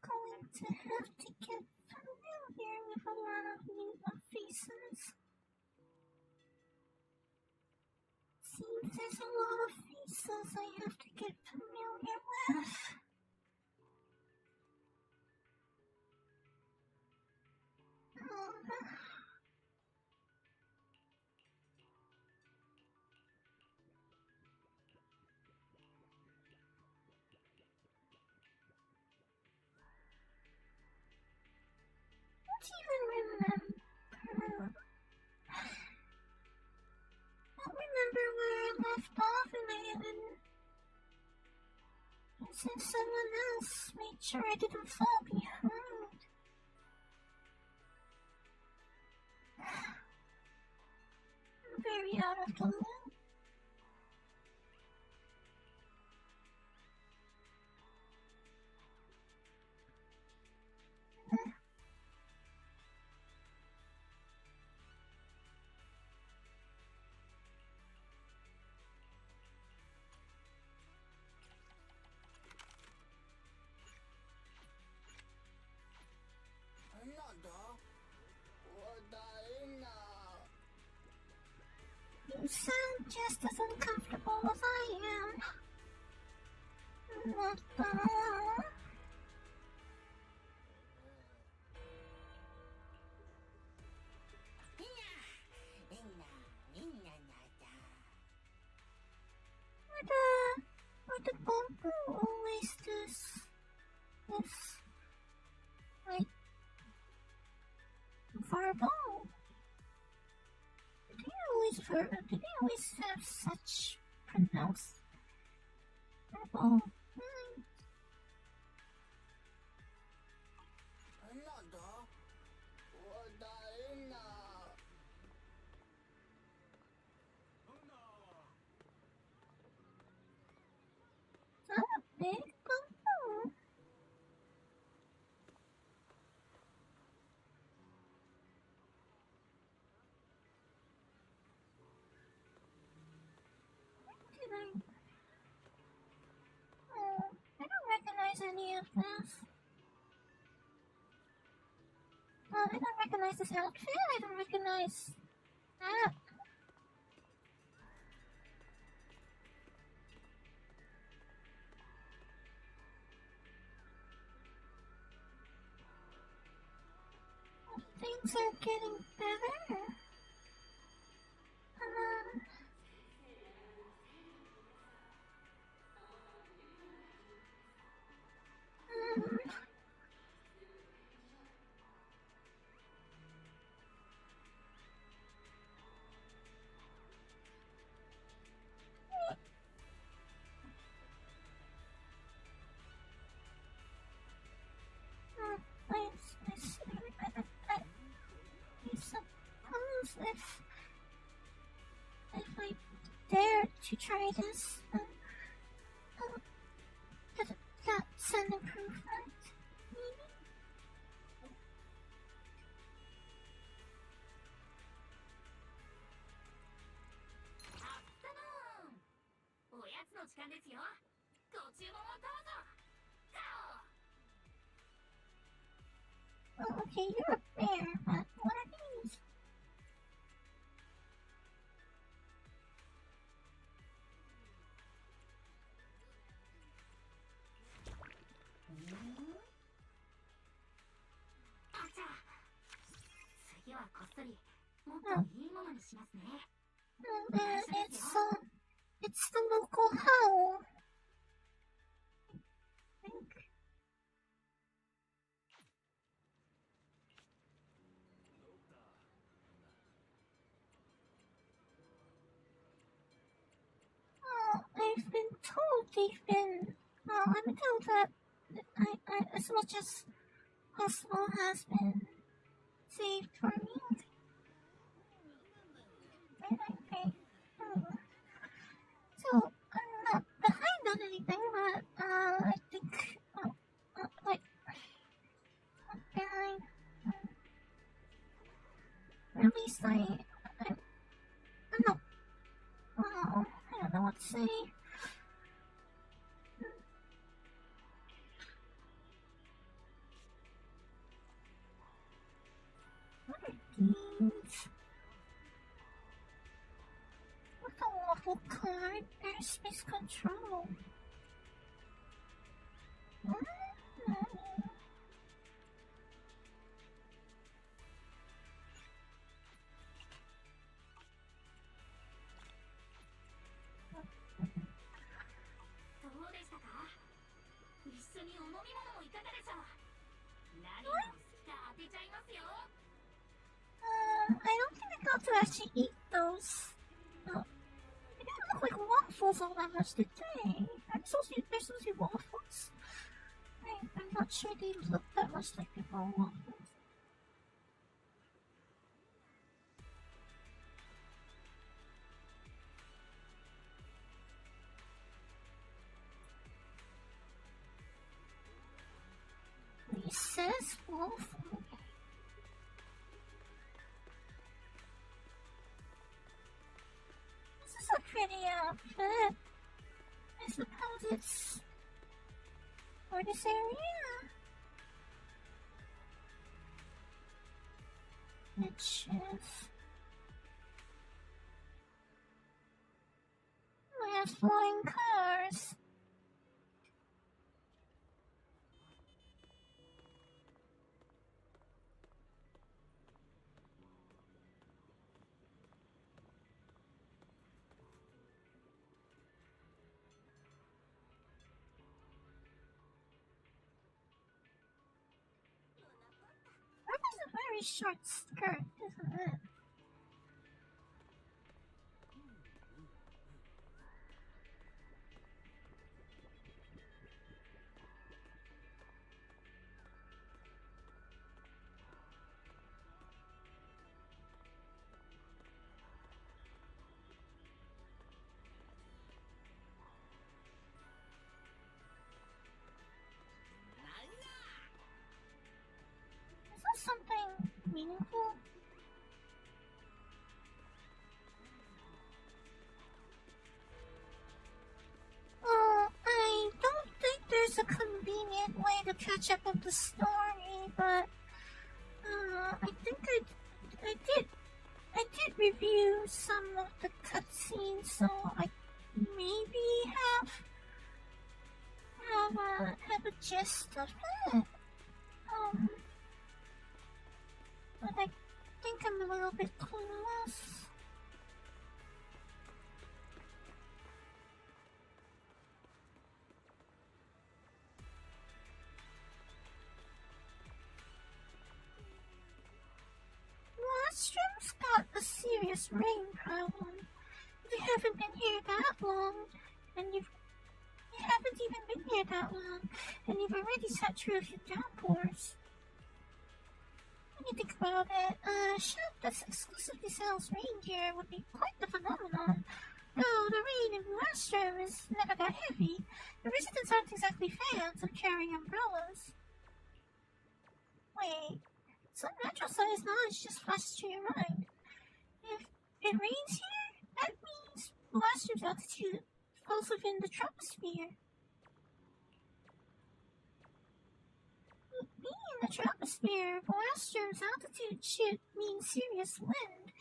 Going to have to get familiar with a lot of new faces. Seems there's a lot of faces I have to get familiar with. Don't even remember. Don't remember where I left off, and I didn't. Since someone else made sure I didn't fall behind. I'm very out of the loop. You sound just as uncomfortable as I am. What the? Where the Bumper always this, like, fireball? Did they always have such pronounced fireball? Is that a big Bumper? I don't recognize any of this. I don't recognize this outfit. I don't recognize that. Things are getting better. I suppose if I dare to try this, that's an improvement. Maybe? おやつの時間ですよ。ご注文をどうぞ。Oh, okay, you're a bear, but what are these? It's the local howl. I think. Oh, I've been told they've been. Well, I'm told that as much as possible has been saved for me. Okay. So, I'm not behind on anything, but, I think, like, I'm behind. At least I'm not, oh, I don't know what to say. What are these? What a awful card. Airspace control. I don't think I got to actually eat those. They didn't look like waffles all that much, did they? They're supposed to be waffles. I'm not sure they look that much like they were waffles. It says waffle. This is a pretty outfit. I suppose it's for this area. Niches. We have flying cars. That is a very short skirt, isn't it? Is that something meaningful? I don't think there's a convenient way to catch up with the story, but I think I did review some of the cutscenes, so I maybe have a gist of it. But I think I'm a little bit clueless. Washroom's got a serious rain problem. You haven't been here that long, and you haven't even been here that long, and you've already sat through a few downpours. When you think about it, a shop that exclusively sells rain gear would be quite the phenomenon. Though the rain in Washroom is never that heavy, the residents aren't exactly fans of carrying umbrellas. Wait, some natural-sized knowledge just flashed through your mind. If it rains here, that means Washroom's altitude falls within the troposphere. Being in the troposphere, Washroom's altitude should mean serious wind,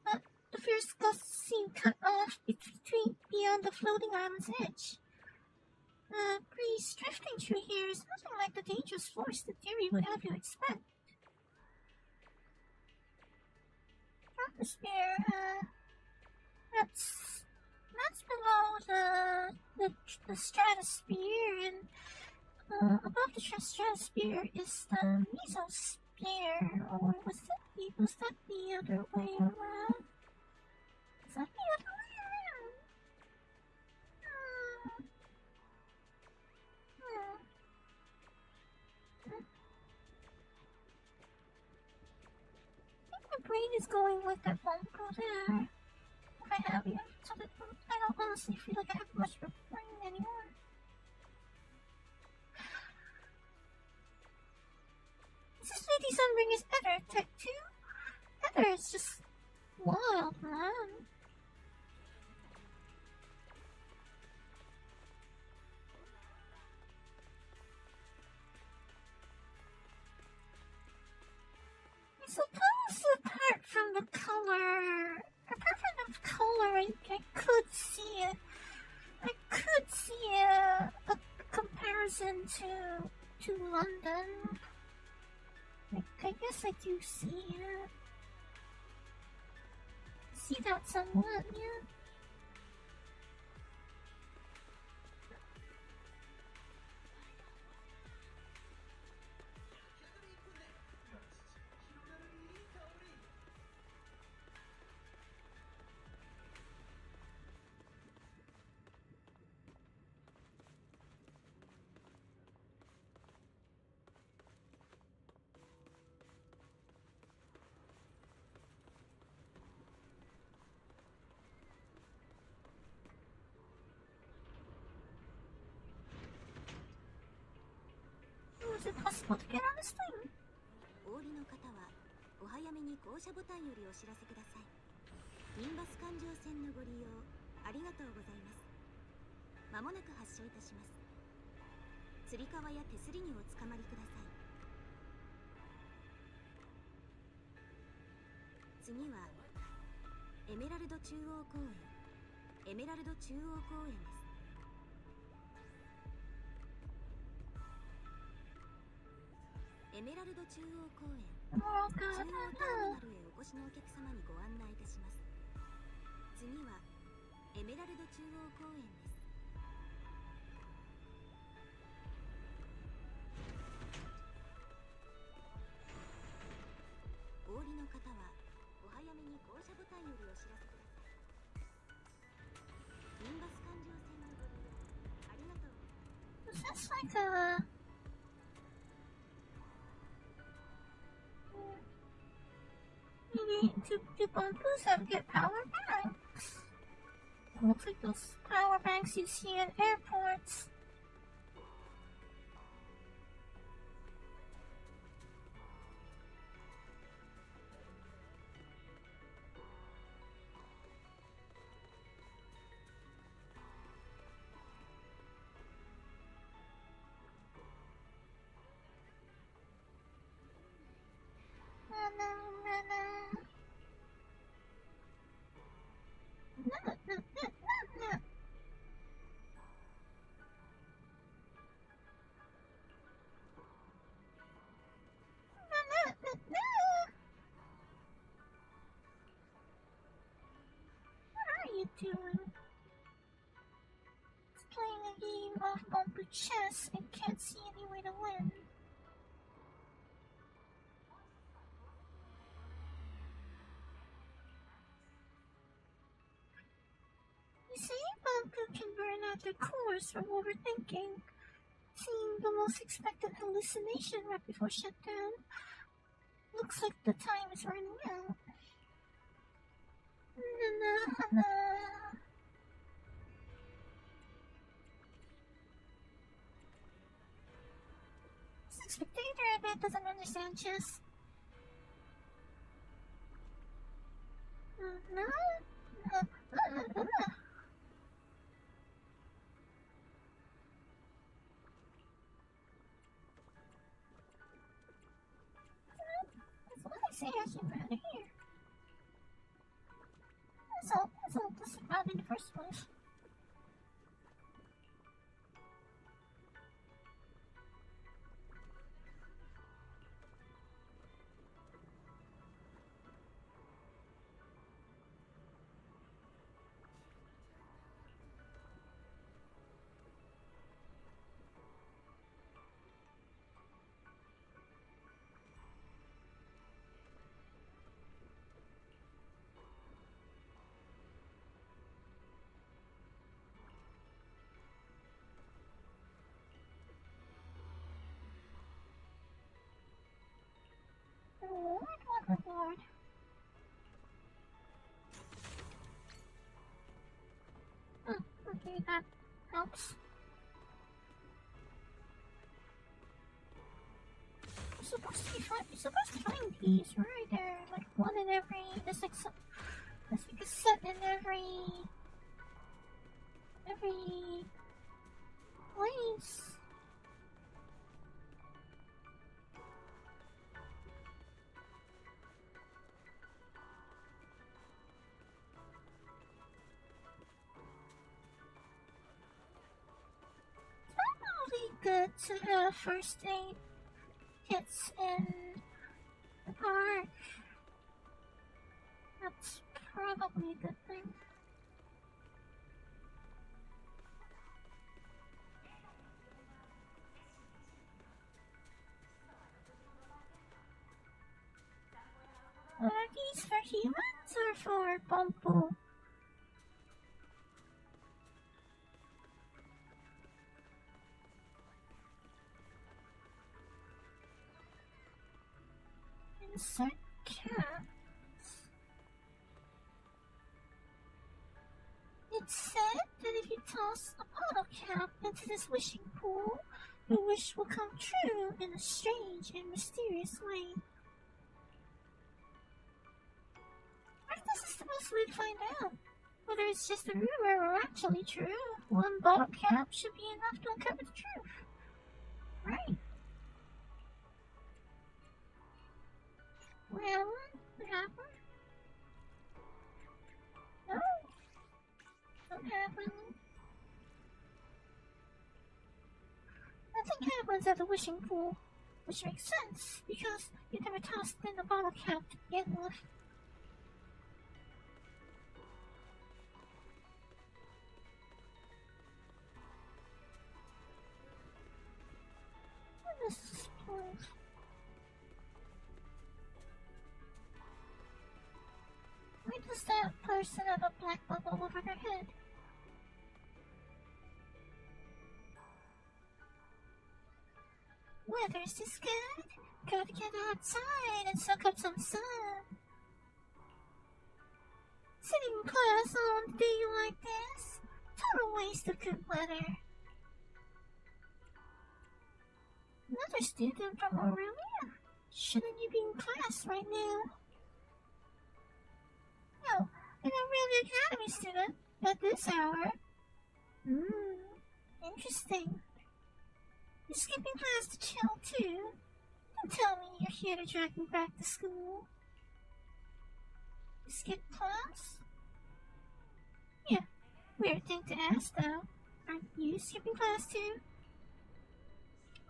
but the fierce gusts seem cut off beyond the floating island's edge. The breeze drifting through here is nothing like the dangerous force the theory would have you expect. Troposphere, that's below the stratosphere, and above the stratosphere is the mesosphere, or was that the other way around? Is that the other way around? brain is going like that won't go there if I have you. So that I don't honestly feel like I have much of a brain anymore. This lady Sunbring is better at tech too. Heather is just wild, man. I suppose apart from the color, I could see it. I could see a comparison to London. I guess I do see it. See that somewhat, yeah. Is it possible to get on this thing? お降りの方はお早めに降車ボタンよりお知らせください。ニンバス環状線のご利用ありがとうございます。まもなく発車いたします。つり革や手すりにおつかまりください。次はエメラルド中央公園。エメラルド中央公園です。エメラルド中央公園中央ターミナルへお越しのお客様にご案内いたします。次はエメラルド中央公園です。お降りの方はお早めに降車ボタンよりお知らせください。ニンバス環状線のご利用ありがとうございます。Is this like a... Maybe do bamboos have good power banks? It looks like those power banks you see at airports. Doing? It's playing a game of bumper chess and can't see any way to win. You see, bamboo can burn out their cores from overthinking, seeing the most expected hallucination right before shutdown. Looks like the time is running out. This spectator I bet doesn't understand chess. That's what I say I should run out of here. That's all this about in the first place. Maybe that helps. You're supposed to find these, right? There, like one in every. There's like a set in every place. It's probably good to have first aid kits in the park. That's probably a good thing. Are these for humans or for Bumble? Insert cats. It said that if you toss a bottle cap into this wishing pool, your wish will come true in a strange and mysterious way. I guess this is the best way to find out whether it's just a rumor or actually true. One bottle cap should be enough to uncover the truth. Right. Well, what happened? No. What happened? Nothing happens at the wishing pool, which makes sense because you never tossed in the bottle cap to begin with. What is this place? Why does that person have a black bubble over their head? Weather's this good. Gotta get outside and soak up some sun. Sitting in class on a day like this, total waste of good weather. Another student from Aurelia? Shouldn't you be in class right now? No, an Aurelia Academy student at this hour. Interesting. You're skipping class to chill too. Don't tell me you're here to drag me back to school. You skipped class? Yeah, weird thing to ask though. Aren't you skipping class too?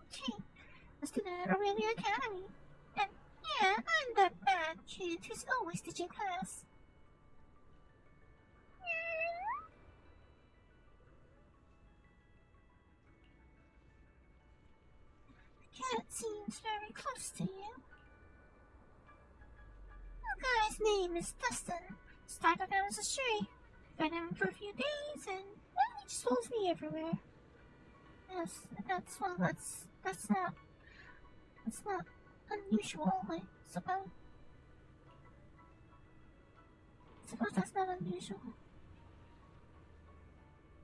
Okay, a student at Aurelia Academy. And yeah, I'm that bad kid who's always ditching class. Cat seems very close to you. The guy's name is Dustin. Started out as a stray. Fed him for a few days and, well, he just follows me everywhere. Yes, that's not unusual, I suppose. That's not unusual.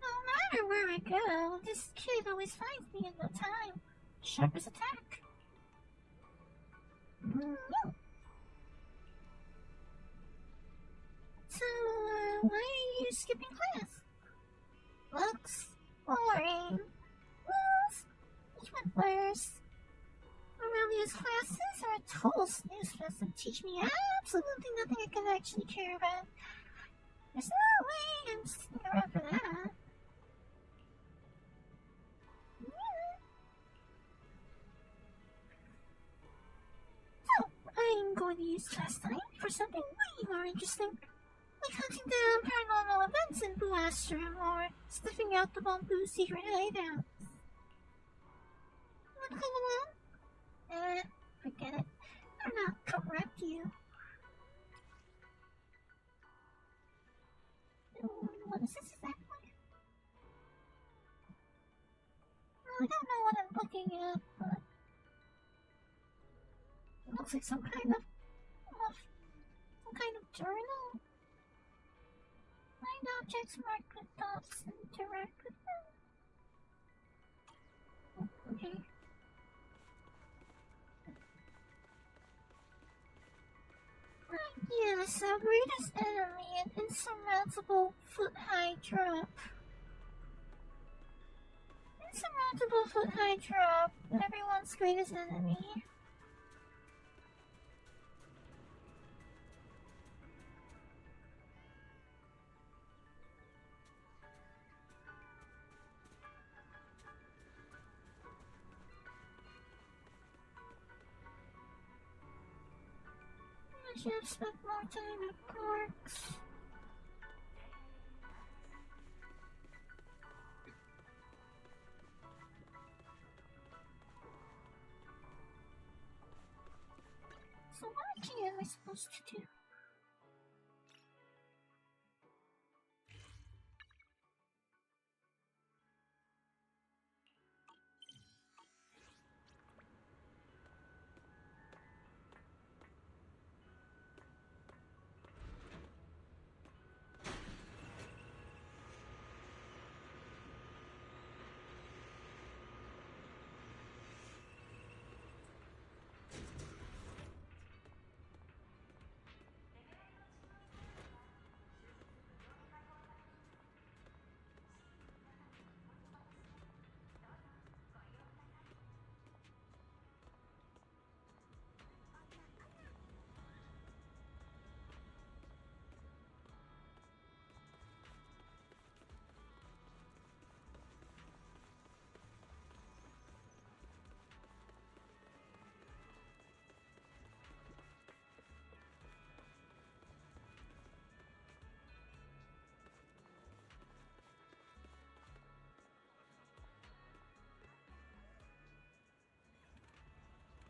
No matter where I go, this kid always finds me in no time. Sharp as a tack. So, why are you skipping class? Looks boring. Rules, even worse. Aurelia's classes are a total snooze fest and teach me absolutely nothing I can actually care about. There's no way I'm sticking around for that. I'm going to use class time for something way more interesting, like hunting down paranormal events in Blue Astrum or sniffing out the Bamboo secret hideout. Want to come along? Forget it. I'm not correct you. What is this exactly? I don't know what I'm looking at, but it looks like some kind of journal. I objects marked with dots and interact with them. Okay. Yes, our greatest enemy, an insurmountable foot-high drop. Insurmountable foot-high drop, everyone's greatest enemy. I should have spent more time at Clark's. So what actually am I supposed to do?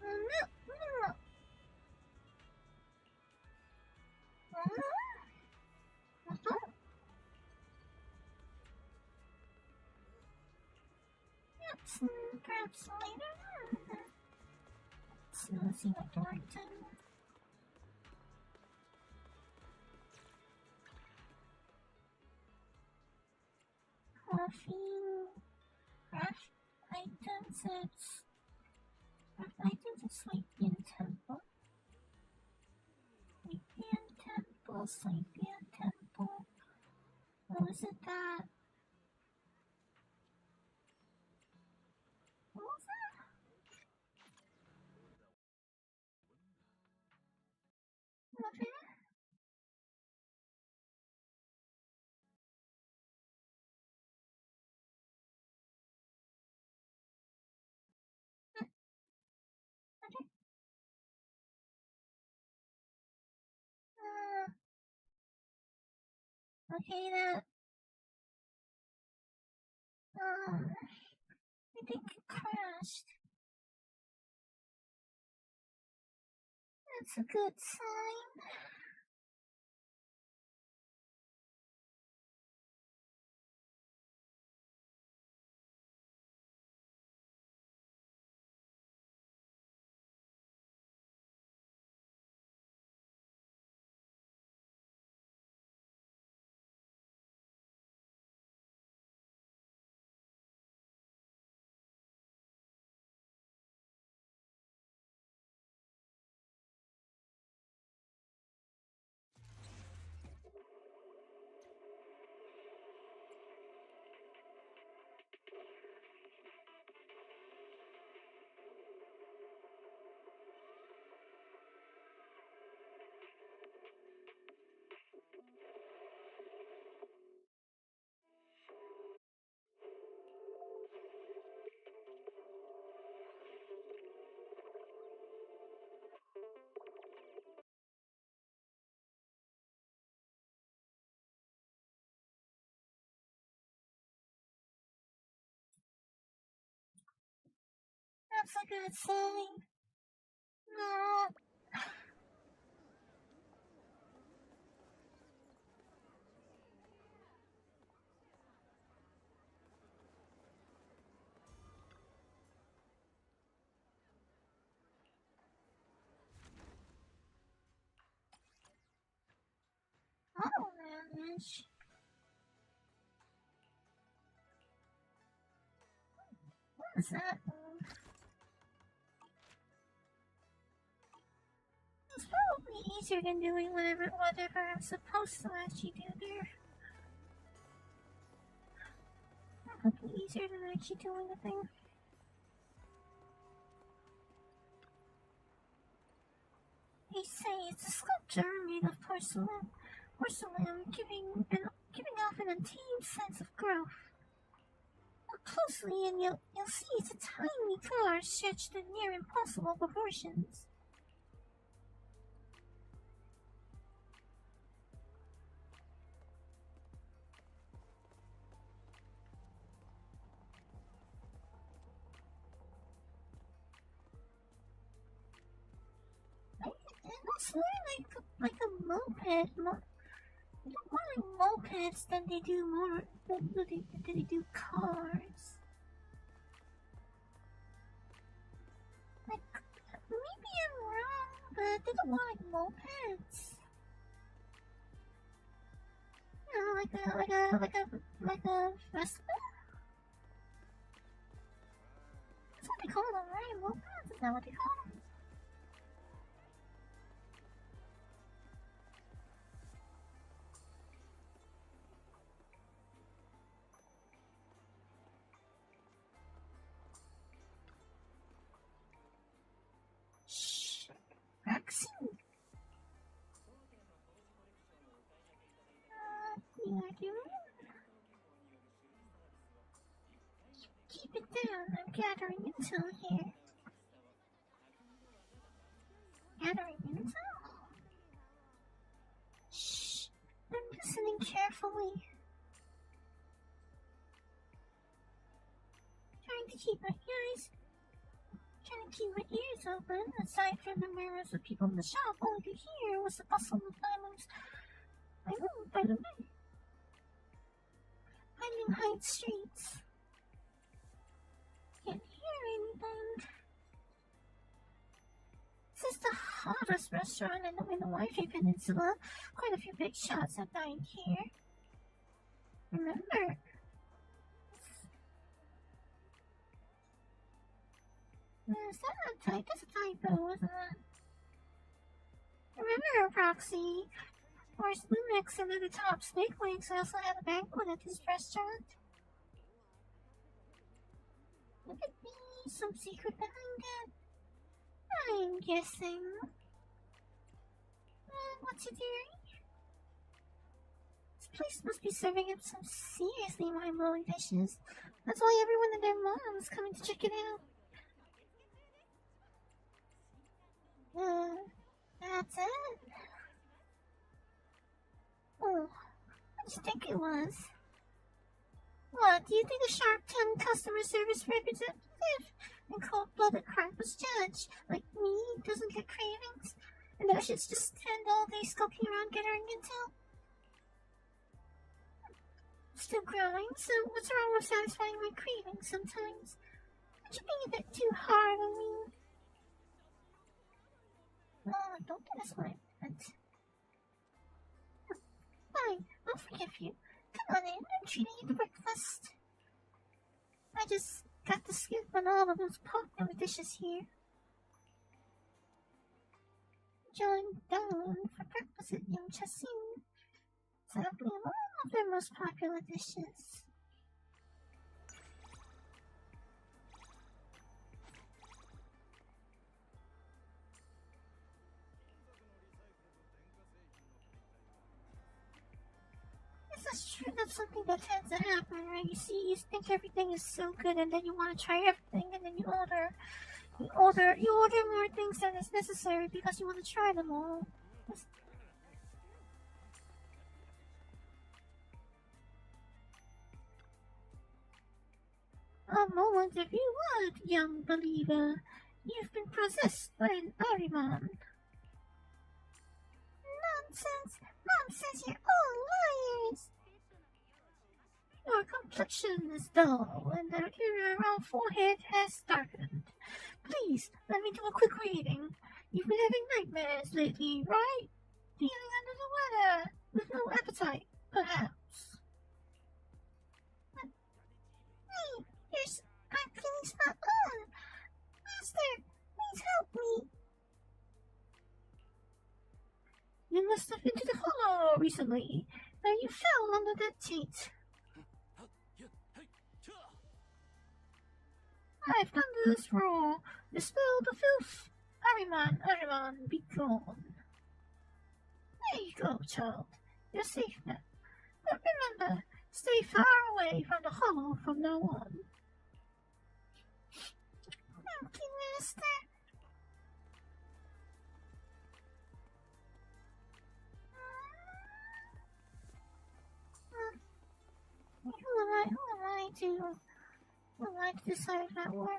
No. Perhaps later. Snoozy McDorton. Coffee. Craft items. Craft items at Sleepian Temple. Sleepian Temple. What was it that? What was that? Okay. Okay. Okay, that. I think it crashed. That's a good sign. That's a good sign. No. I'll manage. What's that? It's probably easier than doing whatever I'm supposed to actually do there. Probably easier than actually doing the thing. They say it's a sculpture made of porcelain, giving off an untamed sense of growth. Look closely and you'll see it's a tiny car stretched to near impossible proportions. It's more like a moped. More like mopeds than they do cars. Like maybe I'm wrong, but they look more like mopeds. You know, like a Vespa. That's what they call them, right? Mopeds. Is that what they call them? Vaccine. You are doing? Keep it down. I'm gathering intel here. Gathering intel? Shh. I'm listening carefully. Trying to keep my ears open. Aside from the murmurs of people in the shop, all I could hear was the bustle of my room by the way. Finding Hyde streets. Can't hear anything. This is the hottest restaurant in the Waifu Peninsula. Quite a few big shots have dined here. Remember, is that a type? That's a typo, isn't it? Remember, Proxy? Where's Lumix and the top snake wings? I also had a banquet at this restaurant. Look at me, some secret behind it. I'm guessing. What's it doing? This place must be serving up some seriously mind-blowing dishes. That's why everyone and their moms coming to check it out. That's it? Oh, what do you think it was? What, do you think a sharp-tongued customer service representative and cold-blooded crapus judge like me doesn't get cravings? And I should just spend all day skulking around gathering intel? Still growing, so what's wrong with satisfying my cravings sometimes? Aren't you being a bit too hard on me? Oh, don't do this way. Fine, I'll forgive you. Come on in, I'm treating you to breakfast. I just got the scoop on all of those popular dishes here. Join down for breakfast at Young Chassin. Sampling all of their most popular dishes. That's true. That's something that tends to happen, right? You see, you think everything is so good, and then you want to try everything, and then you order more things than is necessary because you want to try them all. A moment, if you would, young believer. You've been possessed by an Ariman. Nonsense! Mom says you're all liars! Your complexion is dull, and the area around forehead has darkened. Please, let me do a quick reading. You've been having nightmares lately, right? Feeling under the weather, with no appetite, perhaps. Hey, here's I'm feeling spot on. Master, please help me. You must have been to the hollow recently, where you fell under that taint. I've done this wrong. Dispel the filth. Ahriman, be gone. There you go, child. You're safe now. But remember, stay far away from the hollow from now on. Thank you, Master. Who am I to decide that works?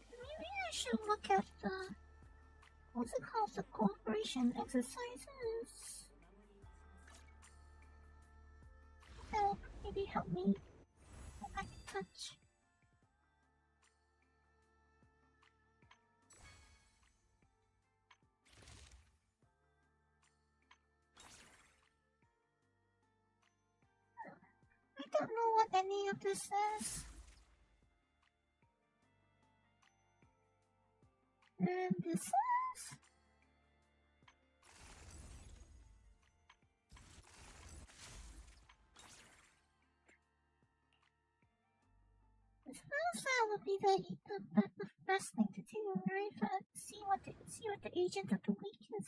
Maybe I should look at the, what's it called, the cooperation exercises. That'll maybe help me get back in touch. I don't know what any of this is. And this is... That would be the best thing to do, right? See what the agent of the week is.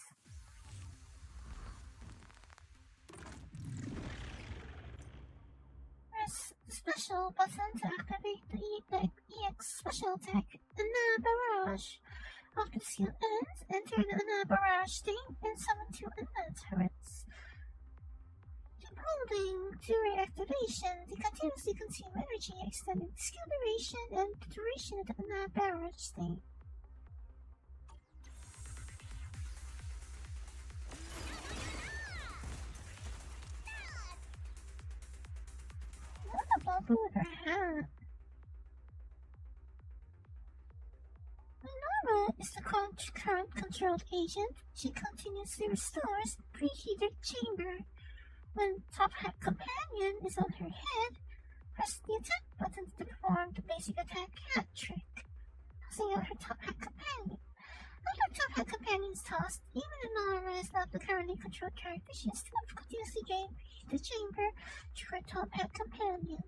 Press the special button to activate the EX special attack, Ana Barrage. After the skill ends, enter the Ana Barrage state and summon 2 Ana turrets. Holding to reactivation, they continuously consume energy, extending the skill duration and the duration of the Ana Barrage state. What about her hat? Minerva is the current controlled agent. She continuously restores preheated chamber. When Top Hat Companion is on her head, press the attack button to perform the basic attack hat trick, tossing out her Top Hat Companion. After Top Hat Companion is tossed, even if Minerva is not the currently controlled character, she has still continuously gained the chamber to her Top Hat Companion.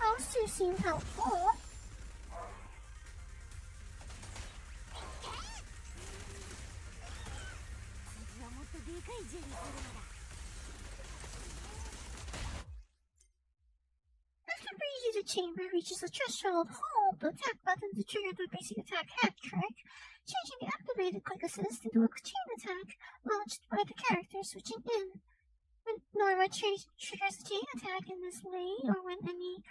Those two seem helpful. After the chamber reaches a threshold, hold the attack button to trigger the basic attack hat trick, changing the activated quick assist into a chain attack launched by the character switching in. When Nora triggers a chain attack in this way, or when any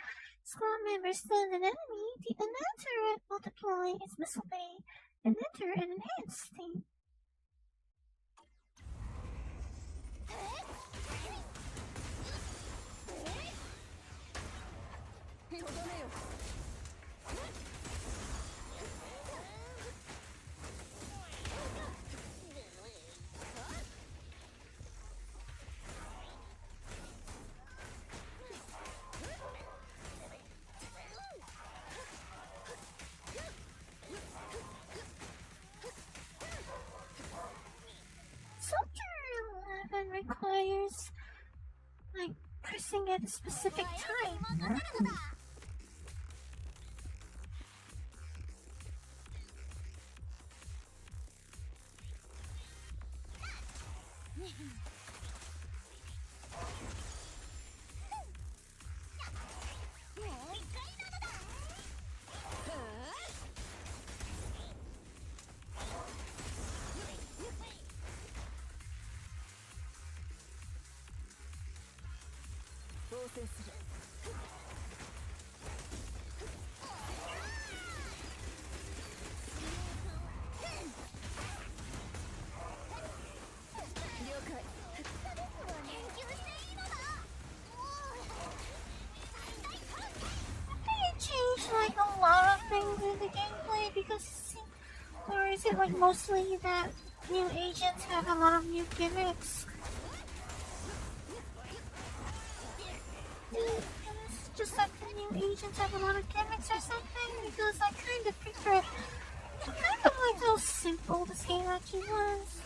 squad member stun an enemy, the Ana turret will deploy its missile bay and enter an enhanced state. Requires like pressing at a specific time. 戦する。了解。研究していいのだ。They changed like a lot of things in the gameplay because, or is it like mostly that new agents have a lot of new gimmicks? It's just that the new agents have a lot of gimmicks or something because I kind of figured I kind of like how simple this game actually was.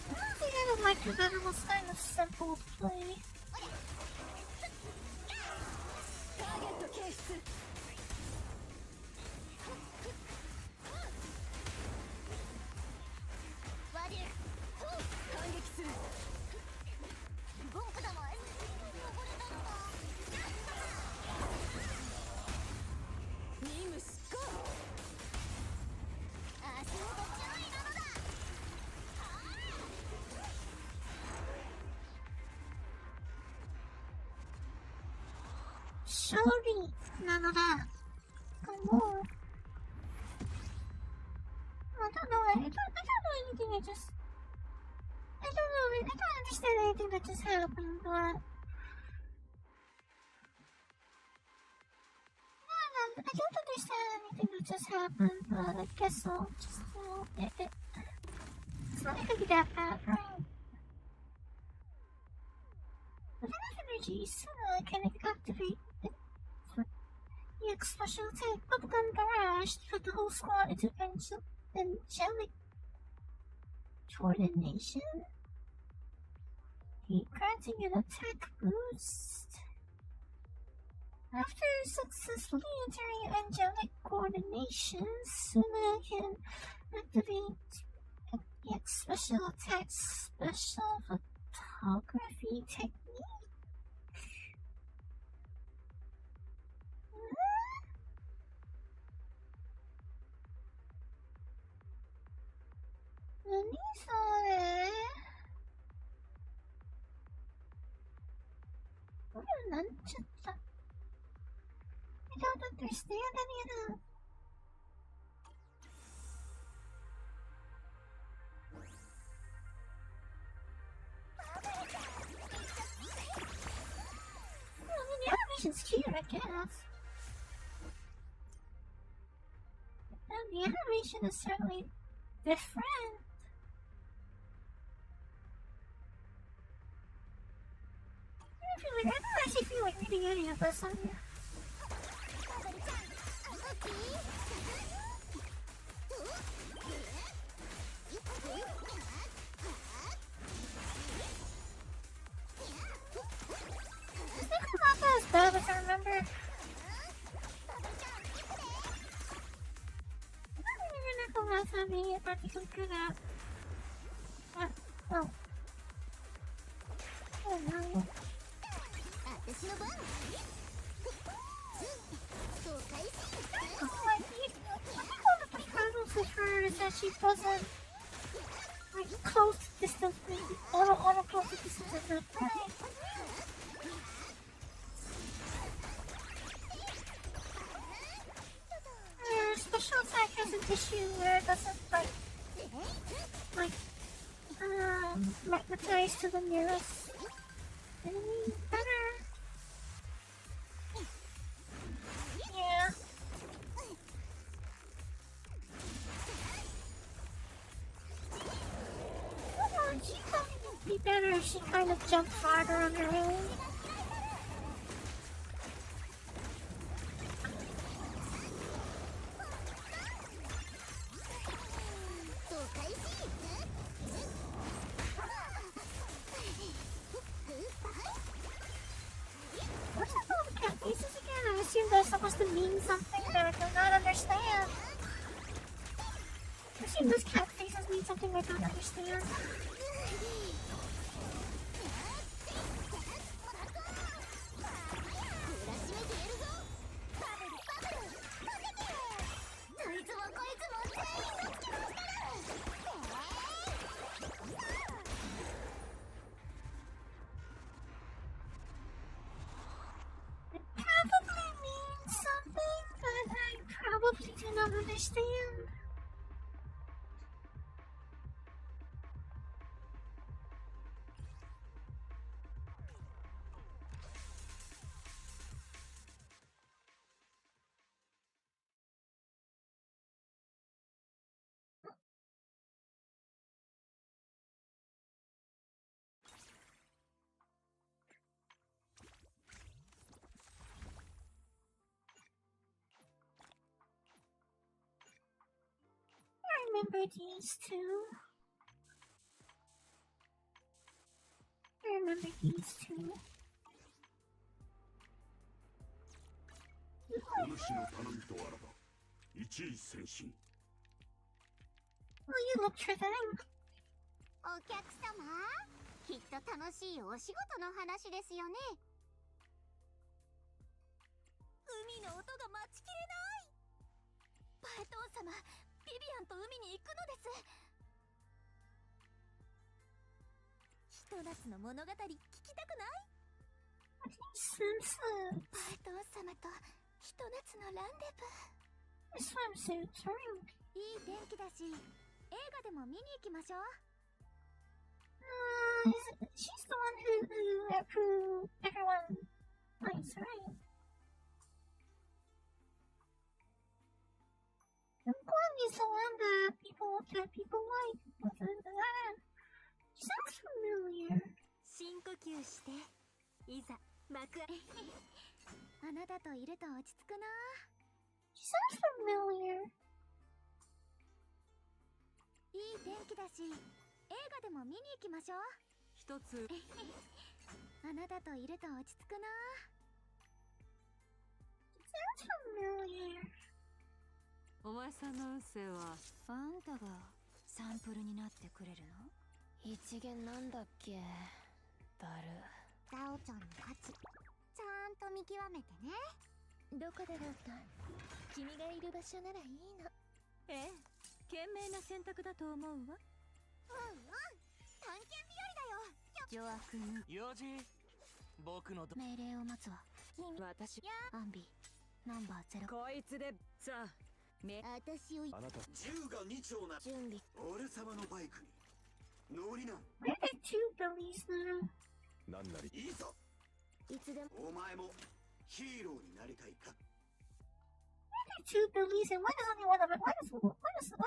I think I don't like it that it was kind of simple to play. ターゲット検出。ワデュ反撃する。僕だもん。任務執行。足元注意なのだ。Sorry, none of that. Come on. I don't know anything. I don't understand anything that just happened, but I don't understand anything that just happened, but I guess I'll just it's not gonna be that bad, right? With enough energy, soon I can activate the special attack Bubblegum Barrage to put the whole squad into angelic coordination, granting an attack boost. After successfully entering angelic coordination, Suna can activate the special attack special photography technique. I don't understand any of that. Well, the animation's cute, I guess. And the animation is certainly different. I don't actually feel like reading any of this on here. I think it's not as bad as I remember. I don't even know last time being particularly good at. Oh. Oh no. I think one of the problems with her is that she doesn't like close distance, auto close distance is not right. Her special attack has an issue where it doesn't magnetize to the nearest enemy better. Yeah. She thought it would be better if she kind of jumped farther on her own. What's up with all the cat faces again? I assume they're supposed to mean something that I do not understand. I assume those cat faces mean something I don't understand. remember these two. I remember these two. お主の頼みとあらば一位先進 Well, you looked for them. お客様、きっと楽しいお仕事の話ですよね。海の音が待ちきれない。パエトン様、ビビアンと海に行くのです。ひと夏の物語聞きたくない？ Swimsuit. パエトン様とひと夏のランデブー。 Swimsuits are いい天気だし、映画でも見に行きましょう。she's the one who everyone likes, right? Guang is the one that people like. She sounds familiar. 深呼吸して、いざ幕開あなたといると落ち着くな。 She sounds familiar. いい天気だし、映画でも見に行きましょう。一つあなたといると落ち着くな。 Sounds familiar. お前さんの運勢はあんたがサンプルになってくれるの？一元なんだっけ？だる。ザオちゃんの勝ち、ちゃんと見極めてね。どこだろうか。君がいる場所ならいいの。ええ、賢明な選択だと思うわ。うんうん、探検日和だよ。ジョア君4時僕の命令を待つわ。私アンビナンバー0。こいつでさあ私をあなた銃が2丁な準備。俺様のバイクに乗りな Where are two billies now? なんなりいいぞいつでもお前もヒーローになりたいか Two billies, and why does only one of it? Why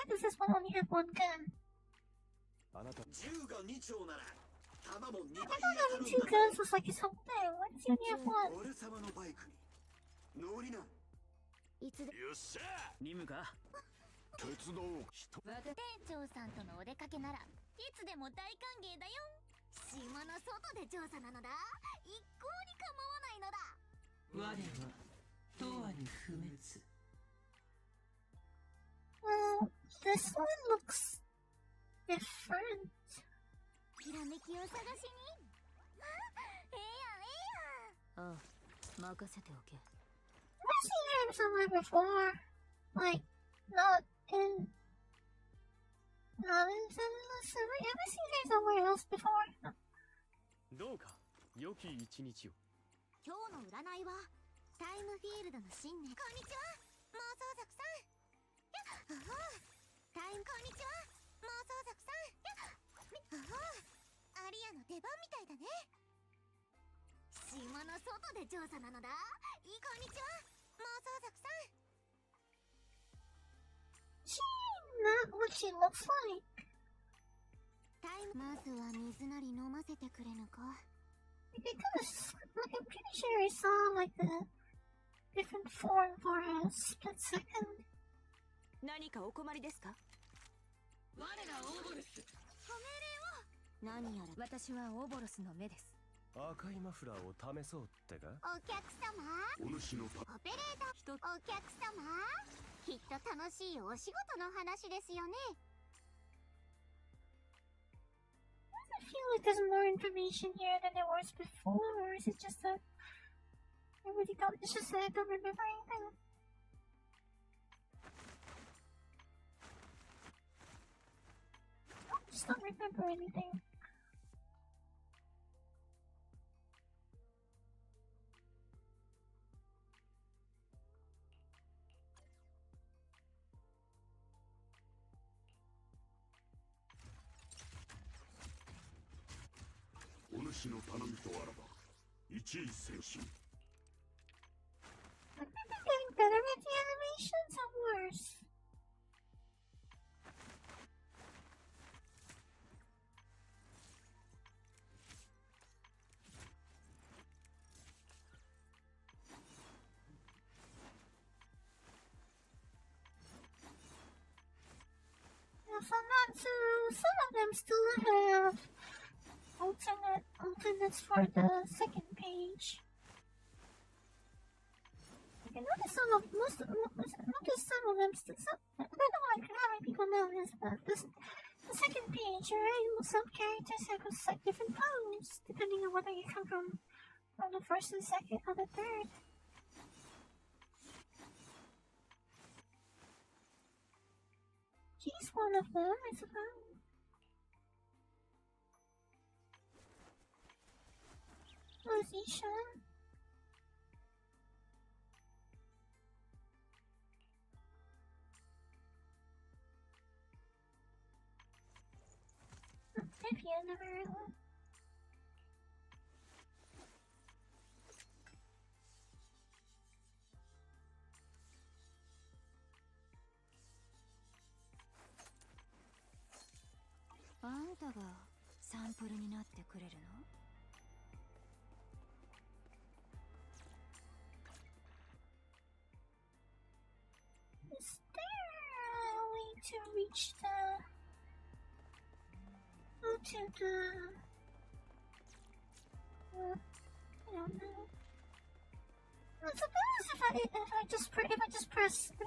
does this one only have one gun? あなた銃が2丁なら弾も2 I 倍 thought 当 having た two るんだ guns was like his whole thing. Why does he only have one? 俺様のバイクに乗りないつでよっしゃ任務か手伝おう人店長さんとのお出かけならいつでも大歓迎だよ。島の外で調査なのだ。一向に構わないのだ。我は永遠に不滅。 Well, this one looks different. ひらめきを探しに。あ、ええやんええやん。ああ任せておけ。 I've seen him somewhere before. Like, not in Endless Summer. I've seen him somewhere else before. どうか良き一日を。今日の占いはタイムフィールドの新年。こんにちは妄想族さん。やっタイムこんにちは妄想族さん。やっアリアの出番みたいだね。島の外で調査なのだ。いいこんにちは妄想族さん。 She not what she looks like. タイムまずは水なり飲ませてくれぬか。 Because like, I'm pretty sure I saw like a different form for a split second. 何かお困りですか？我らオーボルス何やら私はオーボロスの目です。赤いマフラーを試そうってかお客様お主のオペレーター一つお客様きっと楽しいお仕事の話ですよね。 I feel like there's more information here than there was before, or is it just that I really don't? It's just that I don't remember anything. I just don't remember anything. o お主の頼みとあらば一位先進 I think they're getting better at the animations or worse. So some of them still have alternates for the second page. I noticed some of them still. I don't know how many people know this, but the second page, right? Some characters have a different pose depending on whether you come from the first and second or the third. He's one of them, I suppose. Who's Ishan? If you never really.あんたがサンプルになってくれるの？ Is there a way to reach the I don't know. I suppose if I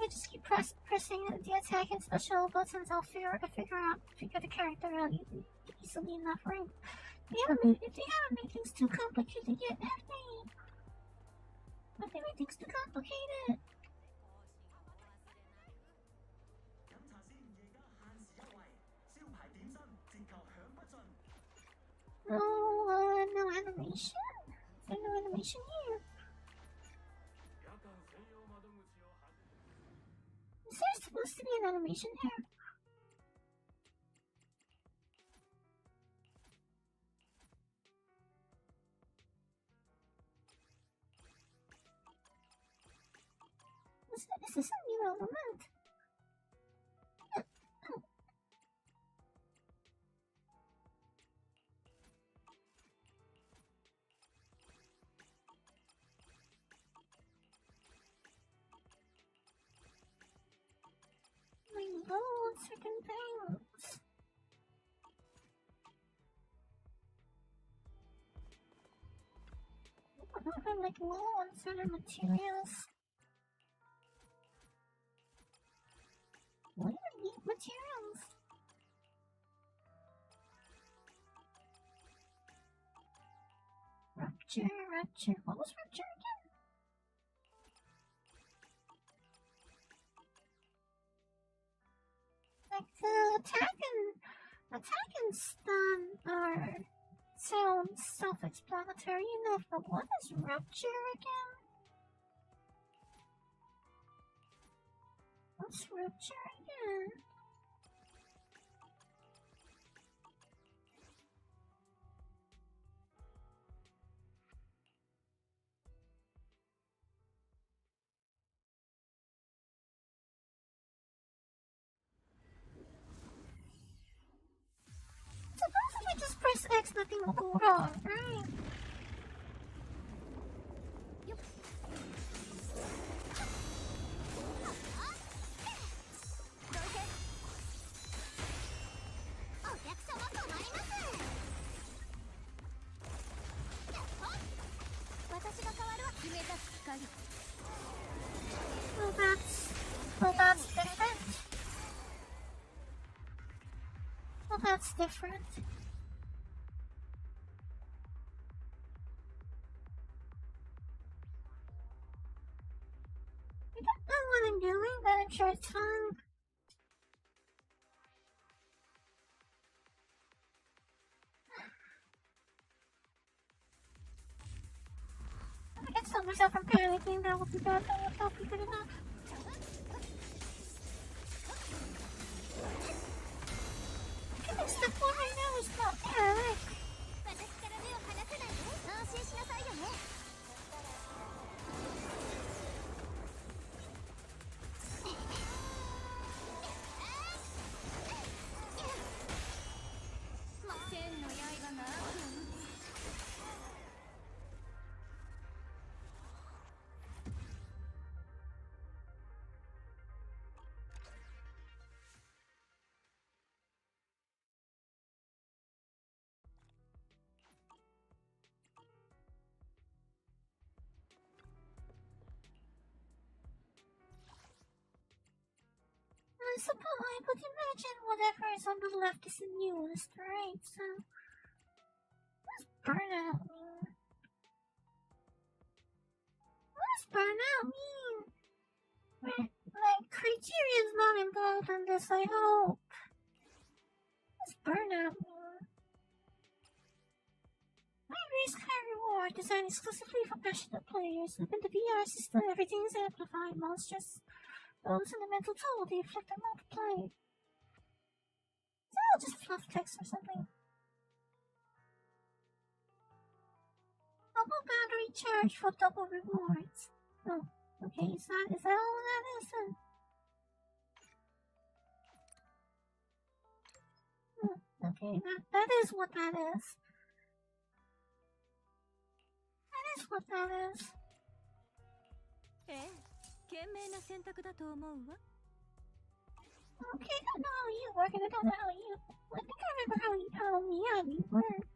just keep pressing the attack and special buttons, I'll figure the character out easily enough, right? If they haven't made things too complicated yet, have they? But they made things too complicated. Oh, no animation? There's no animation here. Is there supposed to be an animation here? Is this a new element? Like low on certain things. I'm like low on certain materials. What are these materials? Rupture. What was rupture again? Like the attack and stun sounds self-explanatory enough, but what is rupture again? What's rupture again? Suppose if I just press X, nothing will go wrong, right? Well, that's different. Well, that's different. I don't know what I'm doing, but I'm sure it's fun. I can stop myself from panicking, that will be bad, that will be good enough. I think step one right now is not panic. supply, but imagine whatever is on the left is the newest, right? So, what's burnout mean? What does burnout mean? Like, criteria is not involved in this, I hope. What's burnout mean? High risk, high reward, designed exclusively for passionate players. Within the VR system, everything is amplified. Monsters, both in the mental toll, they afflict and multiply. Is that all just fluff text or something? Double battery charge for double rewards. Oh, okay, is that all that is then? Okay, that is what that is. That is what that is. ええ、賢明な選択だと思うわ。 Okay, I don't know how you work, and I don't know how you. I think I remember how Miyabi works.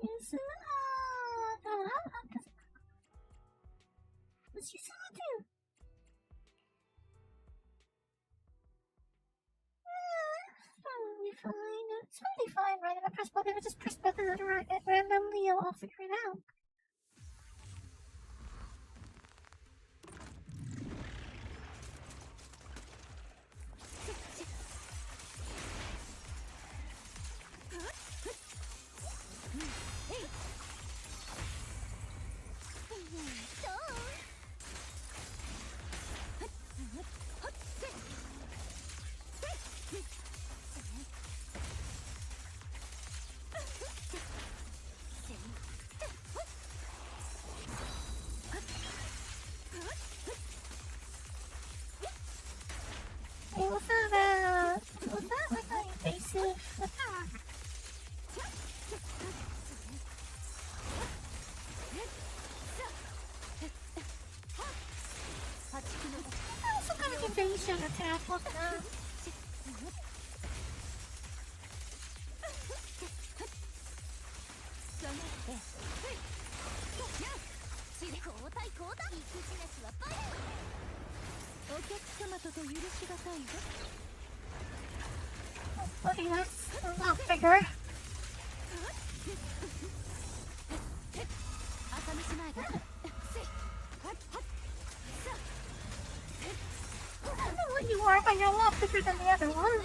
Yes, how does it? What's your son do? Probably fine. It's probably fine, right? If I press button, I just press button at randomly, I'll figure it out. Hey, was that like an invasive attack? That was some kind of invasion attack, wasn't it? お客様とて許しがたいわ。 Okay, that's a lot bigger. 朝飯前だ。 I don't know what you are, but you're a lot bigger than the other one.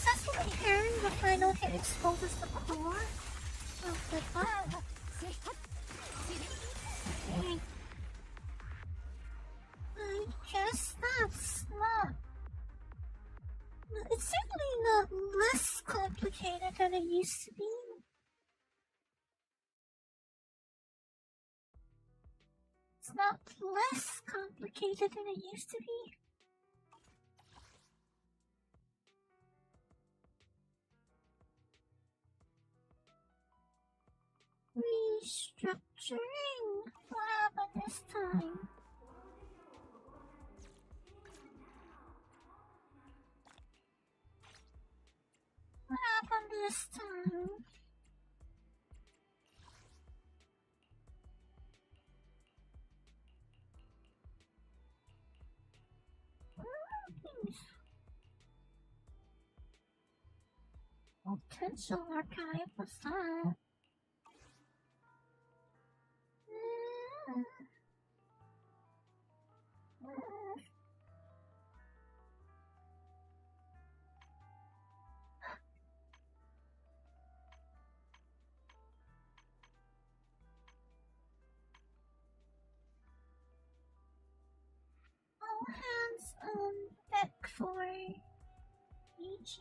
Successfully pairing the final hit exposes the core of the bot. Okay. I guess that's not. It's certainly not less complicated than it used to be. It's not less complicated than it used to be. Restructuring. What happened this time? What happened this time? Potential archive, what's that? All hands on deck for EG?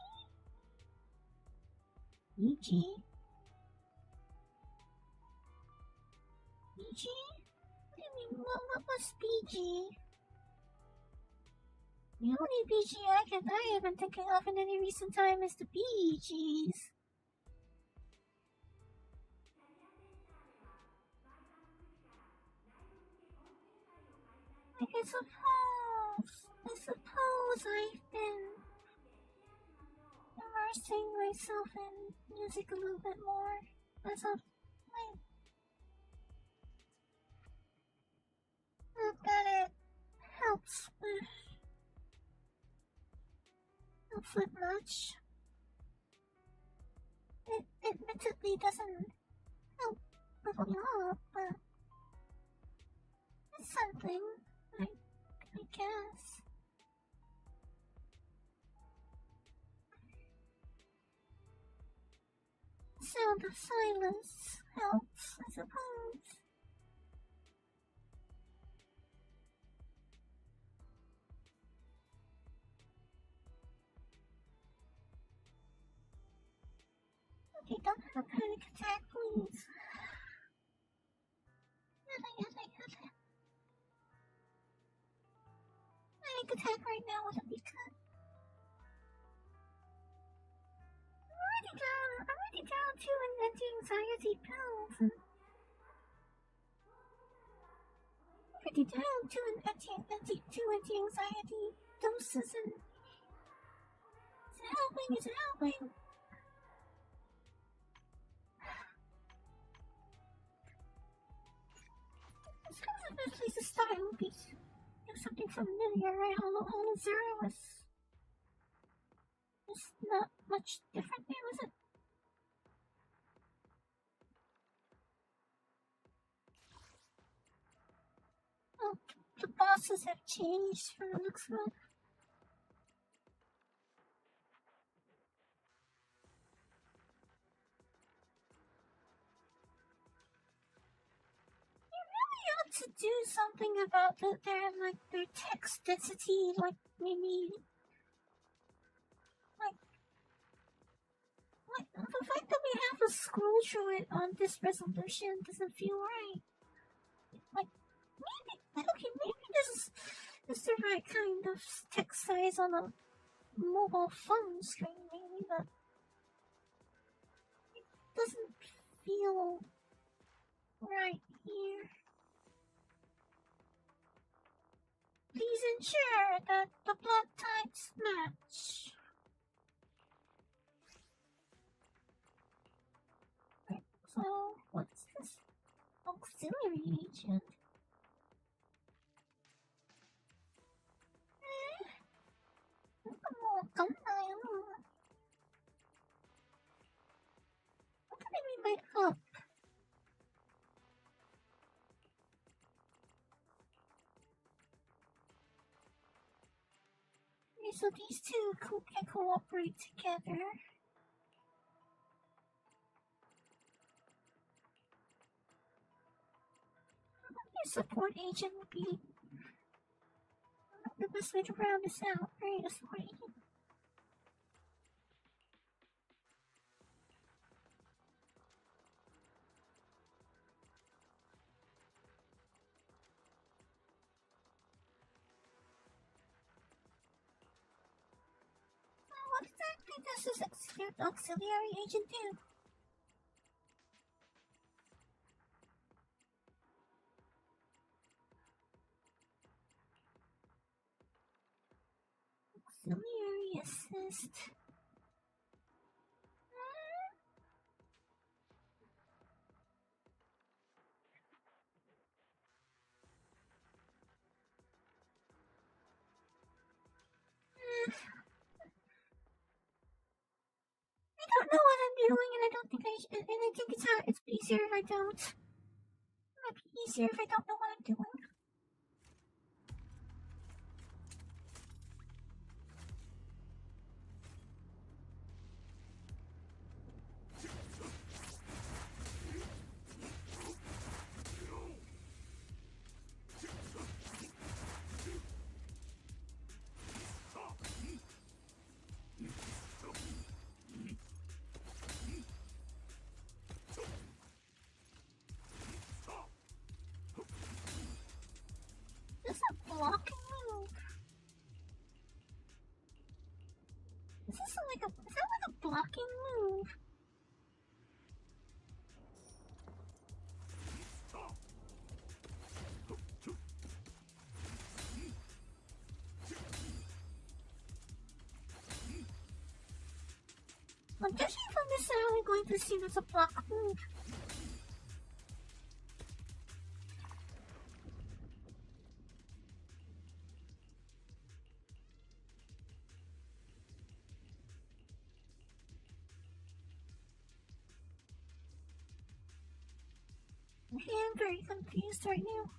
EG? EG? What do you mean? What was BG. The only BG I have been thinking of in any recent time is the Bee Gees. Like, I suppose I've been immersing myself in music a little bit more as of late. Not that it helps with much. It admittedly doesn't help with a lot, but it's something, I guess. The sound of silence helps, I suppose. Okay, don't have a panic attack, please. Panic attack right now wouldn't be good. I'm already down 2 anti-anxiety pills. Already down 2 anti-anxiety doses, and is it helping? Is it helping? It's kind of a good place to start. It would be something familiar, right? Hollow Zero is not much different there, was it? Oh, the bosses have changed from the looks of it. To do something about their text density, like maybe like the fact that we have to scroll through it on this resolution doesn't feel right. Like maybe this is the right kind of text size on a mobile phone screen, maybe, but it doesn't feel right here. Please ensure that the blood types match. Right, so, what's this? Auxiliary agent? What do I mean by up? So these two can cooperate together. Your support agent would be the best way to round this out, right? A support agent. What exactly does this auxiliary agent do? Auxiliary assist. I don't know what I'm doing, and I don't think I should, and I think it's easier if I don't. It might be easier if I don't know what I'm doing. Is that like a blocking move? I'm judging from necessarily going to see this a block move. I'm very confused right now.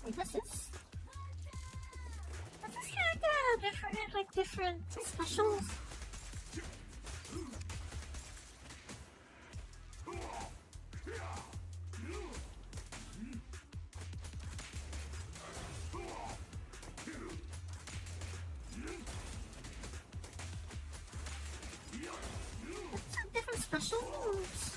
Wait, does this character have different specials? Different special moves.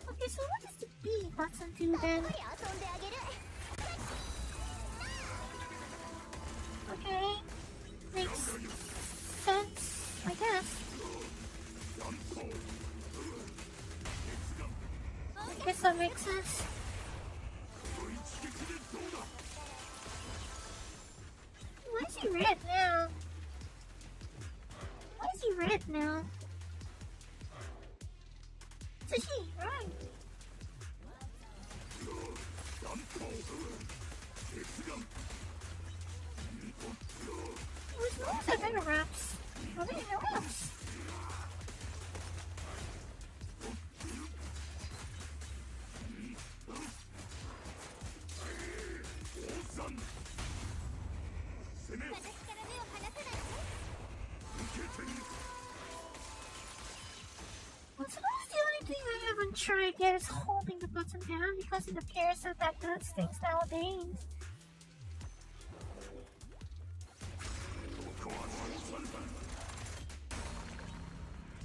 Okay, so what does the B button do then? Okay, makes sense, I guess. I guess that makes sense. Why is he red now? Why is he red now? It's a he, right? Whose moves have interrupts? Are they interrupts? Well, suppose the only thing I haven't tried yet is holding the button down because it appears that does things nowadays.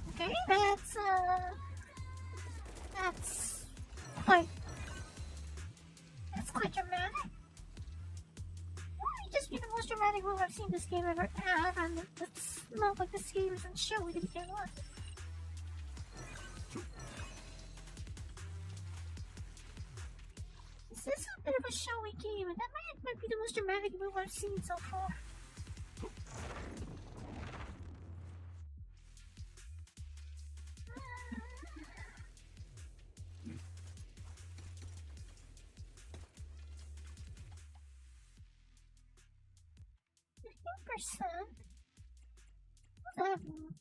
Okay, that's quite dramatic. Might just be the most dramatic move I've seen this game ever have, and it's not like this game isn't showy to begin with. This is a bit of a showy game, and that might be the most dramatic move I've seen so far. %? What's happening?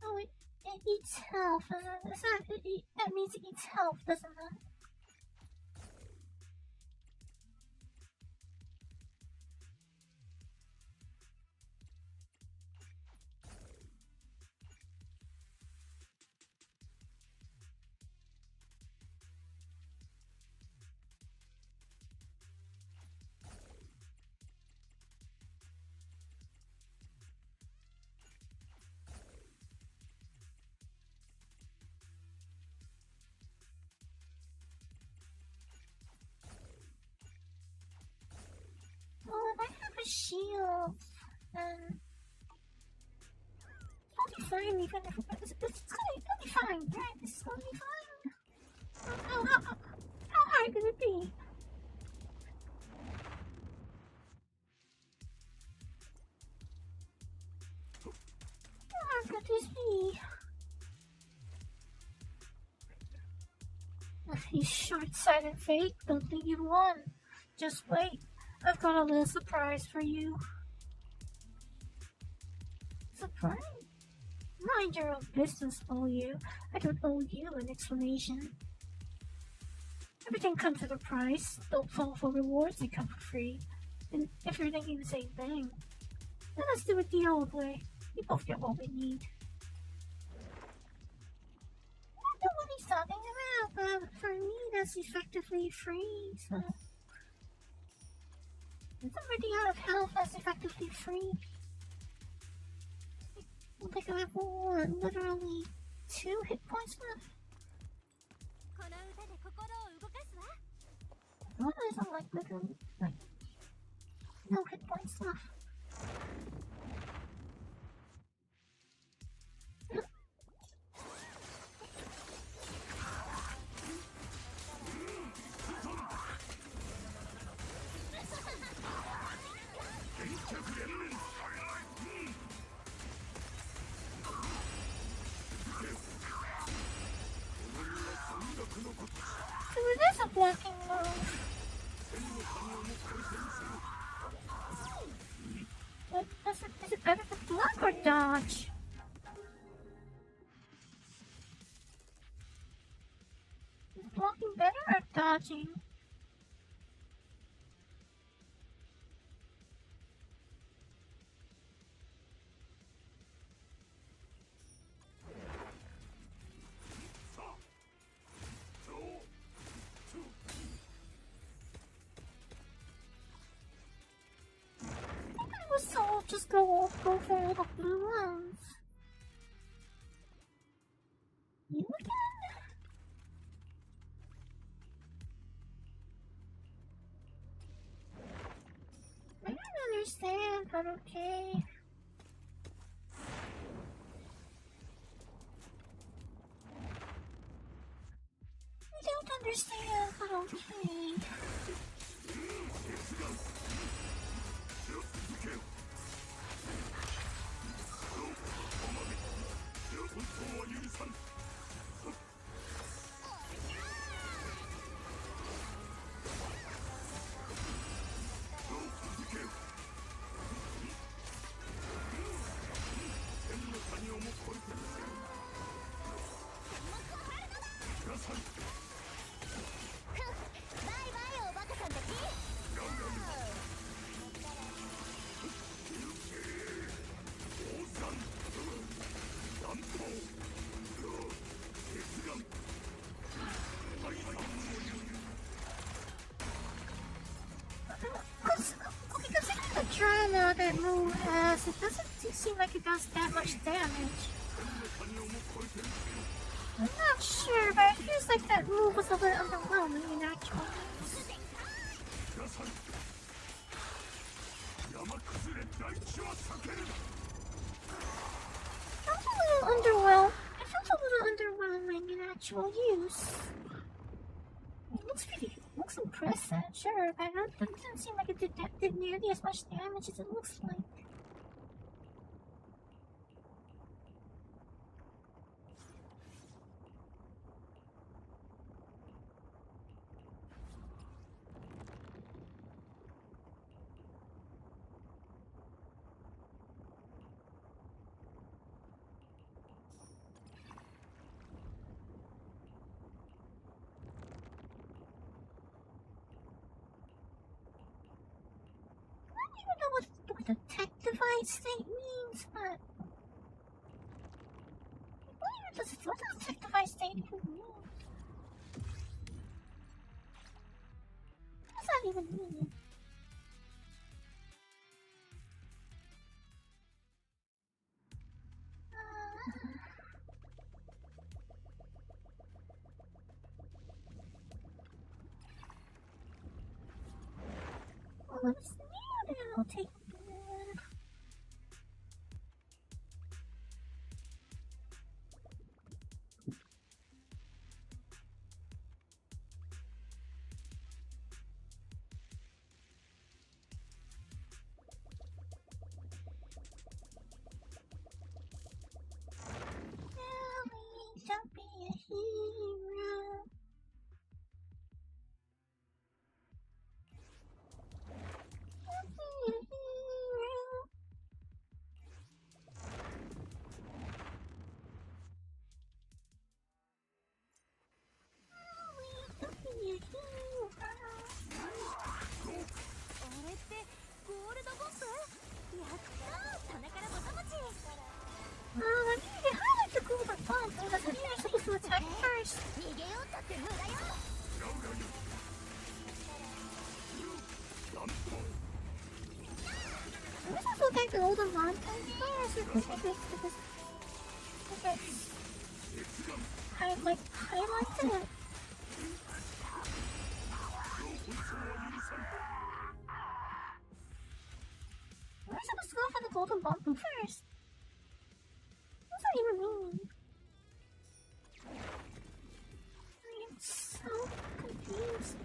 Oh, it eats health. That means it eats health, doesn't it? fine, even if it's gonna be fine, right? It's gonna be fine. How hard could it be? How hard could this be? You short-sighted fake, don't think you won. Just wait, I've got a little surprise for you. Surprise? Mind your own business, owe you. I don't owe you an explanation. Everything comes at a price. Don't fall for rewards, they come for free. And if you're thinking the same thing, then let's do it the old way. We both get what we need. I don't know what he's talking about, but for me, that's effectively free, so... Is somebody out of health that's effectively free? I think I have literally 2 hit points left. What is it like literally like no hit points left? It is a blocking move. But is it better to block or dodge? Is blocking better or dodging? So I'll just go for all the blue ones. You again? I don't understand, but okay. I don't understand, but okay. Drama that move has, it doesn't seem like it does that much damage. I'm not sure, but it feels like that move was a little underwhelming in actual use. It felt a little underwhelming in actual use. It looks impressive, sure, but it doesn't seem like it did nearly as much damage as it looks like. I don't know what the tech device state means, but what does tech device state even mean? What does that even mean? Let's now take highlighted it. We're supposed to go for the golden button first. What does that even mean? I'm so confused.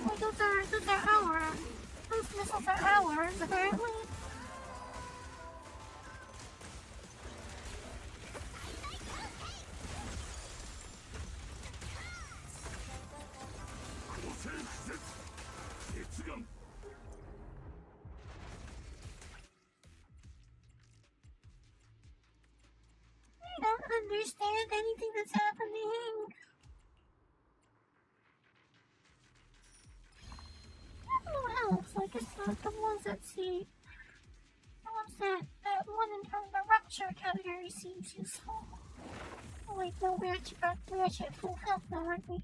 Wait, those are ours. Those missiles are ours, apparently. I don't understand anything that's happening. Everyone else, like it's not the ones that see, the ones that one in terms of the rupture category seems useful. Oh wait, no, we're actually at full health now, aren't we?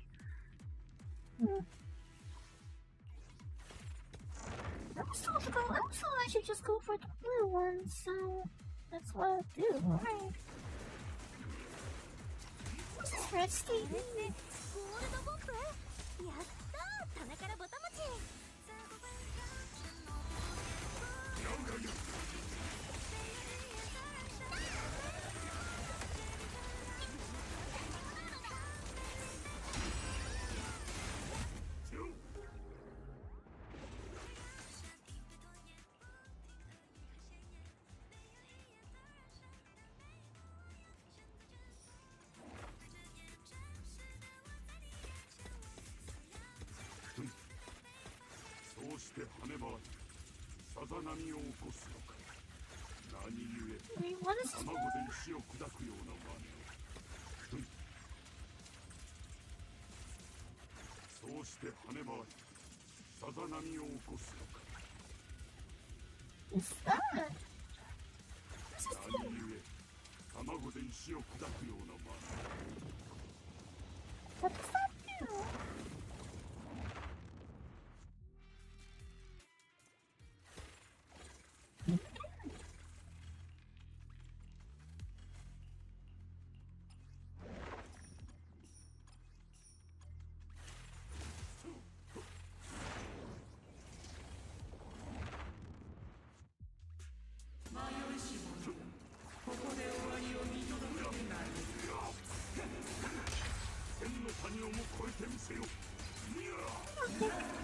I was told I should just go for the blue ones, so that's what I'll do, right? What's this red state? ゴールドボンプやったー棚からぼたもちそうして跳ね回りさざ波を起こすのか。何故 Wait, what is this? 卵で石を砕くような真似を。そうして跳ね回りさざ波を起こすのか。 Is that? What's this 何 do? 故卵で石を砕くような真似を。 What does that do?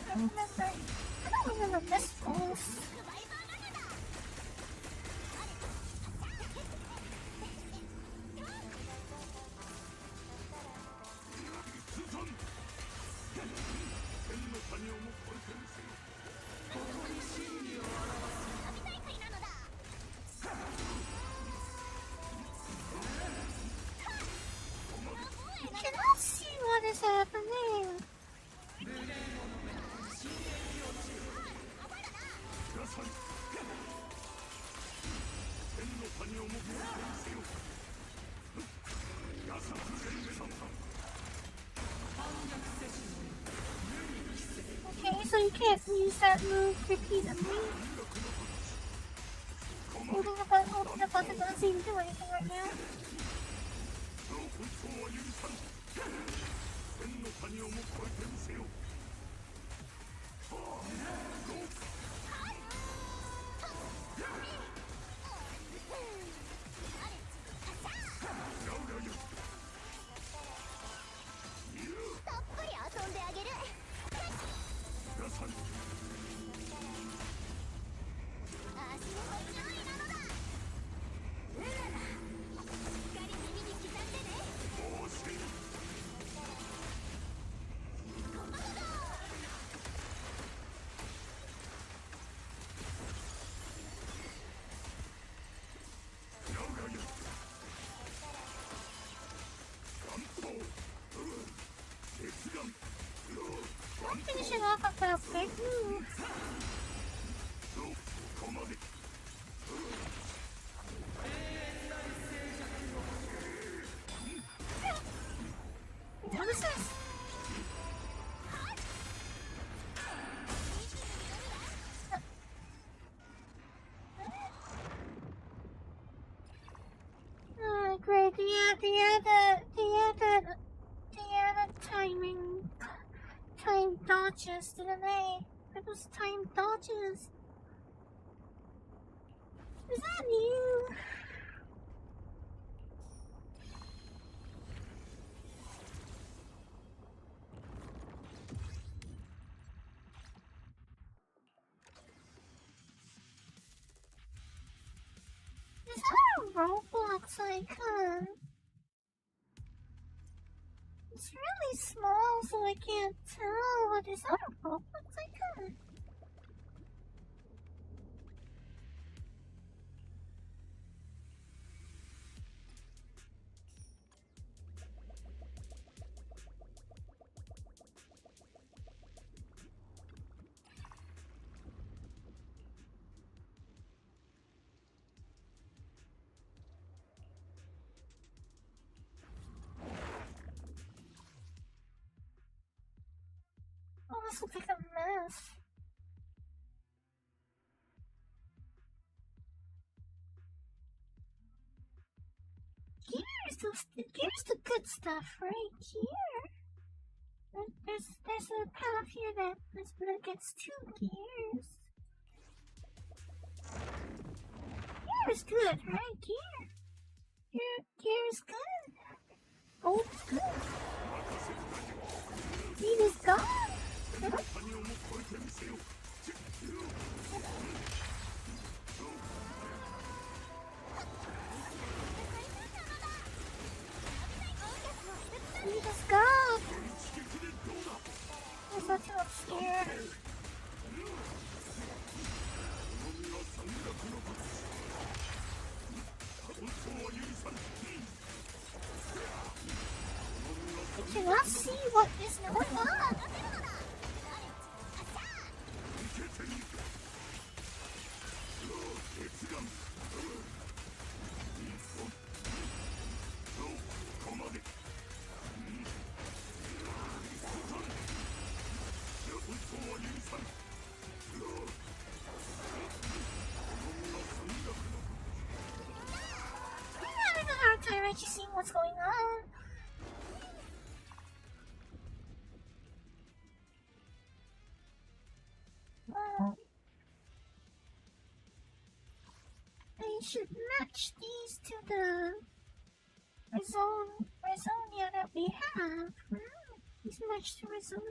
I don't remember this pose. I cannot see what is happening. Okay, so you can't use that move repeatedly. Holding the button doesn't seem to do anything right now. it off about big move. What is this? Oh, great. The time dodges, didn't they? It was time dodges. Is that you? Is that a Roblox icon? It's really small, so I can't tell. What is that a Roblox icon? Oh, this looks like a mess. Here's the good stuff right here. There's a path here that gets 2 gears. Gear is good, right? Gear is good. Gold is good. Speed is gone. Let's go! Is that too obscure? I cannot see what is going on. I'm having a hard time actually seeing what's going on. I should match these to the Rizonia that we have. These match to Rizonia.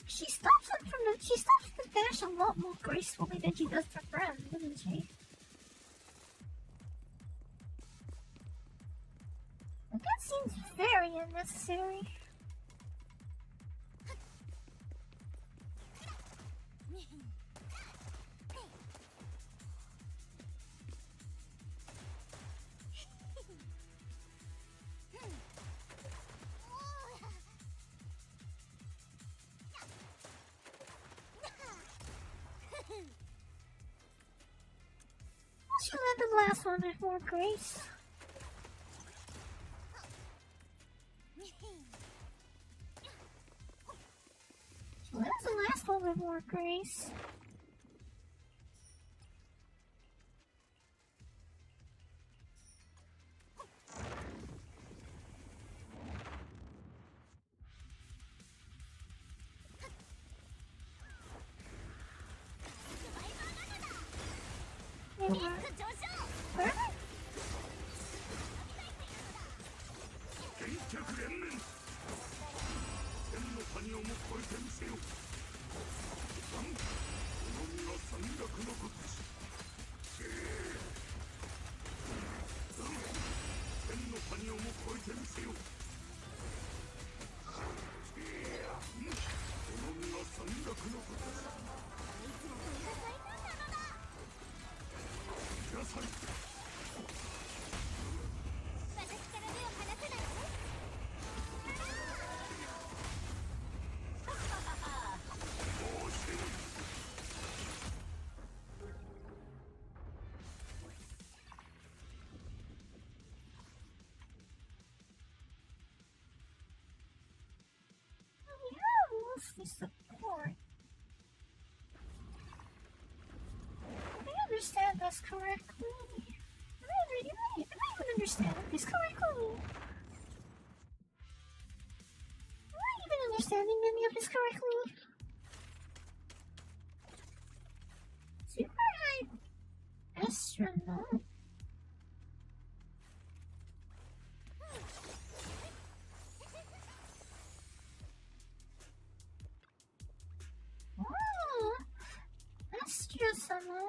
She stops it from the. She stops the dash a lot more gracefully than she does for friends, doesn't she? But that seems very unnecessary. She let the last one before Grace. She let the last one before Grace. mostly support. If I understand this correctly, am I even understanding this correctly? Am I even understanding any of this correctly? Super high astronaut. Oh, Astro-sama.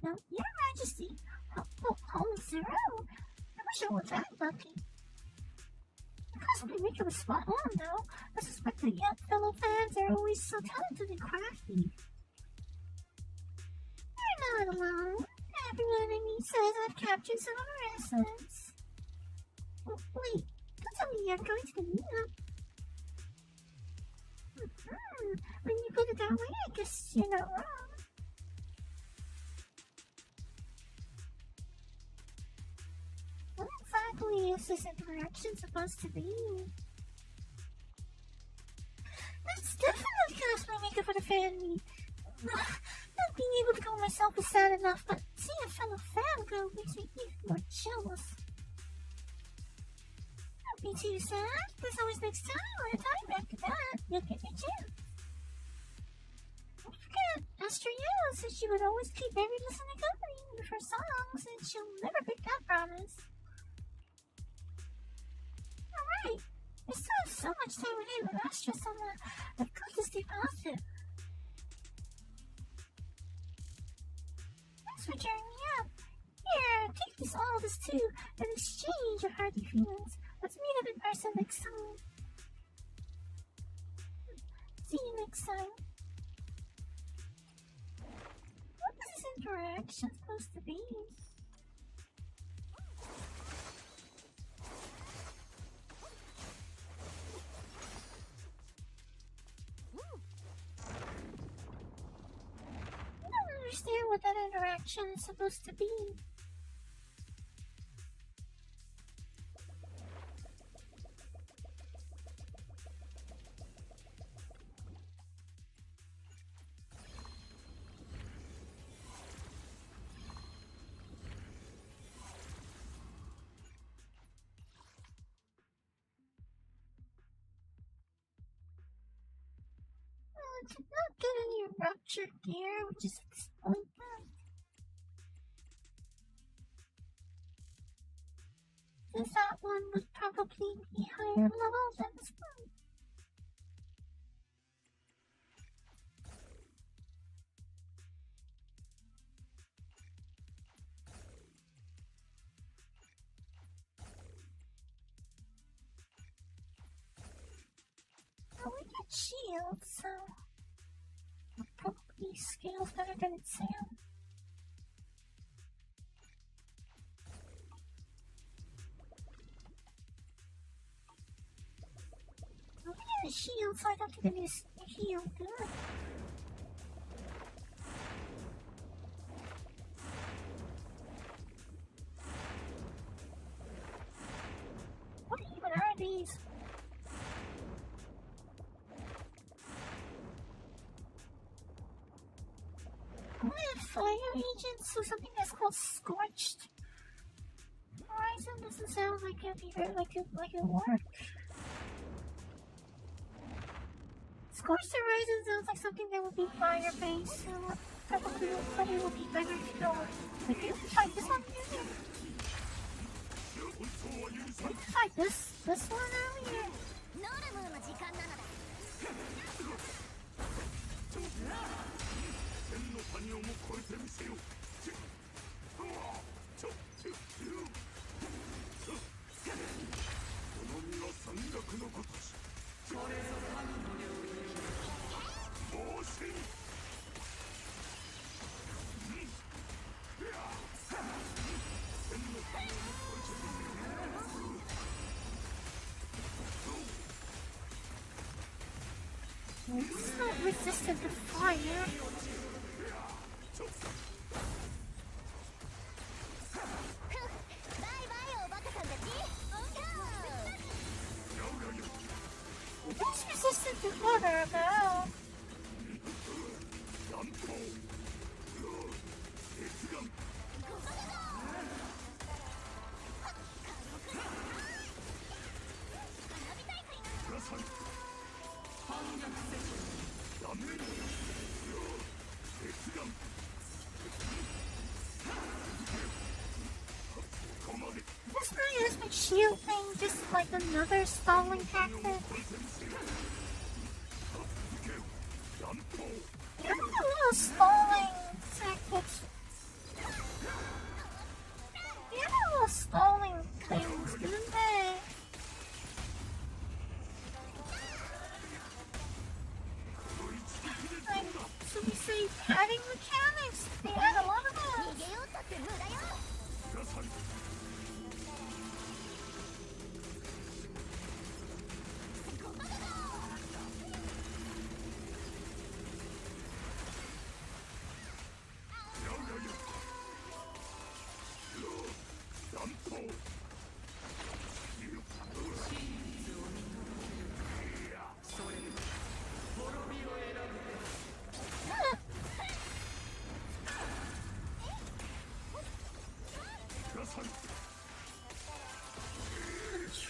No, Your Majesty. Home Zero. I wish I were that lucky. The cosplay maker was spot on, though. I suspect the young fellow fans are always so talented and crafty. You're not alone. Everyone I meet says I've captured some of her essence. Oh, wait, don't tell me you're going to the meetup. When you put it that way, I guess you're not wrong. What exactly is this interaction supposed to be? That's definitely cosplay makeup for the fan meet. Not being able to go myself is sad enough, but seeing a fellow fan go makes me even more jealous. Don't be too sad. There's always next time or a time after that. You'll get your chance. Don't forget, Astro Yellow said she would always keep every listener company with her songs, and she'll never break that promise. Alright, I still have so much time ahead with Astro Summer. I've got to stay positive. Thanks for cheering me up. Here, take all this too, and exchange your hearty feelings. Let's meet up in person next time. See you next time. What is this interaction supposed to be? I don't understand what that interaction is supposed to be. I did not get any ruptured gear, which is a disappointment. Since that one would probably be higher level than this one. Oh, we get shields, so it probably scales better than it sounds. Oh, we have a shield, so I don't think it is heal good. What even are these? We have fire agents or something that's called Scorched. Horizon doesn't sound like it work. Scorched Horizon sounds like something that would be fire based, so probably will be better if you go. Like, you can fight this one here. You can fight this one earlier. ノルムーの時間なのだ。天の谷をも越えてみせよ。この身は山岳のごとし。これぞ神の領域。猛進。天の谷をも越えてみせよ。 This is not resistant to fire. This to let her go. This guy has been shielding just like another stalling tactic. There are a lot of stalling tactics. They have a lot of stalling things, didn't they? Like, so we say adding mechanics. They add a lot of those.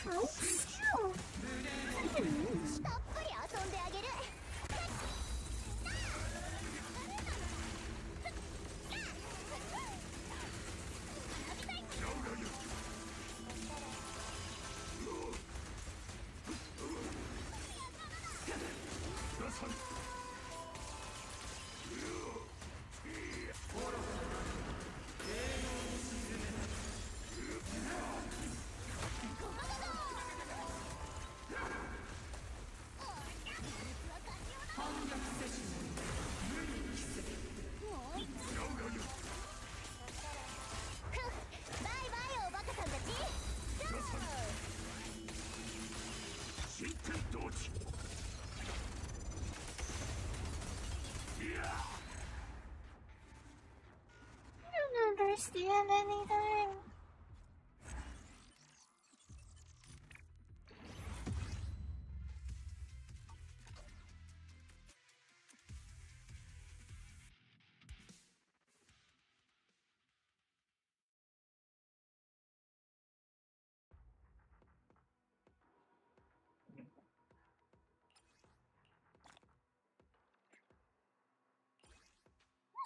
Tropes? Oh. I don't understand anything.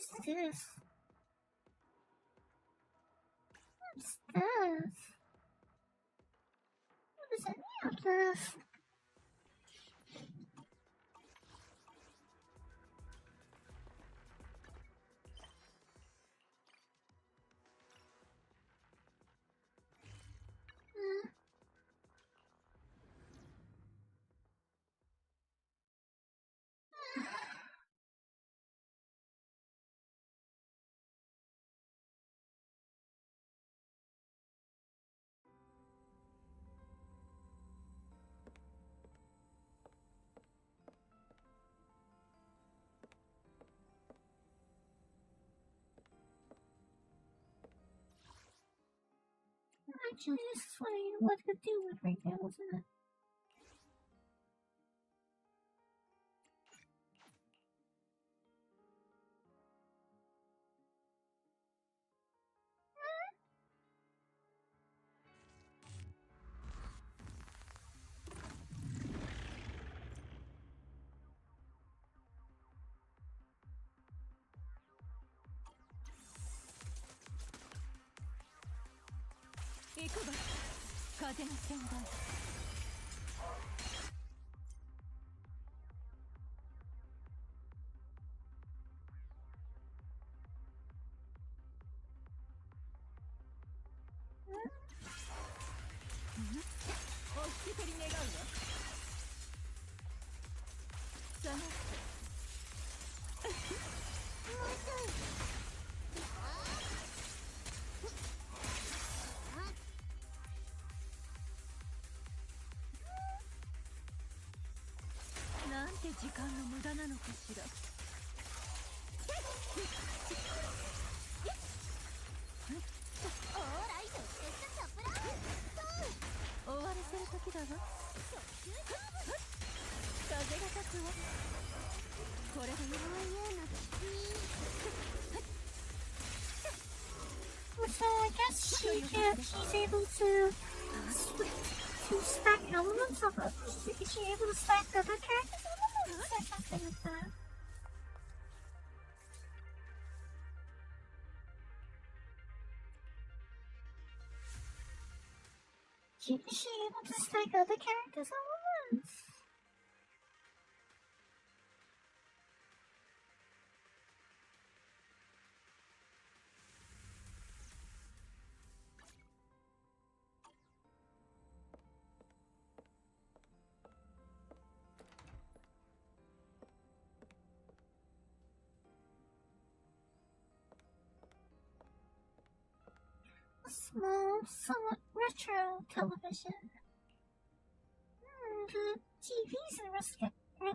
What's this? What's this? What is any of this? Actually, this is what I could do with right now, isn't it?行くば風の旋盤お引き取り願うわ下がってなんて時間の無駄なのかしら終わらせる時だわ風が立つわ。これでそういうのSo I guess she's able to stack elements of it. Is she able to stack other characters' elements or something like that? Is she able to stack other characters' elements? Small, somewhat retro television. The TV's in Ruscalifer?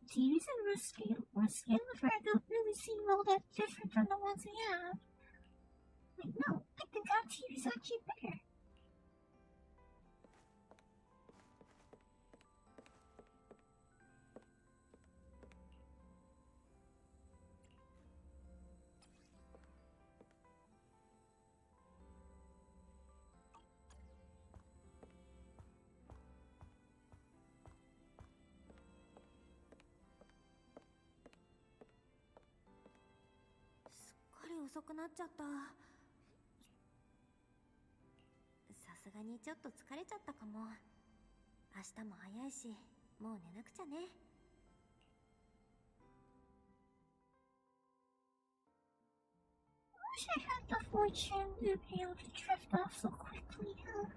TV's in Ruscalifer don't really seem all that different from the ones we have. Wait, no, I think our TV's actually bigger.すっかり遅くなっちゃった。さすがにちょっと疲れちゃったかも。明日も早いし、もう寝なくちゃね。I wish I had the fortune to be able to drift off so quickly, huh?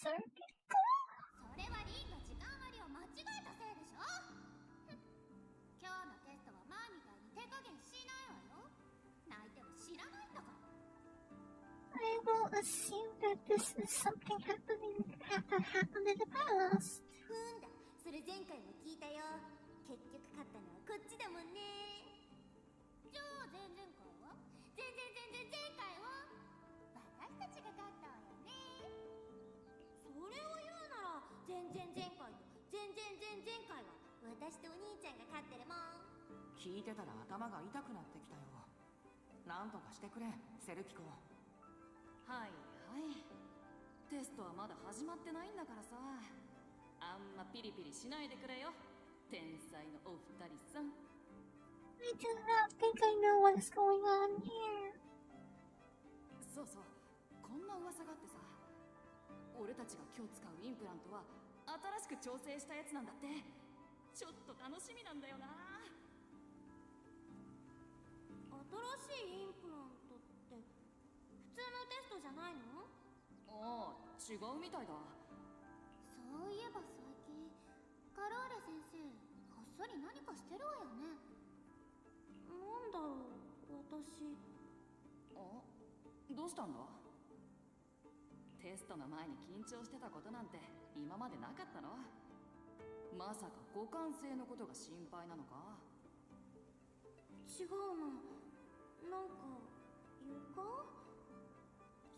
Circuit? それはリンが時間割を間違えたせいでしょ。今日のテストは前みたいに手加減しないわよ。泣いても知らないんだから。I will assume that this is something that happened in the past. だ、それ前回も聞いたよ。結局勝ったのはこっちだもんね。じゃあ前々回は前回は私たちが勝ったわよね。それを言うなら前々前回と前回は私とお兄ちゃんが勝ってるもん。聞いてたら頭が痛くなってきたよ。なんとかしてくれ、セルピコ。はいはい。テストはまだ始まってないんだからさ。あんまピリピリしないでくれよ、天才のお二人さん。I do not think I know what is going on here. そうそう、こんな噂があってさ、俺たちが今日使うインプラントは新しく調整したやつなんだって。ちょっと楽しみなんだよな。新しいインプラントって普通のテストじゃないの？ああ、違うみたいだ。そういえば最近カローレ先生こっそり何かしてるわよね。なんだろう、私。あ、どうしたんだ？テストの前に緊張してたことなんて今までなかったの？まさか互換性のことが心配なのか？違うな。なんか床？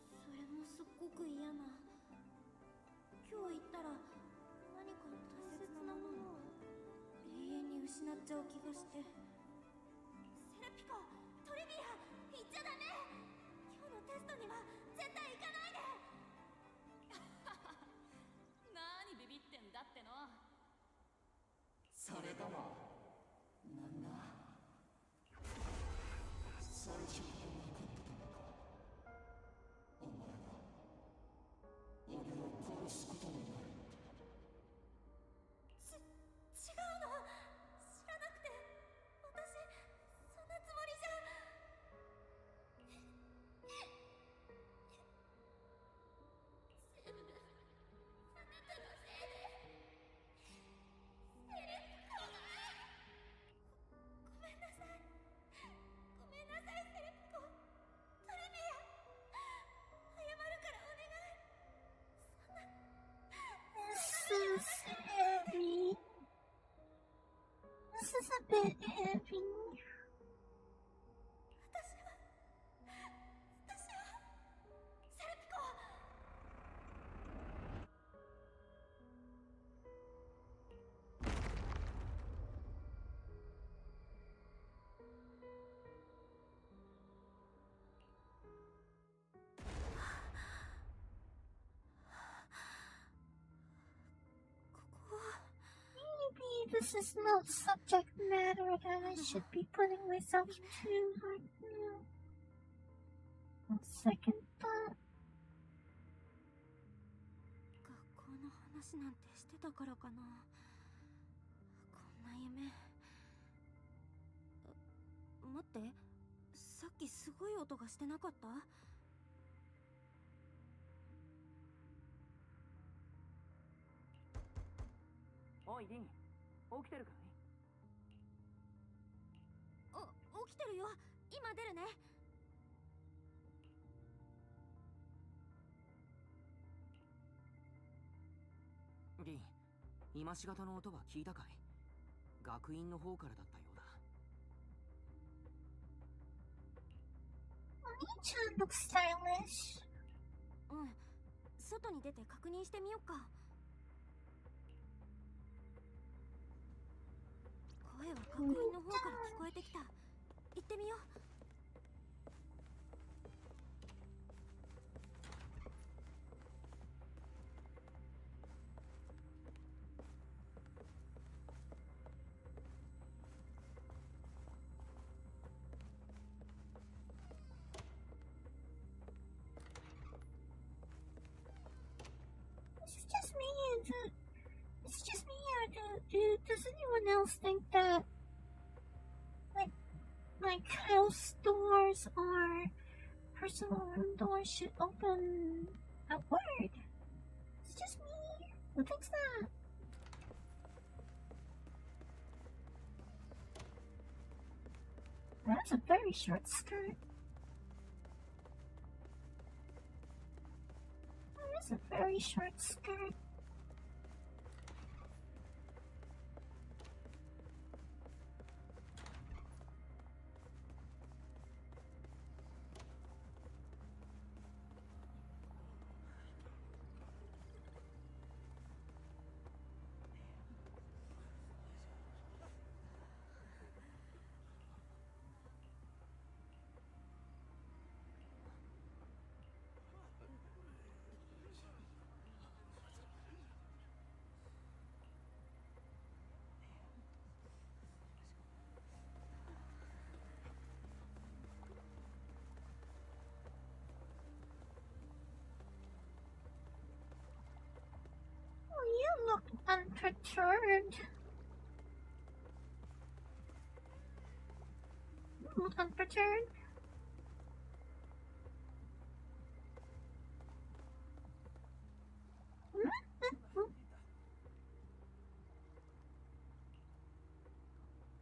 それもすっごく嫌な。今日行ったら何か大切なものを永遠に失っちゃう気がして。セルピコ、トリビア、行っちゃダメ。今日のテストには絶対行かないで。何ビビってんだっての。それともなんだ、最初から分かってたのか。お前は俺を殺すことになる。違うの。知らなくて。私 bit heavy. Maybe this is not subject matter that I should be putting myself to right now. On second thought. 学校の話なんてしてたからかな。こんな夢。待って、さっきすごい音がしてなかった？おいリン、起きてるかい？起きてるよ。今出るね。リン、今しがたの音は聞いたかい？学院の方からだったようだ。お兄ちゃん looks stylish. うん。外に出て確認してみよっか。声は学院の方から聞こえてきた。行ってみよう。It's just me or does anyone else think that like house doors or personal room doors should open outward? It's just me. Who thinks that? That's a very short skirt. That is a very short skirt. You look unperturbed. You look unperturbed.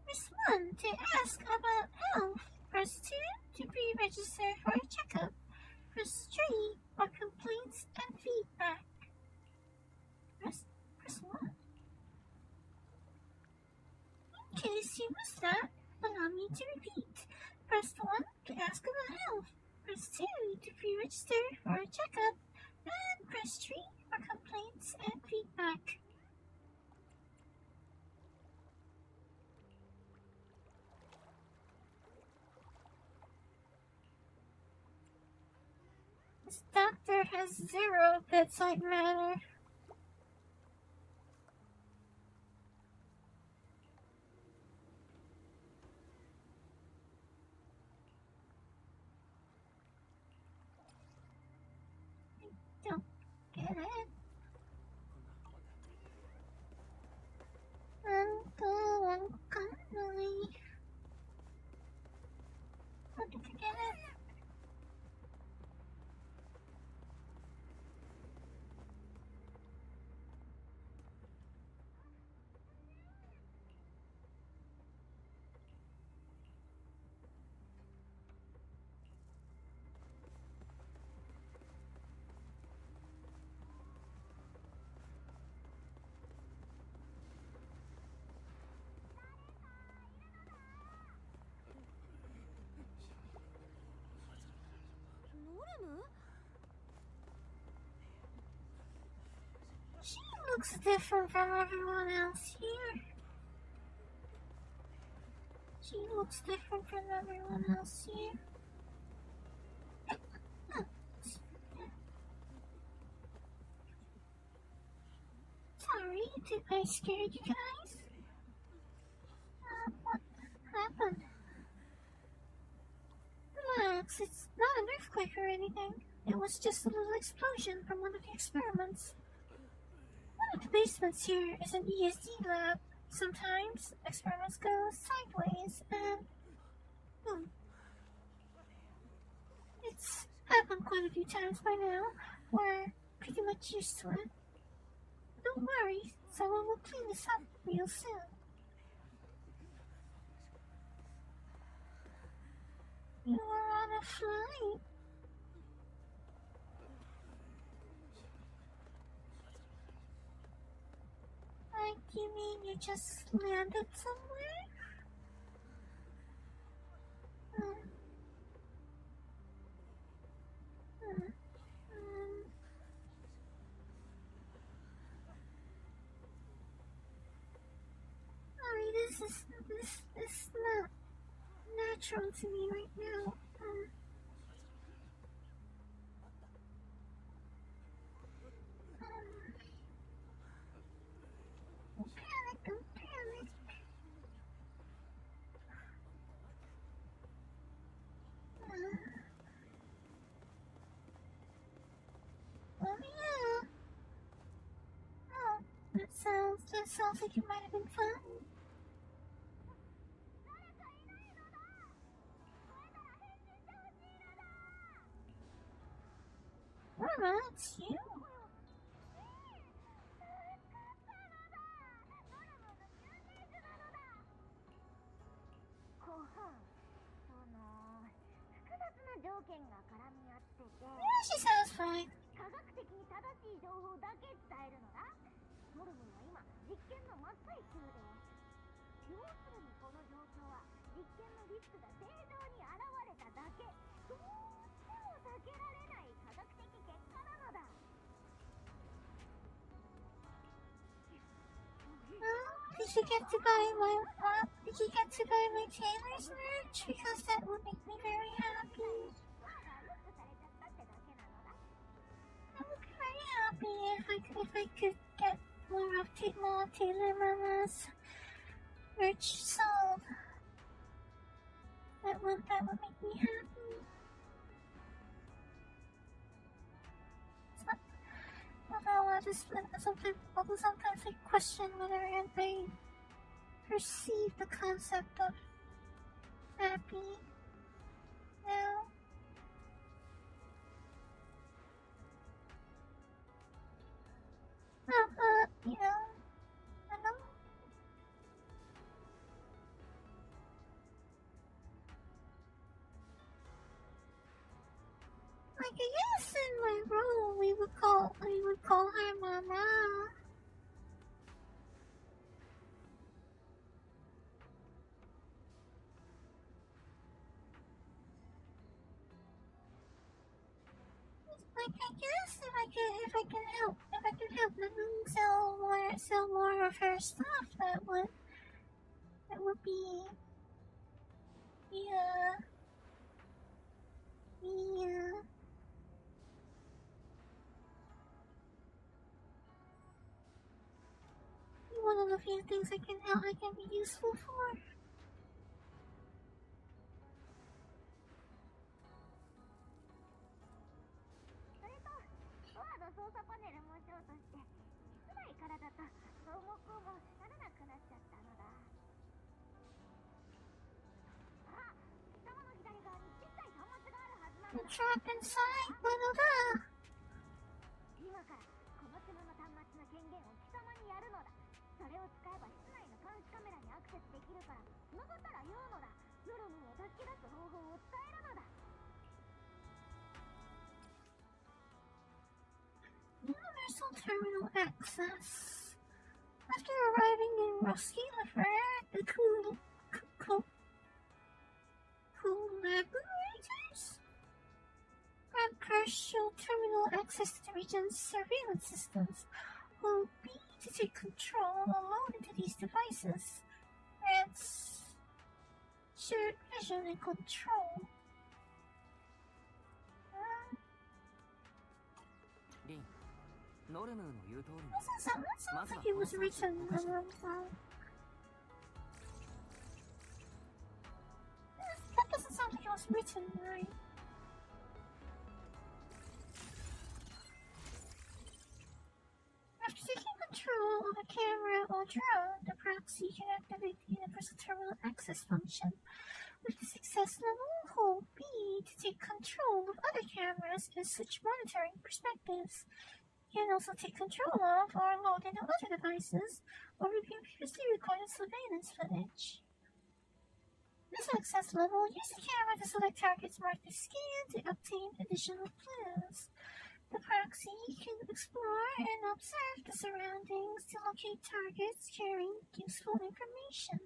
Press 1 to ask about health. Press 2 to pre-register for a checkup. Press 3 for complaints and feedback. Press 1. In case you missed that, allow me to repeat. Press 1 to ask about health. Press 2 to pre-register for a checkup. And press 3 for complaints and feedback. This doctor has 0 bedside manner. Don't get it. Uncle, Conley. How did you get it? looks different from everyone else here. She looks different from everyone else here. Sorry, did I scare you guys? What happened? Relax, it's not an earthquake or anything. It was just a little explosion from one of the experiments. One of the basements here is an ESD lab. Sometimes experiments go sideways and boom. It's happened quite a few times by now. We're pretty much used to it. Don't worry, someone will clean this up real soon. You are on a flight. Like, you mean you just landed somewhere? Sorry, this is not natural to me right now. Don't panic. Oh yeah. Oh, that sounds like it might have been fun. Mama, it's you. Yeah, she sounds fine. 科学的に正しい情報だけ伝えるのだ。ノルムは今実験の真っ最中で、要するにこの状況は実験のリスクが正常に現れただけ、どうしても避けられない科学的結果なのだ。Did you get to buy my Taylor's merch? Because that would make me very happy. I would be very happy if I could get more Taylor Mama's merch sold. That would make me happy. Although sometimes I question whether I perceive the concept of happy now. You know, I know. Like, I guess in my role we would call her Mama. Like, I guess if I can help them sell more of her stuff, that would be one of the few things I can be useful for. 操作パネル持ちようとして室内からだとどうもこうもならなくなっちゃったのだ。あ、貴様の左側に小さい端末があるはずなのだ。 Trapped inside, little da. 今からこの島の端末の権限を貴様にやるのだ。それを使えば室内の監視カメラにアクセスできるから繋がったら言うのだ。ヨロムを助け出す方法を伝えるのだ。 Universal Terminal Access. After arriving in Roskilde, the collaborators grant partial terminal access to the region's surveillance systems. Will be to take control and load into these devices. Grants shared vision and control. Lin, ノルムーの言う通りに That sounds like it was written a long time. That doesn't sound like it was written right. After taking control of a camera or drone, the proxy can activate the Universal Terminal Access function. With the success level, hold B to take control of other cameras and switch monitoring perspectives. You can also take control of or load into other devices or review previously recorded surveillance footage. This access level, use the camera to select targets marked as scanned to obtain additional clues. The proxy can explore and observe the surroundings to locate targets carrying useful information.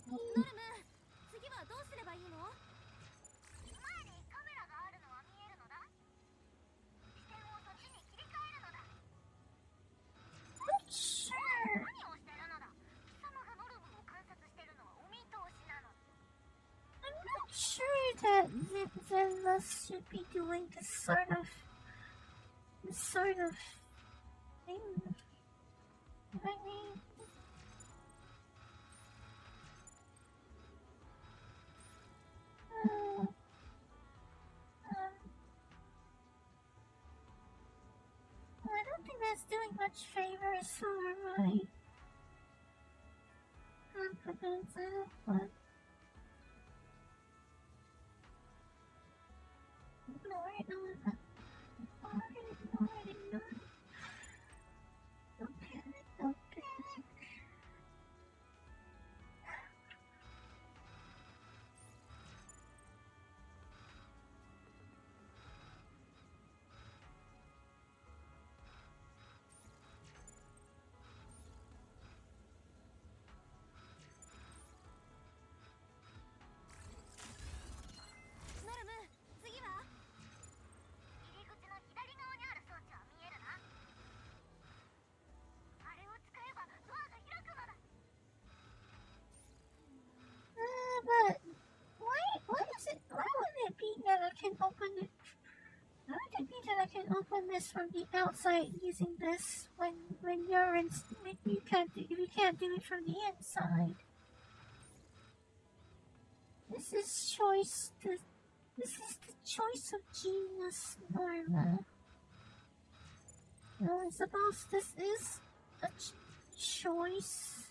ノルム、次はどうすればいいの？前にカメラがあるのは見えるのだ。視点をそっちに切り替えるのだ。何をしてるのだ。貴様がノルムを観察してるのはお見通しなの。I'm not sure that Zenless should be doing this sort of thing. I mean, I don't think that's doing much favors for my confidence, but ignore it. Don't panic, don't panic. But why wouldn't it be that I can open it? Why would it be that I can open this from the outside using this when you're in? You can't do it from the inside. This is the choice of genius, Norma. I suppose this is a choice.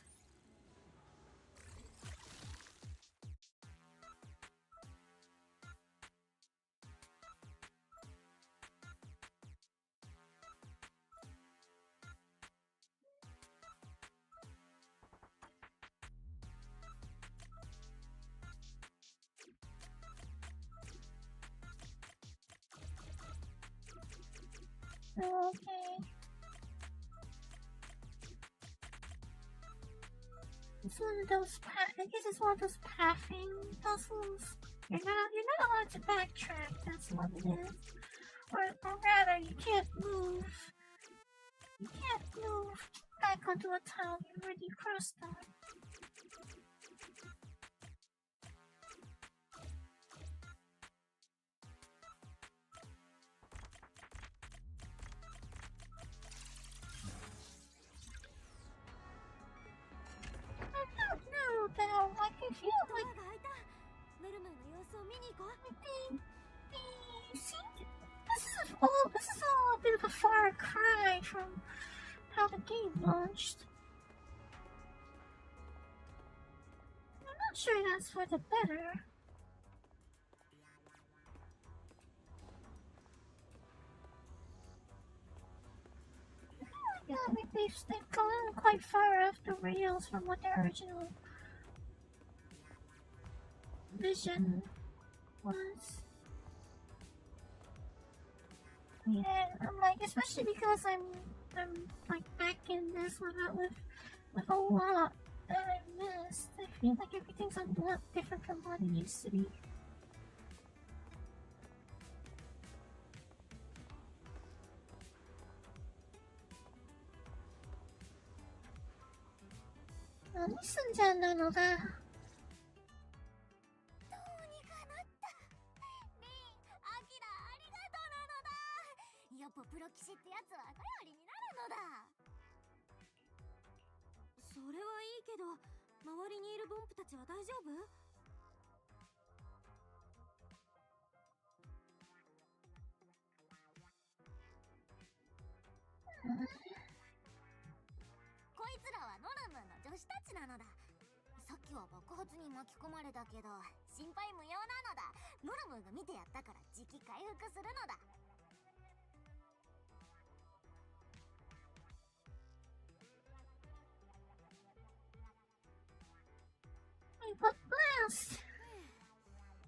Okay. It's one of those I guess it's one of those pathing puzzles. You're not allowed to backtrack, that's what it is. Or rather, you can't move back onto a tile you already crossed on. Though, I can feel like this is all a bit of a far cry from how the game launched. I'm not sure that's for the better. Yeah, I think they've gone quite far off the rails from what their original vision was. Yeah, I'm like, especially because I'm like back in this with a lot that I missed. I feel like everything's a lot different from what it used to be. 何すんじゃんなのだ。どうにかなった。リン、アキラありがとうなのだ。やっぱプロ騎士ってやつは頼りになるのだ。それはいいけど、周りにいるボンプたちは大丈夫？こいつらはノルムーの女子たちなのだ。さっきは爆発に巻き込まれたけど心配無用なのだ。ノルムーが見てやったから時期回復するのだ。But blast!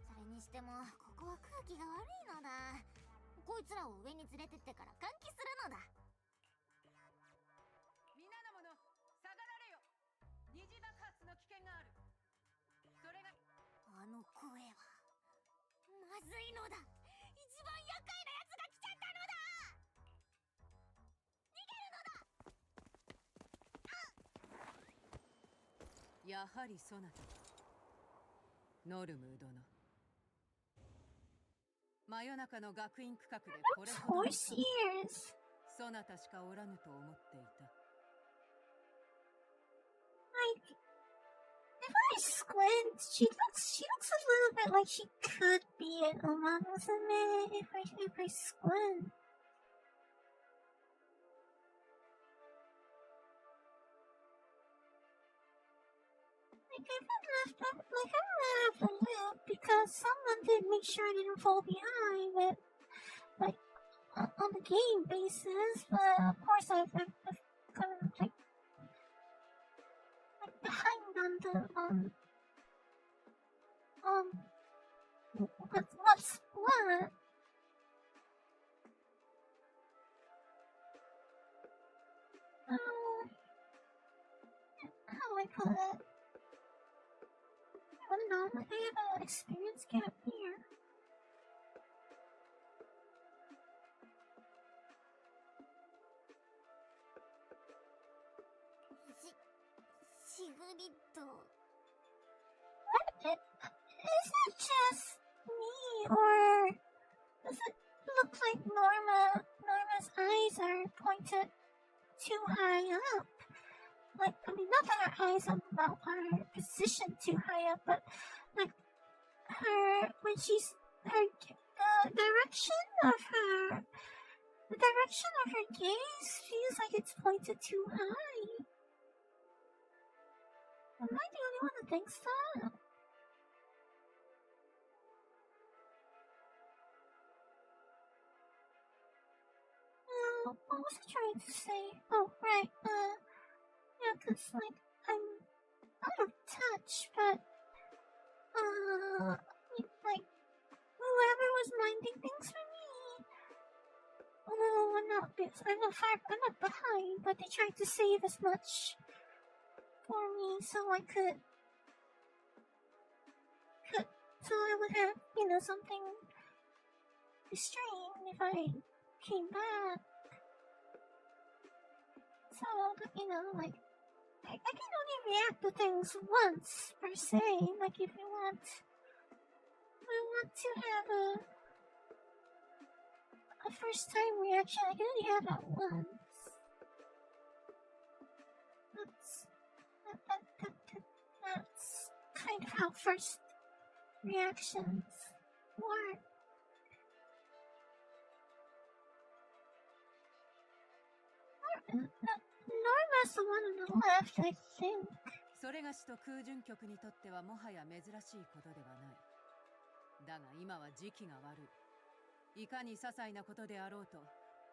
それにしてもここは空気が悪いのだ。こいつらを上に連れてってから換気するのだ。皆の者下がられよ。二次爆発の危険がある。それがあの声はまずいのだ。一番厄介なやつが来ちゃったのだ。逃げるのだ。やはりそなたノルムー殿。真夜中の学院区画でこれほどのそなたしかおらぬと思っていた。Like, if I squint, she looks a little bit like she could be an Umamusume if I squint. I'm out of the loop because someone did make sure I didn't fall behind, but like on the game basis. But of course, I've kind of like behind on the what's what? How do I put it? I don't know, I have an experience gap here. What? Is it just me, or does it look like Norma's eyes are pointed too high up? Like, I mean, not that her eyes are positioned too high up, but like when she's the direction of her gaze feels like it's pointed too high. Am I the only one that thinks that? What was I trying to say? Oh, right, yeah, 'cause, like, I'm out of touch, but, like, whoever was minding things for me, I'm not behind, but they tried to save as much for me so I so I would have, something restrained if I came back. So, like, I can only react to things once, per se. Like, if I want to have a first time reaction, I can only have that once. That's kind of how first reactions work. Norma's the one on the left, I think. それがしと空準局にとってはもはや珍しいことではない。だが今は時期が悪い。いかに些細なことであろうと、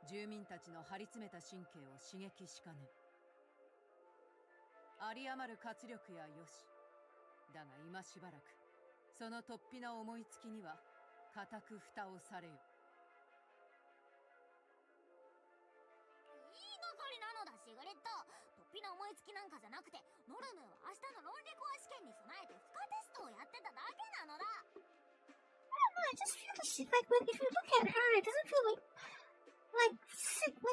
住民たちの張り詰めた神経を刺激しかねん。有り余る活力やよし。だが今しばらく、その突飛な思いつきには固く蓋をされよ。言いがかりなのだ、シグレット。突飛な思いつきなんかじゃなくて、ノルムーは明日の論理コア試験に備えて負荷テストをやってただけなのだ。I just feel that she, like, if you look at her, it doesn't feel like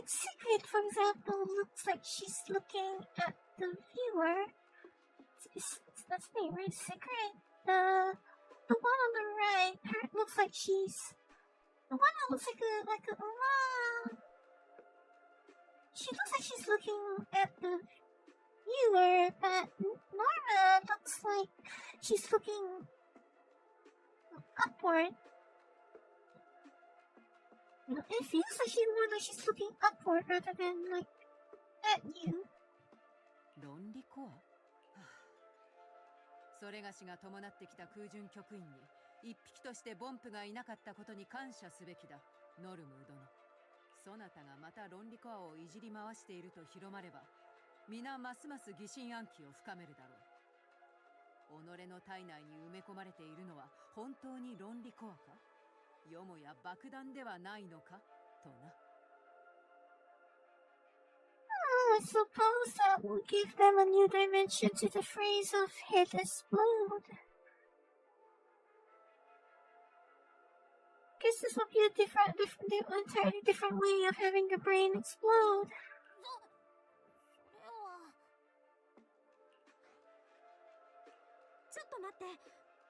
Sigrid, for example, looks like she's looking at the viewer. That's my right secret. The one on the right, her looks like she's. The one that looks like a she looks like she's looking at the viewer, but Norma looks like she's looking upward. It feels like she's looking upward rather than like at you. 論理コアそれがしが伴ってきた空準局員に一匹としてボンプがいなかったことに感謝すべきだノルム殿そなたがまた論理コアをいじり回していると広まれば皆ますます疑心暗鬼を深めるだろう己の体内に埋め込まれているのは本当に論理コアかよもや爆弾ではないのかとなI suppose that will give them a new dimension to the phrase of head explode. Guess this will be a entirely different way of having your brain explode. ちょっと待って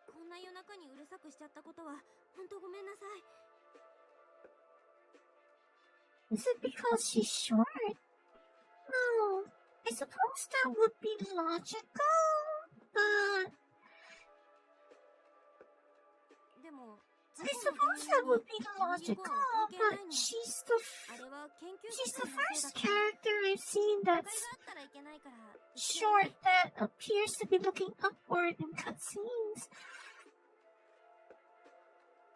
こんな夜中にうるさくしちゃったことは本当ごめんなさい Is it because she's short? No, I suppose that would be logical, but... でも I suppose that would be logical, but she's the first character I've seen that's short that appears to be looking upward in cutscenes.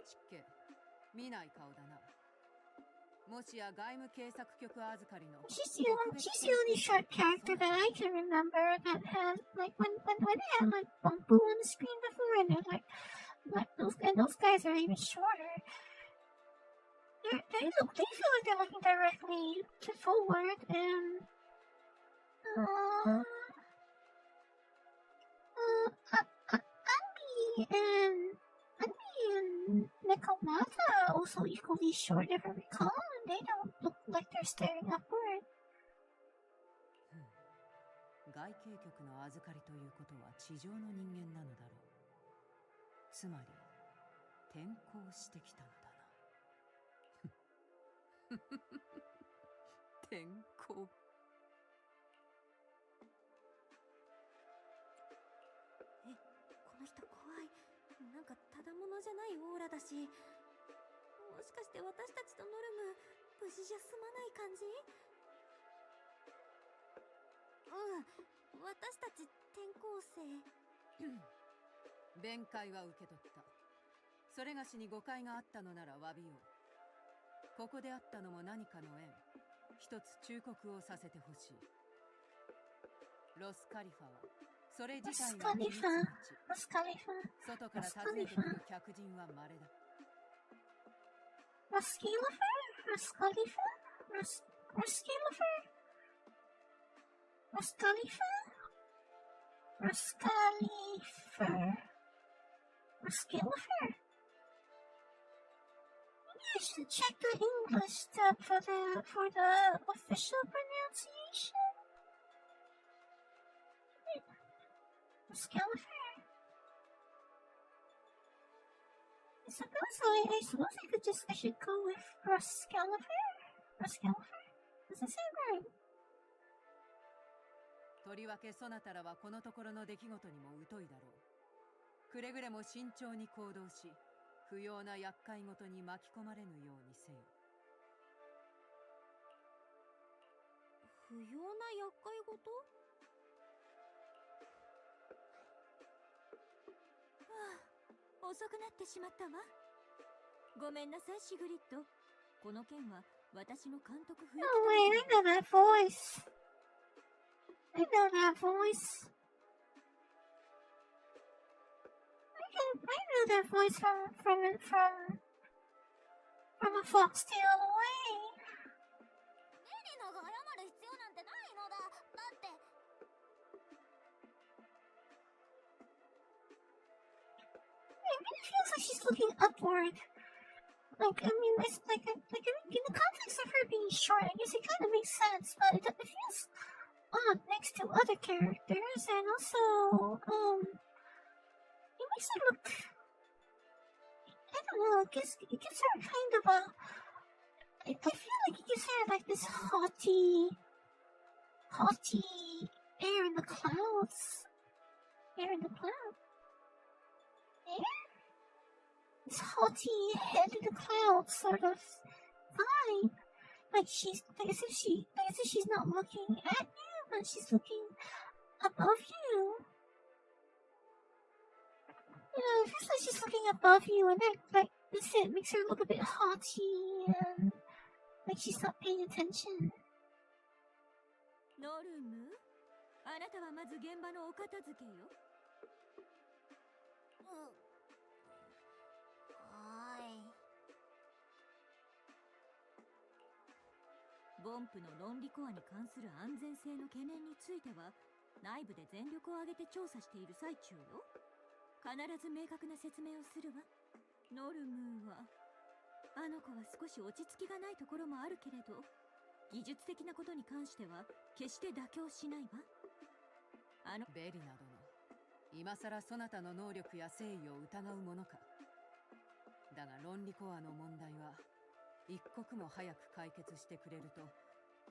ちっけ見ない顔だなもしや外務警察局預かりの She's the only short character that I can remember that had like when they had like Bumpu on the screen before and they're like those guys are even shorter. They feel like they're looking directly forward and Anmi and Nekomata are also equally short if I recall, and they don't look like they're staring upward. 外警局の預かりということは地上の人間なのだろうつまり転校してきたのだな転校この人怖いなんかただものじゃないオーラだしもしかして私たちとノルム無事じゃ済まない感じ私たち転校生弁解は受け取ったそれがしに誤解があったのなら詫びようここであったのも何かの縁一つ忠告をさせてほしいロスカリファはそれ自体が秘密の地外から訪ねてくる客人は稀だロスカリファ I should check the English tab for the official pronunciation. Scalifer. I suppose I should go with Scalifer. Does that sound right? とりわけそなたらはこのところの出来事にも疎いだろうくれぐれも慎重に行動し不要な厄介ごとに巻き込まれぬようにせよ不要な厄介ごと遅くなってしまったわごめんなさいシグリッドこの件は私の監督不 Oh wait, I know that voice. I know that voice from a Foxtail away. エレナが謝る必要なんてないのだ。だって。It really feels like she's looking upward. Like, I mean, it's like in the context of her being short, I guess it kind of makes sense, but it feels odd. Like, next to other characters, and also, it makes her look, I don't know, it gives her kind of a, I feel like it gives her like this haughty air in the clouds. Air in the clouds. Air? This haughty head in the clouds sort of vibe. Like she's, like as if she's not looking at you, but she's looking above you. You know, it feels like she's looking above you, and that, like, this it makes her look a bit haughty, and like she's not paying attention. ノルム、あなたはまず現場のお片付けよ。はい。ボンプの論理コアに関する安全性の懸念については、内部で全力を挙げて調査している最中よ。必ず明確な説明をするわ。ノルムは、あの子は少し落ち着きがないところもあるけれど、技術的なことに関しては決して妥協しないわ。ベリナ殿、今さらそなたの能力や誠意を疑うものか。だが論理コアの問題は一刻も早く解決してくれると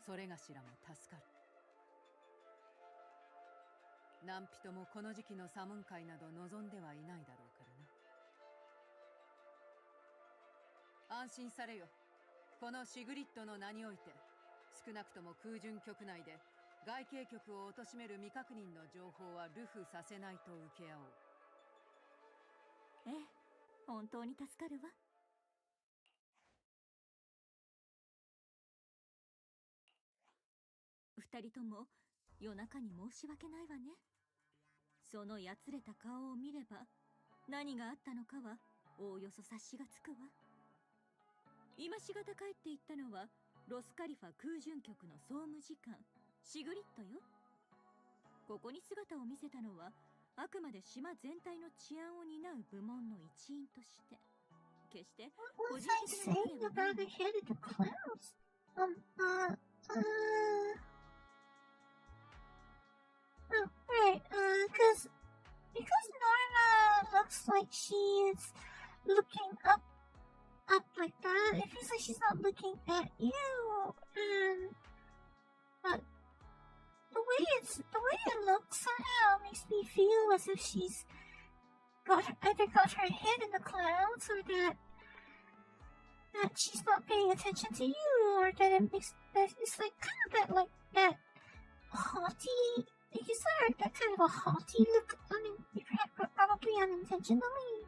それがしらも助かる。何人もこの時期のサムン会など望んではいないだろうからな。安心されよ。このシグリッドの名において少なくとも空準局内で外景局を貶める未確認の情報は流布させないと受け合おう。ええ、本当に助かるわ。二人とも夜中に申し訳ないわね。そのやつれた顔を見れば何があったのかはおおよそ察しがつくわ。今しがた帰っていったのはロスカリファ空準局の総務次官シグリッドよ。ここに姿を見せたのはあくまで島全体の治安を担う部門の一員として決して個人的なことではない。Right, because Norma looks like she is looking up like that, it feels like she's not looking at you, and but the way it looks somehow makes me feel as if she's either got her head in the clouds, or that she's not paying attention to you, or that it's like kind of that haughty. You saw that kind of a haughty look. I mean, probably unintentionally.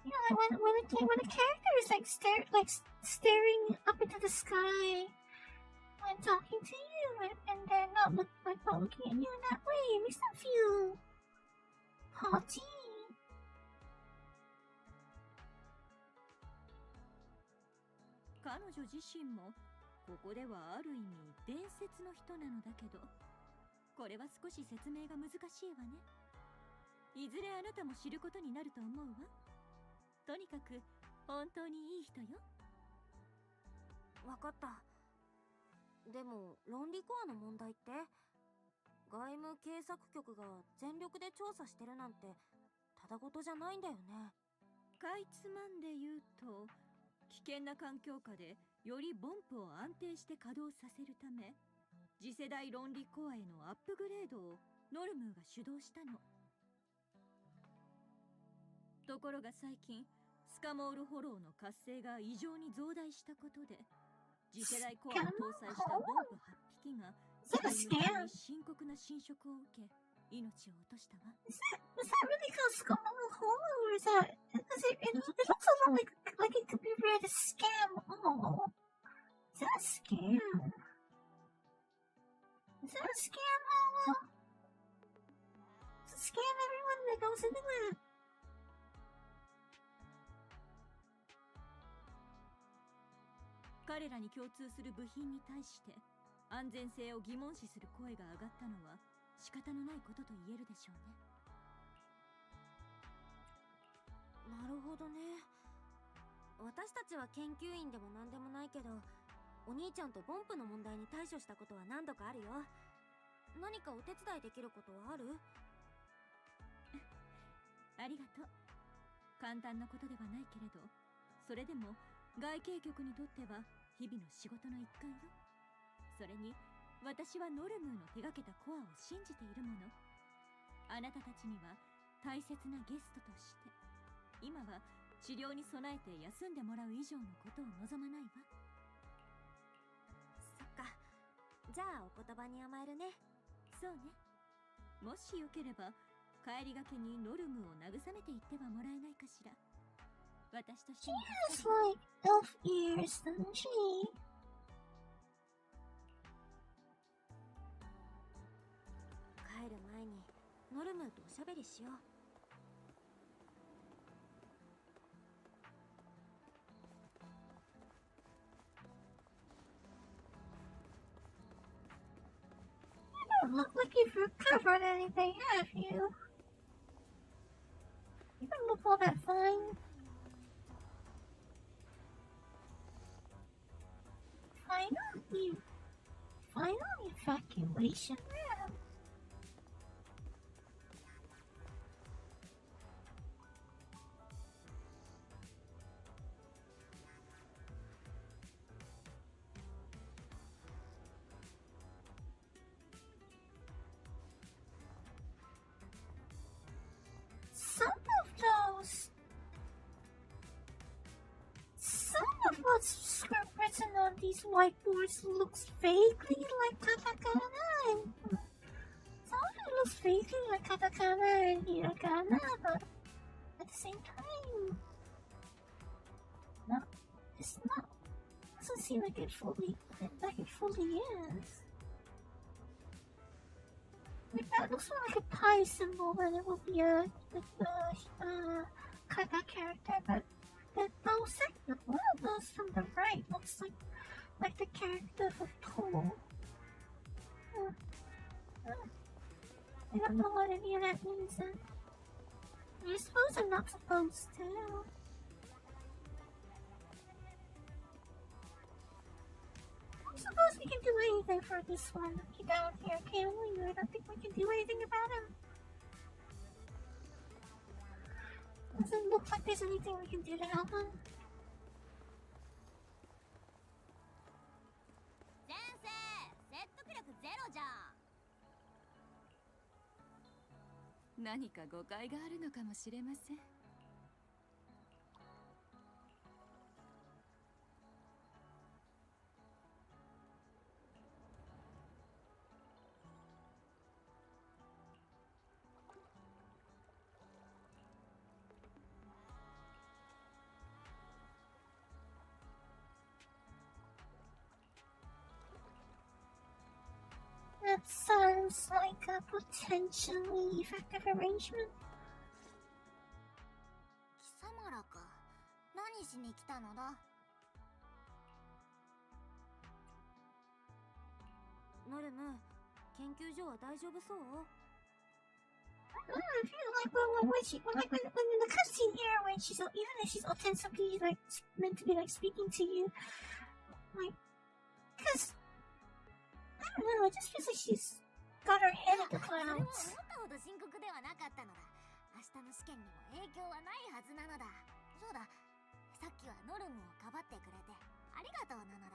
You know, like when a character is like staring up into the sky when talking to you, and they're not looking at you in that way, it makes them feel haughty. 彼女自身もここではある意味伝説の人なのだけど、これは少し説明が難しいわね。いずれあなたも知ることになると思うわ。とにかく本当にいい人よ。わかった。でも論理コアの問題って外務警察局が全力で調査してるなんてただごとじゃないんだよね。かいつまんで言うと、危険な環境下でよりボンプを安定して稼働させるため、次世代論理コアへのアップグレードをノルムーが主導したの。ところが最近スカモールフォローの活性が異常に増大したことで、次世代コアを搭載したボンプ8匹が外務に深刻な侵食を受け命を落としたわ。Is that really called Scamola Holo, or is that? It looks a lot like it could be read as scam. Oh, is that a scam? Is that a scam, Holo? It's a scam, everyone that goes into it. 彼らに共通する部品に対して安全性を疑問視する声が上がったのは仕方のないことと言えるでしょうね。なるほどね。私たちは研究員でも何でもないけど、お兄ちゃんとボンプの問題に対処したことは何度かあるよ。何かお手伝いできることはある？ありがとう。簡単なことではないけれど、それでも外継局にとっては日々の仕事の一環よ。それに私はノルムーの手がけたコアを信じているもの。あなたたちには大切なゲストとして、今は治療に備えて休んでもらう以上のことを望まないわ。そっか。じゃあお言葉に甘えるね。そうね。もしよければ帰りがけにノルムを慰めていってはもらえないかしら。私としても She has like elf ears, doesn't she? 帰る前にノルムーとおしゃべりしよう。You don't look like you've recovered anything, have you? You don't look all that fine. Final evacuation room. Some of what's written on these whiteboards looks vaguely like katakana. Some of it looks vaguely like katakana and hiragana, but at the same time, no, it's not. Doesn't seem like it fully is. Like that looks more like a pi symbol than it would be a kata character, but one of those from the right looks like the character of Tomo. I don't know what any of that means then. I suppose I'm not supposed to. I suppose we can do anything for this one down here, can we? I don't think we can do anything about him. Doesn't look like there's anything we can do to help him. 先生、説得力ゼロじゃん。何か誤解があるのかもしれません。That sounds like a potentially effective arrangement. 貴様らか。何しに来たのだ？ノルム、研究所は大丈夫そう？ I feel like when in the cutscene here, when she's even if she's ostensibly like meant to be like speaking to you, like, cause I don't know, it just feels like she's got her head in the それは思っ clouds. たほど深刻ではなかったのだ。明日の試験にも影響はないはずなのだ。そうだ、さっきはノルムをかばってくれてありがとうなのだ。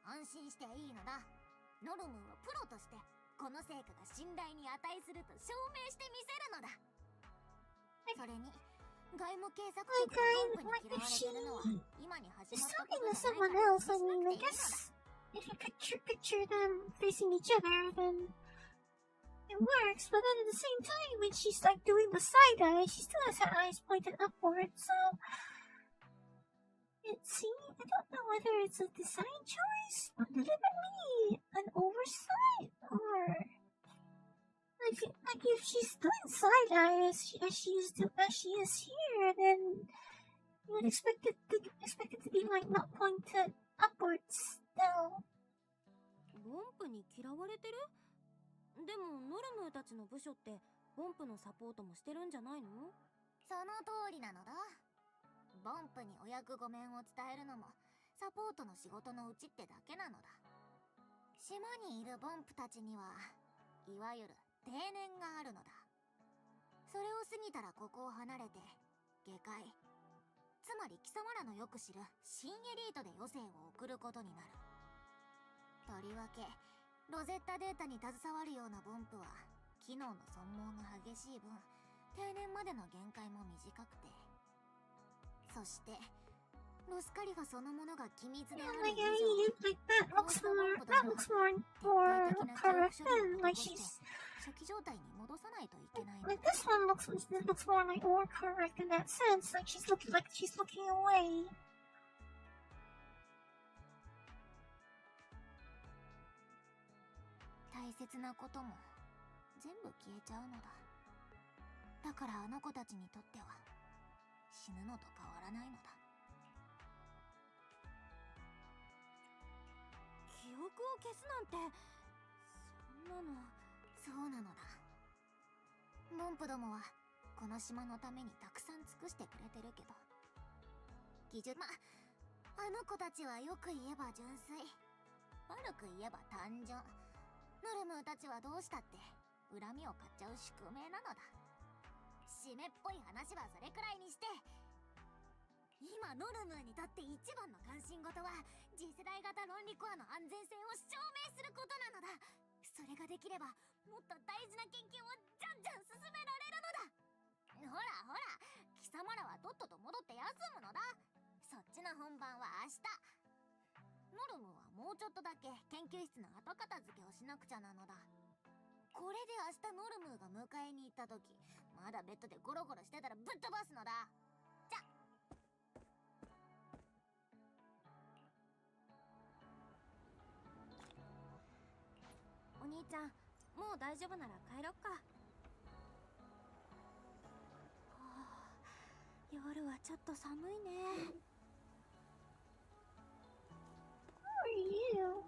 安心していいのだ。ノルムはプロとしてこの成果が信頼に値すると証明してみせるのだ。それに外務警察局の本部に嫌われてるのは今に始 She's まったこ talking と to じゃない someone から else. I 気に mean, しな I くていいのだ。 guess if you picture them facing each other, then it works. But then at the same time, when she's like doing the side eye, she still has her eyes pointed upwards. So it seems I don't know whether it's a design choice or deliberately an oversight, or like if she's doing side eye as she is here, then you would expect it to be like not pointed upwards still. ボンプに嫌われてる？でもノルムーたちの部署ってボンプのサポートもしてるんじゃないの？その通りなのだ。ボンプにお役御免を伝えるのもサポートの仕事のうちってだけなのだ。島にいるボンプたちにはいわゆる定年があるのだ。それを過ぎたらここを離れて下界、つまり貴様らのよく知る新エリートで余生を送ることになる。とりわけロゼッタデータに携わるようなボンプは機能の損耗が激しい分、定年までの限界も短くて、そしてロスカリファそのものが機密であ Oh る my 以 god, 上、 like that looks more correct than like she's 初期状態に戻さないといけないの。 like this one looks more like more correct in that sense. Like she's looking away. 大切なことも全部消えちゃうのだ。だからあの子たちにとっては死ぬのと変わらないのだ。記憶を消すなんて、そんなの。そうなのだ。モンプどもはこの島のためにたくさん尽くしてくれてるけど、技術、あの子たちはよく言えば純粋、悪く言えば単純。ノルムーたちはどうしたって恨みを買っちゃう宿命なのだ。締めっぽい話はそれくらいにして、今ノルムーにとって一番の関心事は次世代型論理コアの安全性を証明することなのだ。それができればもっと大事な研究をじゃんじゃん進められるのだ。ほらほら、貴様らはとっとと戻って休むのだ。そっちの本番は明日。ノルムはもうちょっとだけ研究室の後片付けをしなくちゃなのだ。これで明日ノルムが迎えに行った時、まだベッドでゴロゴロしてたらぶっ飛ばすのだ。じゃ。お兄ちゃん、もう大丈夫なら帰ろっか。はあ、夜はちょっと寒いね。Who are you?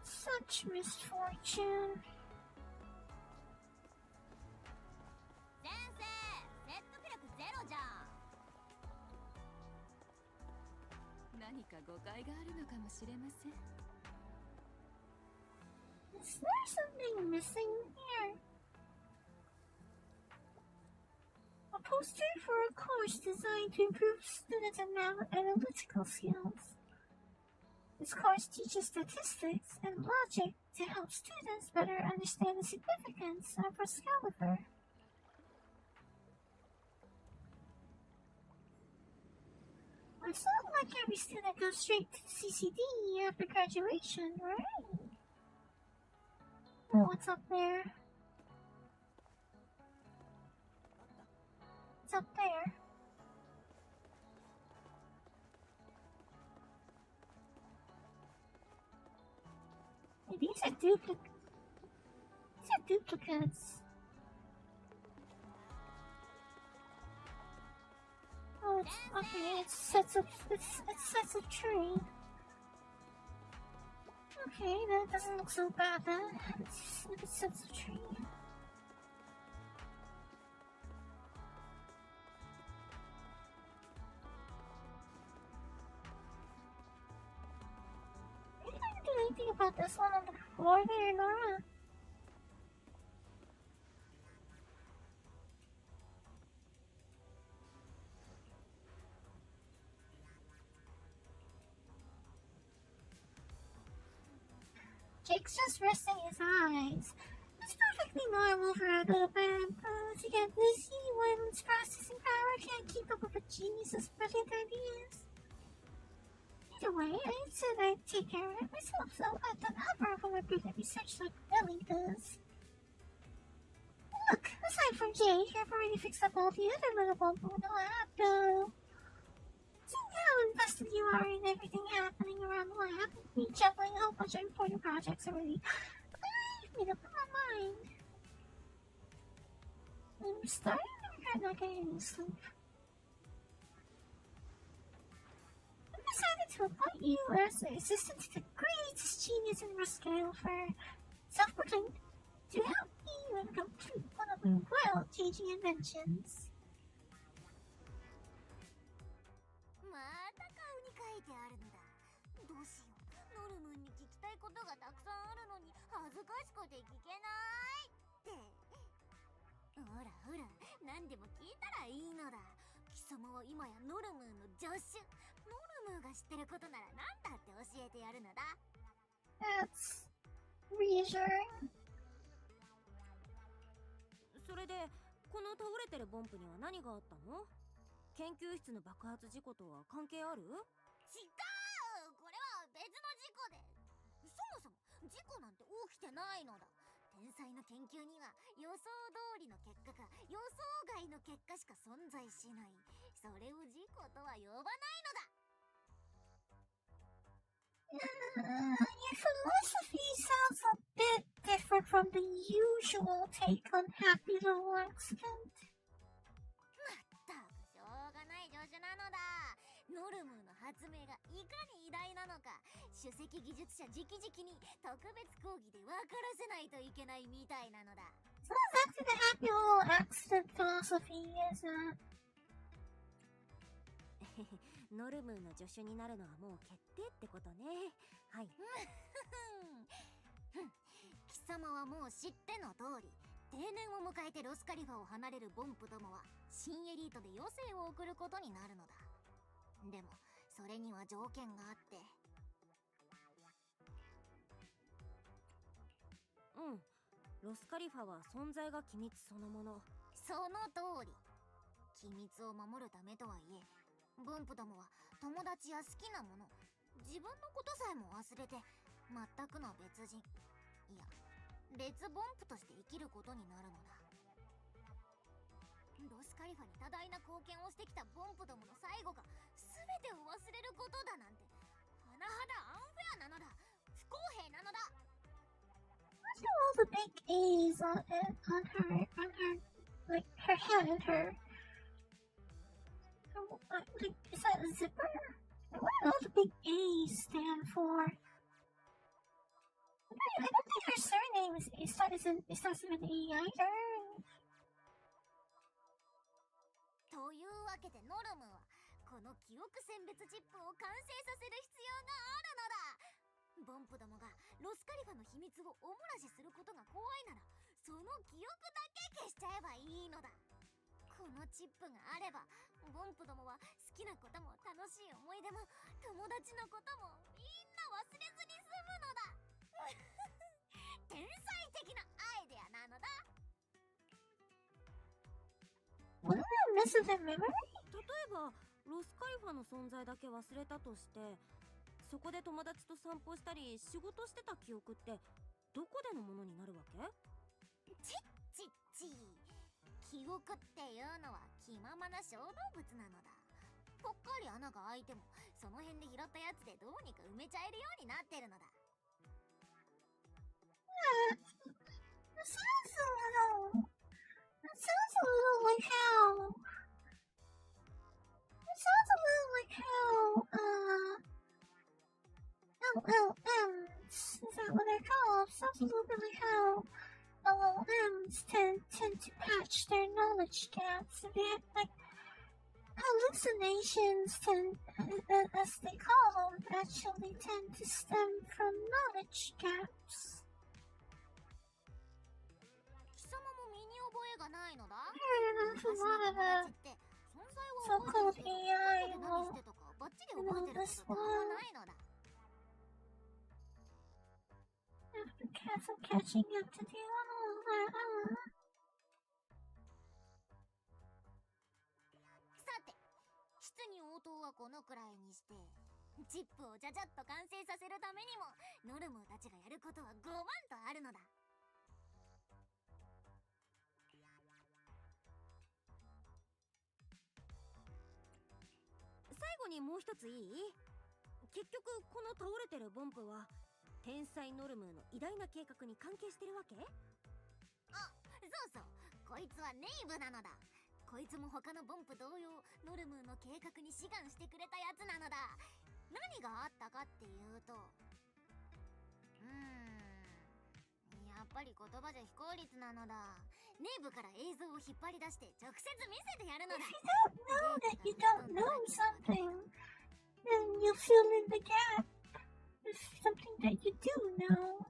Such misfortune. 先生、説得力ゼロじゃん。何か誤解があるのかもしれません。 Is there something missing here? A poster for a course designed to improve students' analytical skills. This course teaches statistics and logic to help students better understand the significance of Excalibur. It's not like every student goes straight to CCD after graduation, right? Oh, what's up there? What's up there? These are duplicates. These are duplicates. Oh, it's, okay, it sets a tree. Okay, that doesn't look so bad then. It sets a tree. I didn't do anything about this one on the floor there, Nora. Jake's just resting his eyes. It's perfectly normal for a little bamboo to get dizzy when its processing power can't keep up with a genius's brilliant ideas. Either way, I said I'd take care of it myself, so I've done other of my brilliant research like Ellie does. Look, aside from Jake, I've already fixed up all the other little bamboo in the lab, though. Seeing how invested you are in everything happening around the lab, me juggling a whole bunch of important projects already, I've made up my mind. I'm starting to regret not getting any sleep. I decided to appoint you as the assistant to the greatest genius in Ruscale for self-proclaimed to help you and complete one of my world-changing inventions. また顔に書いてあるのだ。どうしよう。ノルムンに聞きたいことがたくさんあるのに恥ずかしくて聞けないって。ほらほら、何でも聞いたらいいのだ。貴様は今やノルムンの助手。ノルムンが知ってることなら何だって教えてやるのだ。That's reassuring. それでこの倒れてるボンプには何があったの？研究室の爆発事故とは関係ある？違う！これは別の事故で。そもそも事故なんて起きてないのだ。天才の研究には予想通りの結果か予想外の結果しか存在しない。それを事故とは呼ばないのだ。Your philosophy sounds a bit different from the usual take on happy little accident. まったくしょうがない助手なのだ。ノルムの発明がいかに偉大なのか、首席技術者直々に特別講義で分からせないといけないみたいなのだ。So that's the happy little accident philosophy, isn't it? ノルムーの助手になるのはもう決定ってことね。はい。貴様はもう知っての通り、定年を迎えてロスカリファを離れるボンプどもは新エリートで余生を送ることになるのだ。でもそれには条件があって。うん、ロスカリファは存在が機密そのもの。その通り。機密を守るためとはいえ、ボンプどもは友達や好きなもの、自分のことさえも忘れて全くの別人、いや別ボンプとして生きることになるのだ。ロスカリファに多大な貢献をしてきたボンプどもの最後が全てを忘れることだなんて、甚だアンフェアなのだ。不公平なのだ。Look at all the big A's on her, like her head and her. Like, is that a zipper? What do all the big A's stand for? I don't think her surname starts with an E either. というわけでノルムはこの記憶選別チップを完成させる必要があるのだ。ボンプどもがロスカリファの秘密をおもらしすることが怖いなら、その記憶だけ消しちゃえばいいのだ。このチップがあれば、ボンプどもは好きなことも楽しい思い出も友達のこともみんな忘れずに済むのだ。天才的なアイデアなのだ。What am I missing in memory? 例えばロスカリファの存在だけ忘れたとして、そこで友達と散歩したり仕事してた記憶ってどこでのものになるわけ？ちっちっち。記憶っていうのは気ままな小動物なのだ。ぽっかり穴が開いてもその辺で拾ったやつでどうにか埋めちゃえるようになってるのだ。That sounds a little like how LLMs, is that what they're called? Sounds a little bit like how LLMs tend to patch their knowledge gaps. They have, like, hallucinations as they call them, actually tend to stem from knowledge gaps. 貴様も身に覚えがないのだ。 I don't know if a lot of the so-called AI will know this one. got some catching up to do. さて質疑応答はこのくらいにしてチップをちゃちゃっと完成させるためにもノルムーたちがやることは5万とあるのだ。最後にもう一ついい？結局この倒れてるボンプは天才ノルムーの偉大な計画に関係してるわけ？あ、そうそう、こいつはネイブなのだ。こいつも他のボンプ同様ノルムーの計画に志願してくれたやつなのだ。何があったかっていうと、やっぱり言葉じゃ非効率なのだ。ネイブから映像を引っ張り出して直接見せてやるのだ。 If you don't know that you don't know something, then you fill in the gap with something that you do know.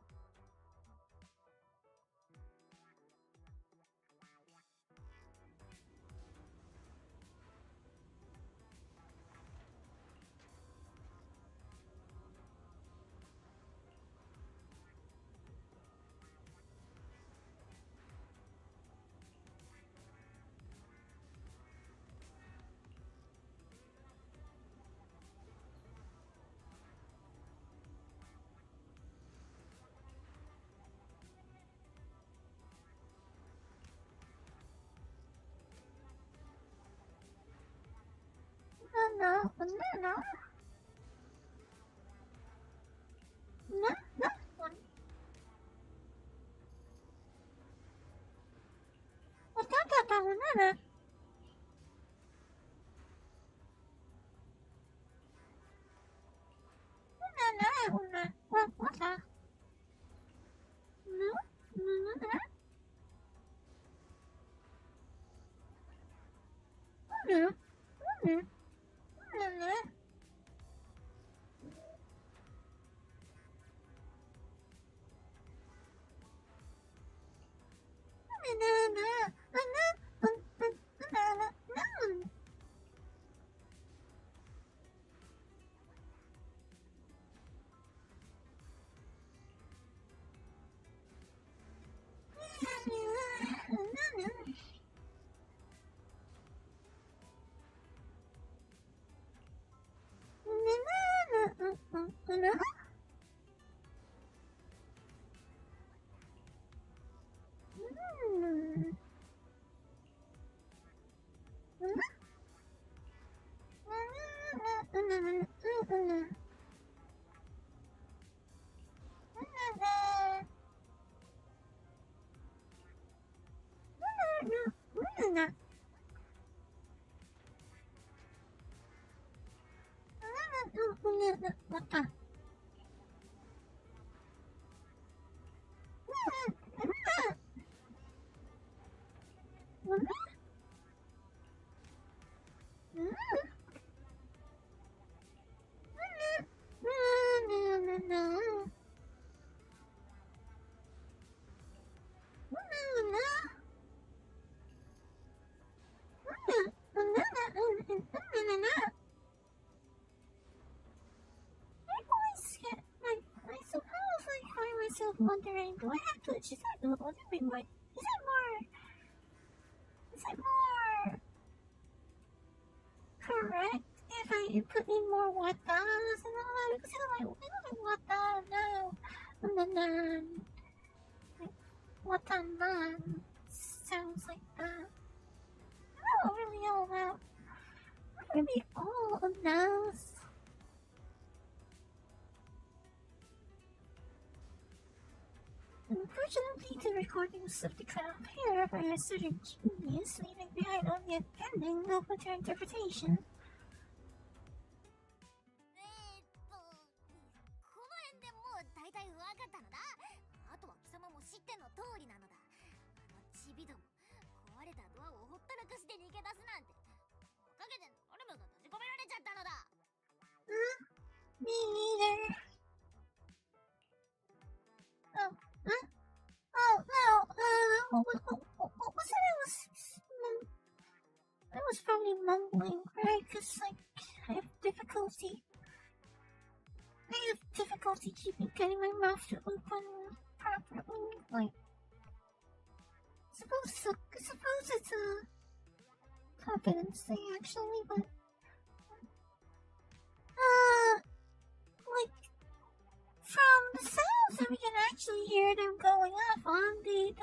No. Wondering, do I have to achieve that level? Is it more correct if I put in more watas and all that? Because I'm like, wata, no. Watanan sounds like that. I don't really know about maybe all of those. Unfortunately, the recordings of the cut off hair by a certain genius, leaving behind only an ending open to interpretation. この辺でもう大体分かったのだ。あとは貴様も知っての通りなのだ。チビども、壊れたドアをほったらかして逃げ出すなんて。おかげでノルムが閉じ込められちゃったのだ。Me neither. What was it? I was probably mumbling, right? Because, like, I have difficulty keeping getting my mouth to open properly. Like, suppose it's a confidence thing actually, but like from the sounds that we can actually hear them going off on the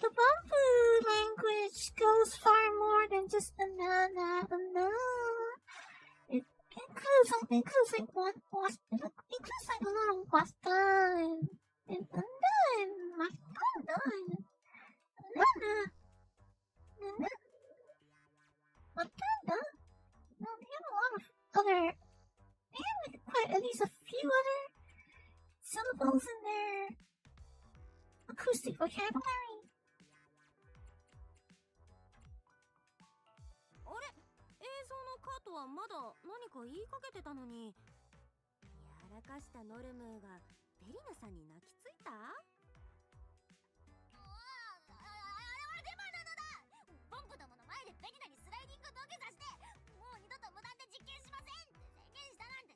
Bumfu language goes far more than just a na na na. It includes like a little wasta and unda and masta and nana. Matanda. No, they have a lot of other. They have like quite at least a few other syllables in their acoustic vocabulary. あれ、映像のカートはまだ何か言いかけてたのに、やらかしたノルムーがベリナさんに泣きついた？ボンプどもの前でベリナにスライディング土下座して、もう二度と無断で実験しませんって宣言したなんて、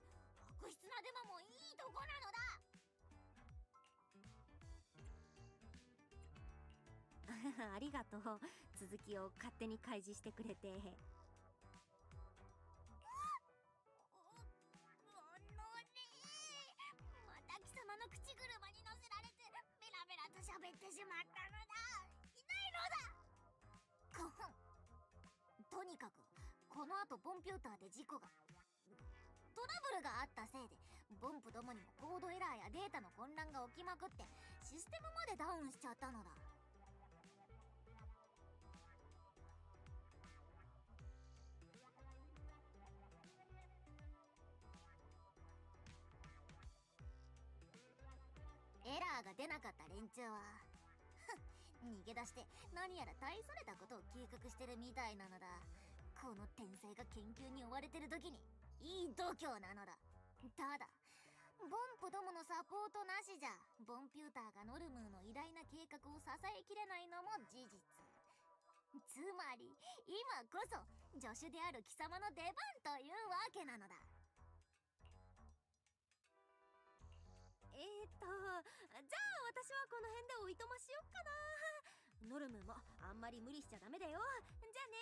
悪質なデマもいいとこなのだ。ありがとう。続きを勝手に開示してくれて。また貴様の口車に乗せられてベラベラと喋ってしまったのだ。いないのだ。とにかくこの後コンピューターで事故がトラブルがあったせいで、ボンプどもにもコードエラーやデータの混乱が起きまくってシステムまでダウンしちゃったのだ。エラーが出なかった連中は逃げ出して何やら大それたことを計画してるみたいなのだ。この天才が研究に追われてる時にいい度胸なのだ。ただボンプどものサポートなしじゃボンピューターがノルムーの偉大な計画を支えきれないのも事実。つまり今こそ助手である貴様の出番というわけなのだ。じゃあ私はこの辺でおいとましよっかな。ノルムーもあんまり無理しちゃダメだよ。じゃあね。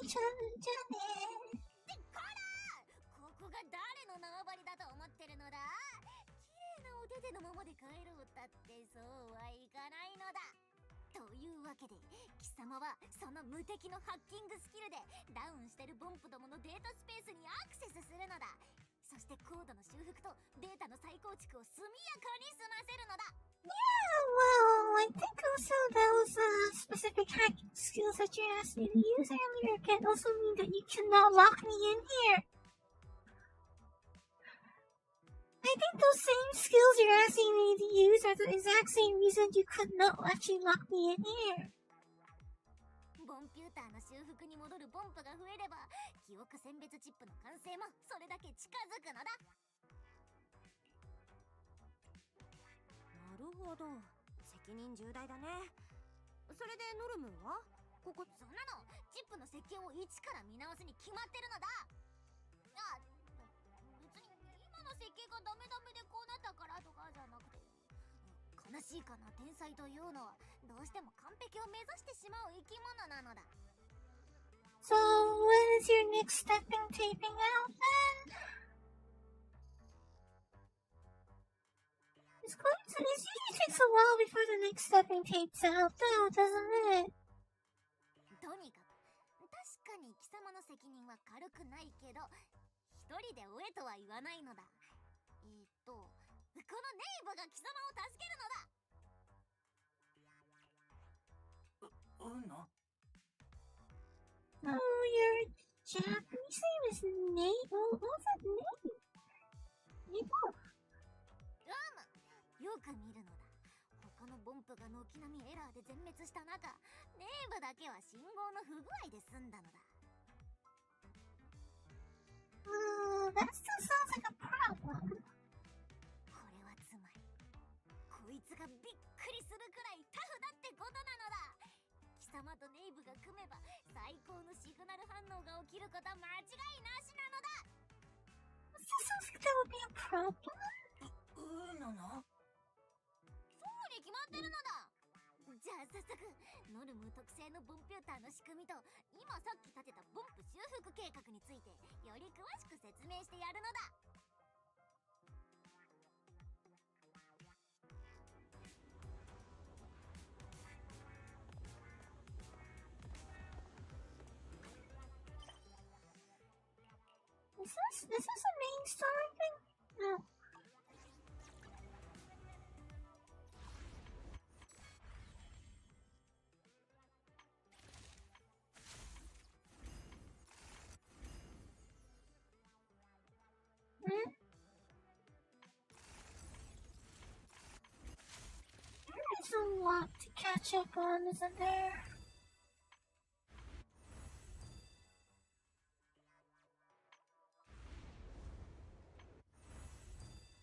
じゃあね。ってこら！ここが誰の縄張りだと思ってるのだ？綺麗なお手手のままで帰ろうったってそうはいかないのだ。というわけで貴様はその無敵のハッキングスキルでダウンしてるボンプどものデータスペースにアクセスするのだ。そしてコードの修復とデータの再構築を速やかに済ませるのだ。Yeah, well, I think also those specific hacking skills that you asked me to use earlier can also mean that you cannot lock me in here. I think those same skills you're asking me to use are the exact same reason you could not actually lock me in here. コンピューターの修復に戻るボンプが増えれば記憶選別チップの完成もそれだけ近づくのだ。なるほど、責任重大だね。それでノルムーはここそんなのチップの設計を一から見直すに決まってるのだ。別に今の設計がダメダメでこうなったからとかじゃなくて、悲しいかな、天才というのはどうしても完璧を目指してしまう生き物なのだ。So, when is your next step in taping out then? It usually takes a while before the next stepping tapes out, though, doesn't it? とにかく確かに貴様の責任は軽くないけど、一人で追えとは言わないのだ。このネイブが貴様を助けるのだ。Oh, your Japanese name is Nate. What was that name? Nate? よく見るのだ。他のボンプが軒並みエラーで全滅した中、ネイブだけは信号の不具合で済んだのだ。That still sounds like a problem. これはつまり、こいつがびっくりするくらいタフだってことなのだ。貴様とネイブが組めば最高のシグナル反応が起きることは間違いなしなのだ。That sounds like that would be a problem. なの？そうに決まってるのだ。じゃあ早速ノルム特製のボンピューターの仕組みと今さっき立てたボンプ修復計画についてより詳しく説明してやるのだ。Is this a main story thing? No. Hmm? There is a lot to catch up on, isn't there?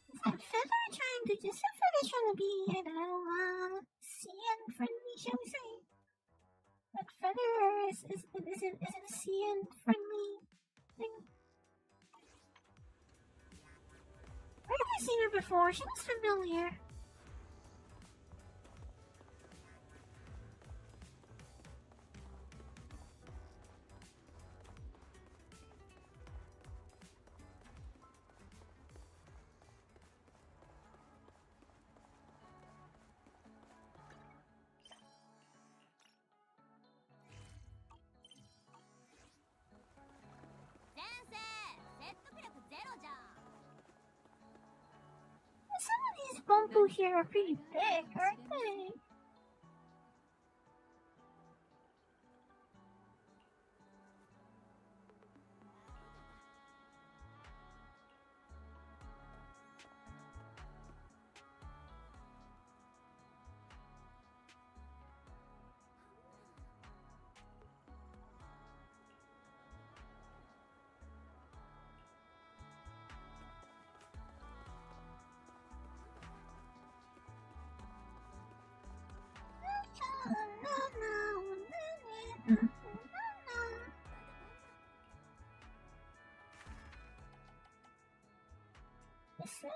Is that feather trying to be, you know, CN friendly, shall we say? That feather is it a CN friendly thing? Where have I seen her before? She looks familiar. Some of these Bumbu here are pretty big, aren't they? This is...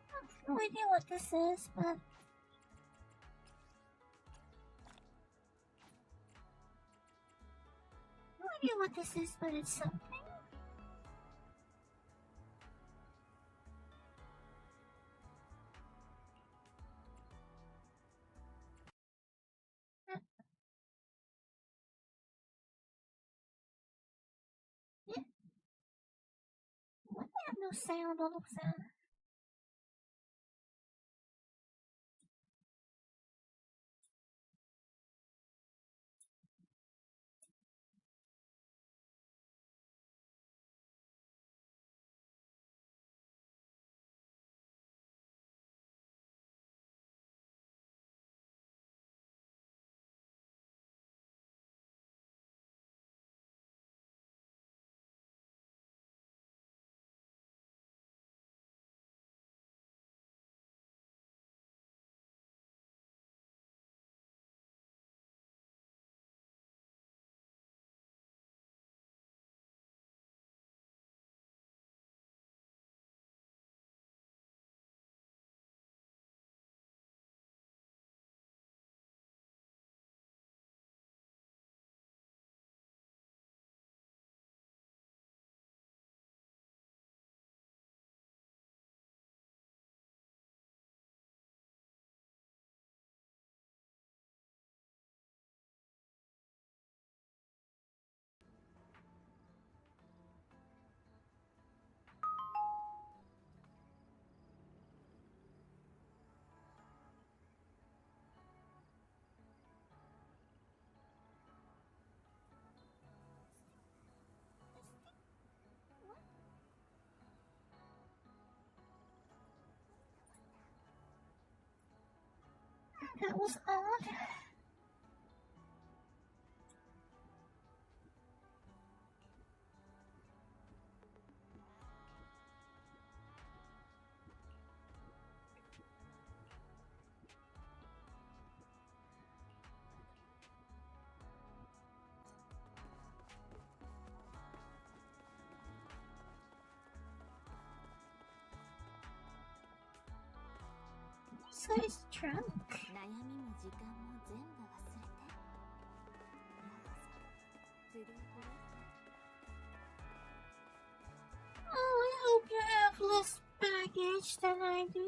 I have no idea what this is, but... No idea what this is, but it's something. Yeah. Why do I have no sound all of a sudden? That was odd. So he's drunk. 悩みも時間も全部忘れて。ようこそブルーフレット。 Oh, I hope you have less baggage than I do.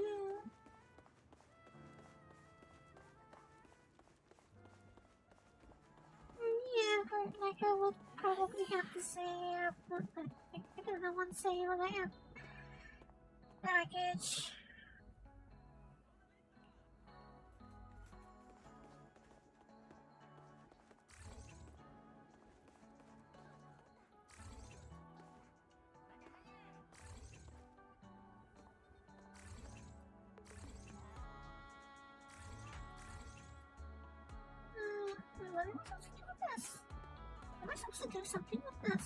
Yeah, but like I would probably have to say I don't want to say when I have baggage. What am I supposed to do with this? Am I supposed to do something with this?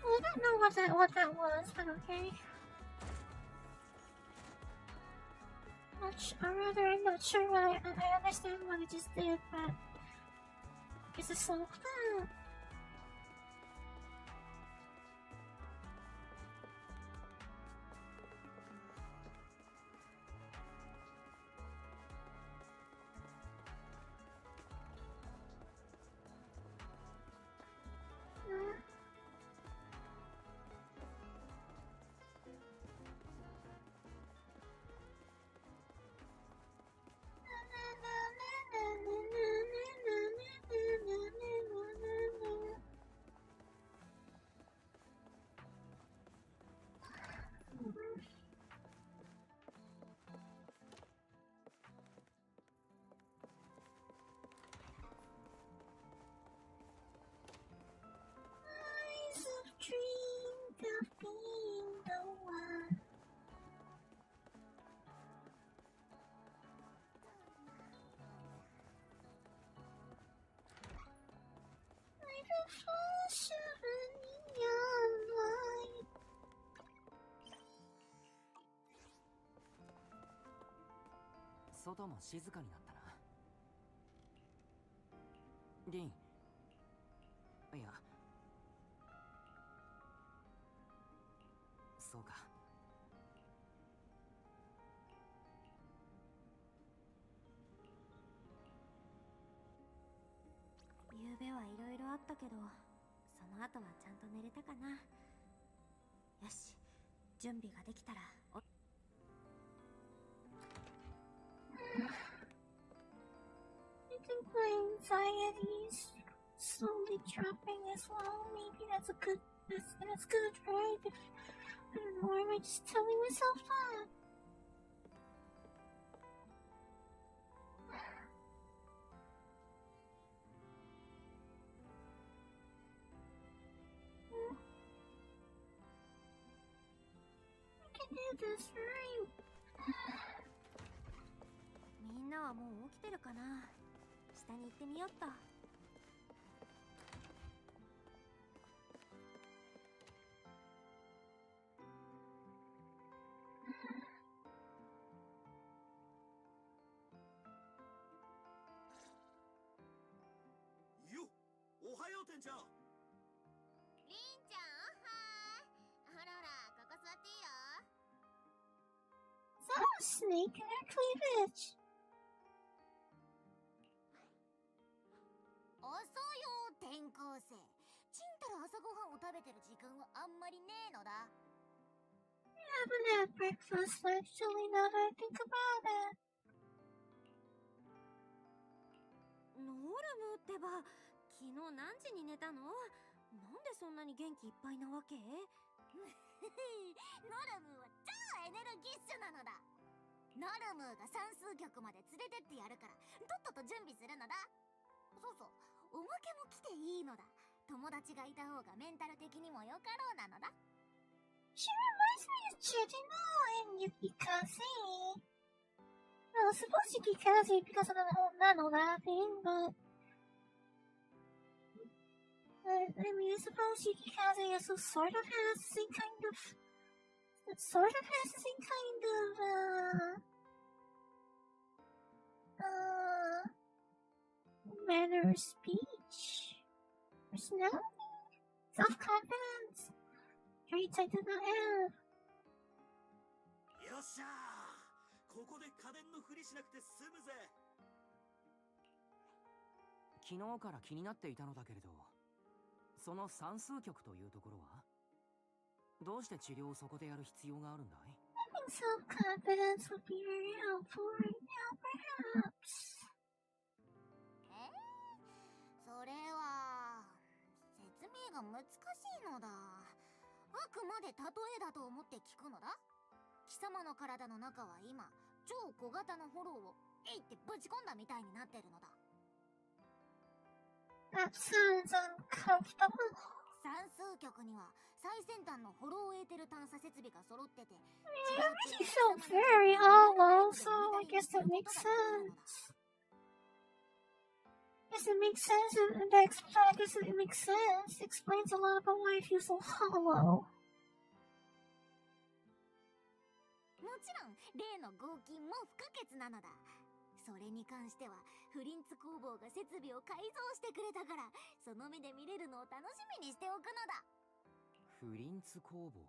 I don't know what that was, but okay. I'm not sure what I understand what I just did, but I guess it's so fun. Dream of being the one. Like a flash of a neon light. 外も静かになったな。リン。いや。そうか。ゆうべはいろいろあったけど、その後はちゃんと寝れたかな。よし、準備ができたら。I think my anxiety is slowly dropping as well. Maybe that's good, right? I don't know, or am I just telling myself that? I can do this, right? みんなはもう起きてるかな。下に行ってみよっと。よ、おはよう店長。りんちゃん、はーい。ほらほら、ここ座っていいよ。 Is that a snake in her cleavage? 遅よ、転校生。ちんたら朝ごはんを食べてる時間はあんまりねえのだ。I haven't had breakfast actually now that I think about it. ノルムってば、昨日何時に寝たの？なんでそんなに元気いっぱいなわけ？ノルムは超エネルギッシュなのだ。ノルムが算数局まで連れてってやるから、とっとと準備するのだ。そうそう、おまけも来ていいのだ。友達がいた方がメンタル的にもよかろうなのだ。She reminds me of Chujino and Yukikaze. Well, supposed to be Kaze because of the whole Nano thing, but I mean, I suppose Yukikaze also sort of has the same kind of... sort of has the same kind of, manner of speech, personality, self-confidence, traits I did not have. よっしゃー、ここで家電のふりしなくて済むぜ。昨日から気になっていたのだけれど、その算数局というところはどうして治療をそこでやる必要があるんだい？ I think self-confidence would be very helpful right now, perhaps. それは説明が難しいのだ。あくまで例えだと思って聞くのだ。貴様の体の中は今超小型のフォローをえいってぶち込んだみたいになってるのだ。That sounds uncomfortable. 算数局には最先端のフォローエーテル探査設備が揃ってて、 It felt very hollow, so I guess that makes sense. Yes, it makes sense. I guess it makes sense. It explains a lot about why I feel so hollow. もちろん例の合金も不可欠なのだ。それに関してはフリンツ工房が設備を改造してくれたから、その目で見れるのを楽しみにしておくのだ。フリンツ工房、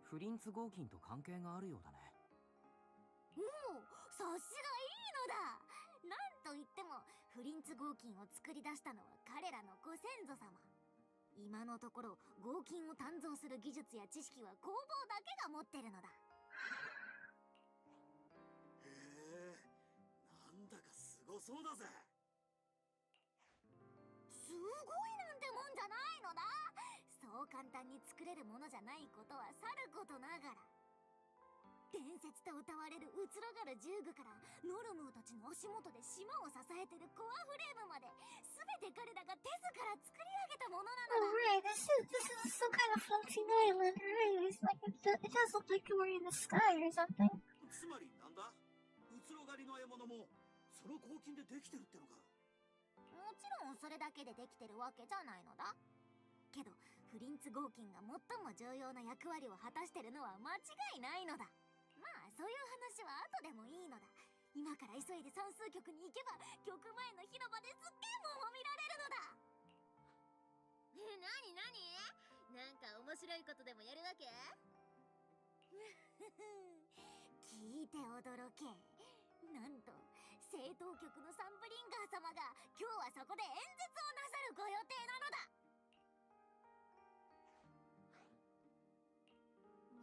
フリンツ合金と関係があるようだね。おお、察しがいいのだ。なんといってもフリンツ合金を作り出したのは彼らのご先祖様。今のところ合金を鍛造する技術や知識は工房だけが持ってるのだ。なんだかすごそうだぜ。すごいなんてもんじゃないのだ。そう簡単に作れるものじゃないことはさることながら、伝説と歌われるうつろがる銃具からノルムーたちの足元で島を支えてるコアフレームまで、全て彼らが手ずから作り上げたものなのだ。 Oh, right. This is some kind of floating island, right? It's like it does look like we're in the sky or something. つまりなんだ、うつろがりの獲物もその合金でできてるってのか。もちろんそれだけでできてるわけじゃないのだけど、フリンツ合金が最も重要な役割を果たしてるのは間違いないのだ。まあそういう話は後でもいいのだ。今から急いで算数局に行けば局前の広場ですっげえもんを見られるのだ。なになに、なんか面白いことでもやるわけ？聞いて驚け。なんと政党局のサンブリンガー様が今日はそこで演説をなさるご予定なのだ。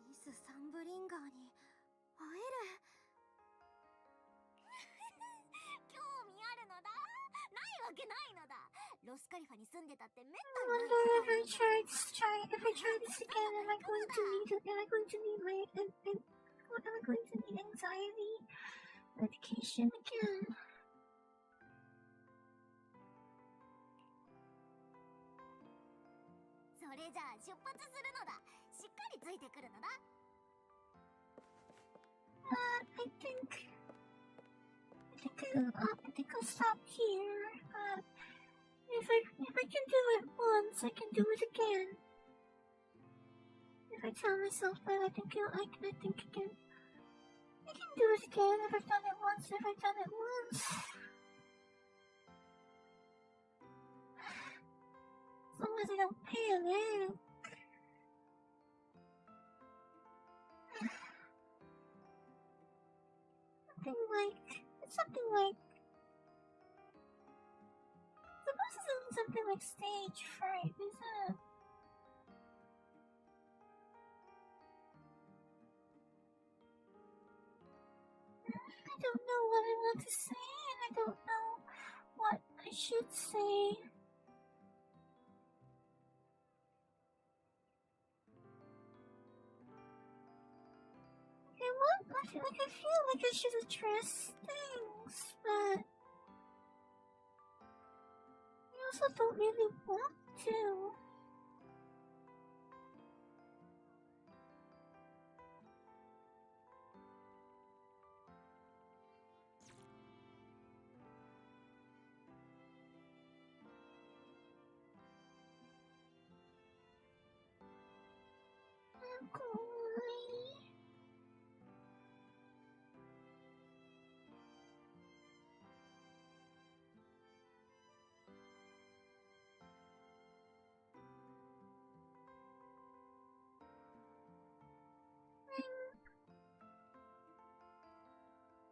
ミス・サンブリンガーに会える。興味あるのだ。ないわけないのだ。ロスカリファに住んでたってめっ I た wonder にない if I try this again, am I going to need anxiety medication again? それじゃあ出発するのだ。しっかりついてくるのだ。I think I'll stop here. If I can do it once, I can do it again. If I tell myself that I can do it again. I can do it again if I've done it once. As long as I don't panic. Something like suppose it's something like stage fright, isn't it? I don't know what I want to say, and I don't know what I should say. I feel like I should address things, but I also don't really want to.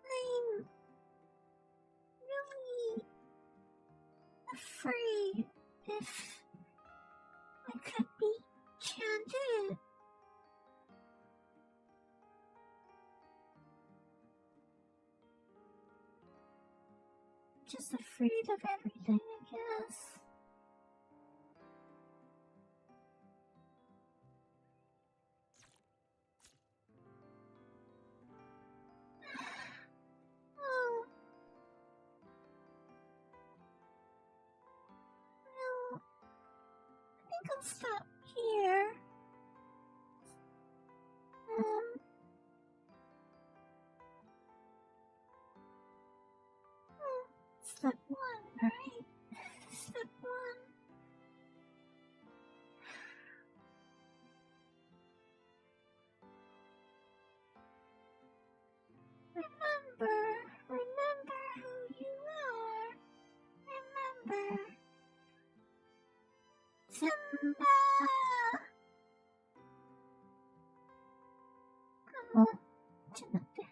I'm really afraid if I could be candid. Just afraid of everything, I guess. Oh. Well, I think I'll stop here. Step one, right? Step one. Remember who you are. Remember. Simba! Come on, ちょっと待って。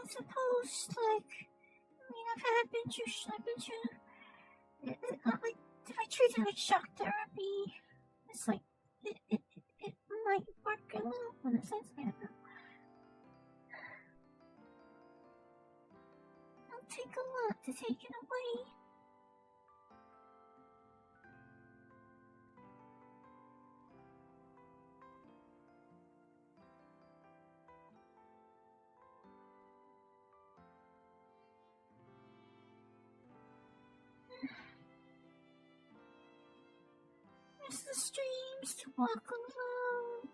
I suppose, I've had adventures. I've been through, if I treat it like shock therapy, it's like, it might work a little in a sense, I don't know. It'll take a lot to take it away. There's the streams to walk alone.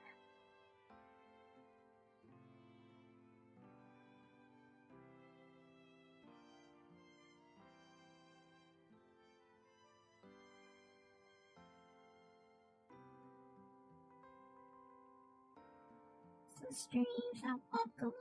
The streams I walk alone.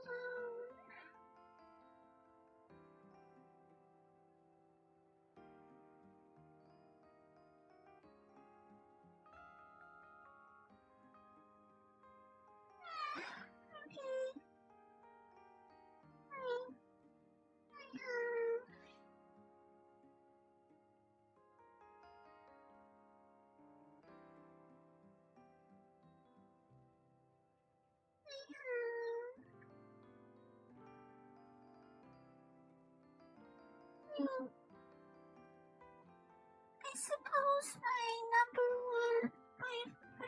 Okay. I suppose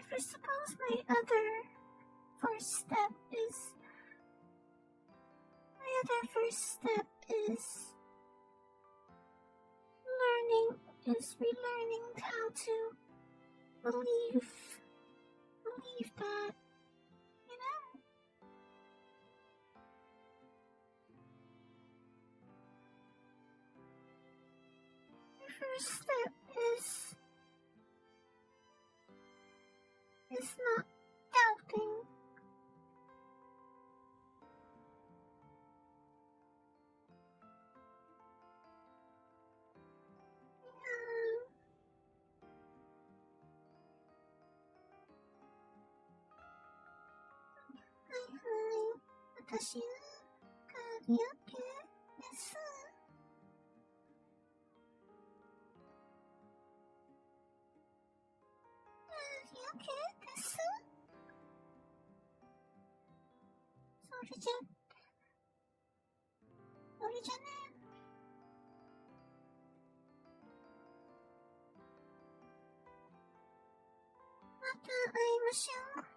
I suppose my other first step is relearning how to believe that, you know? The first step is not doubting.私は髪の毛です。髪の毛です。それじゃね。また会いましょう。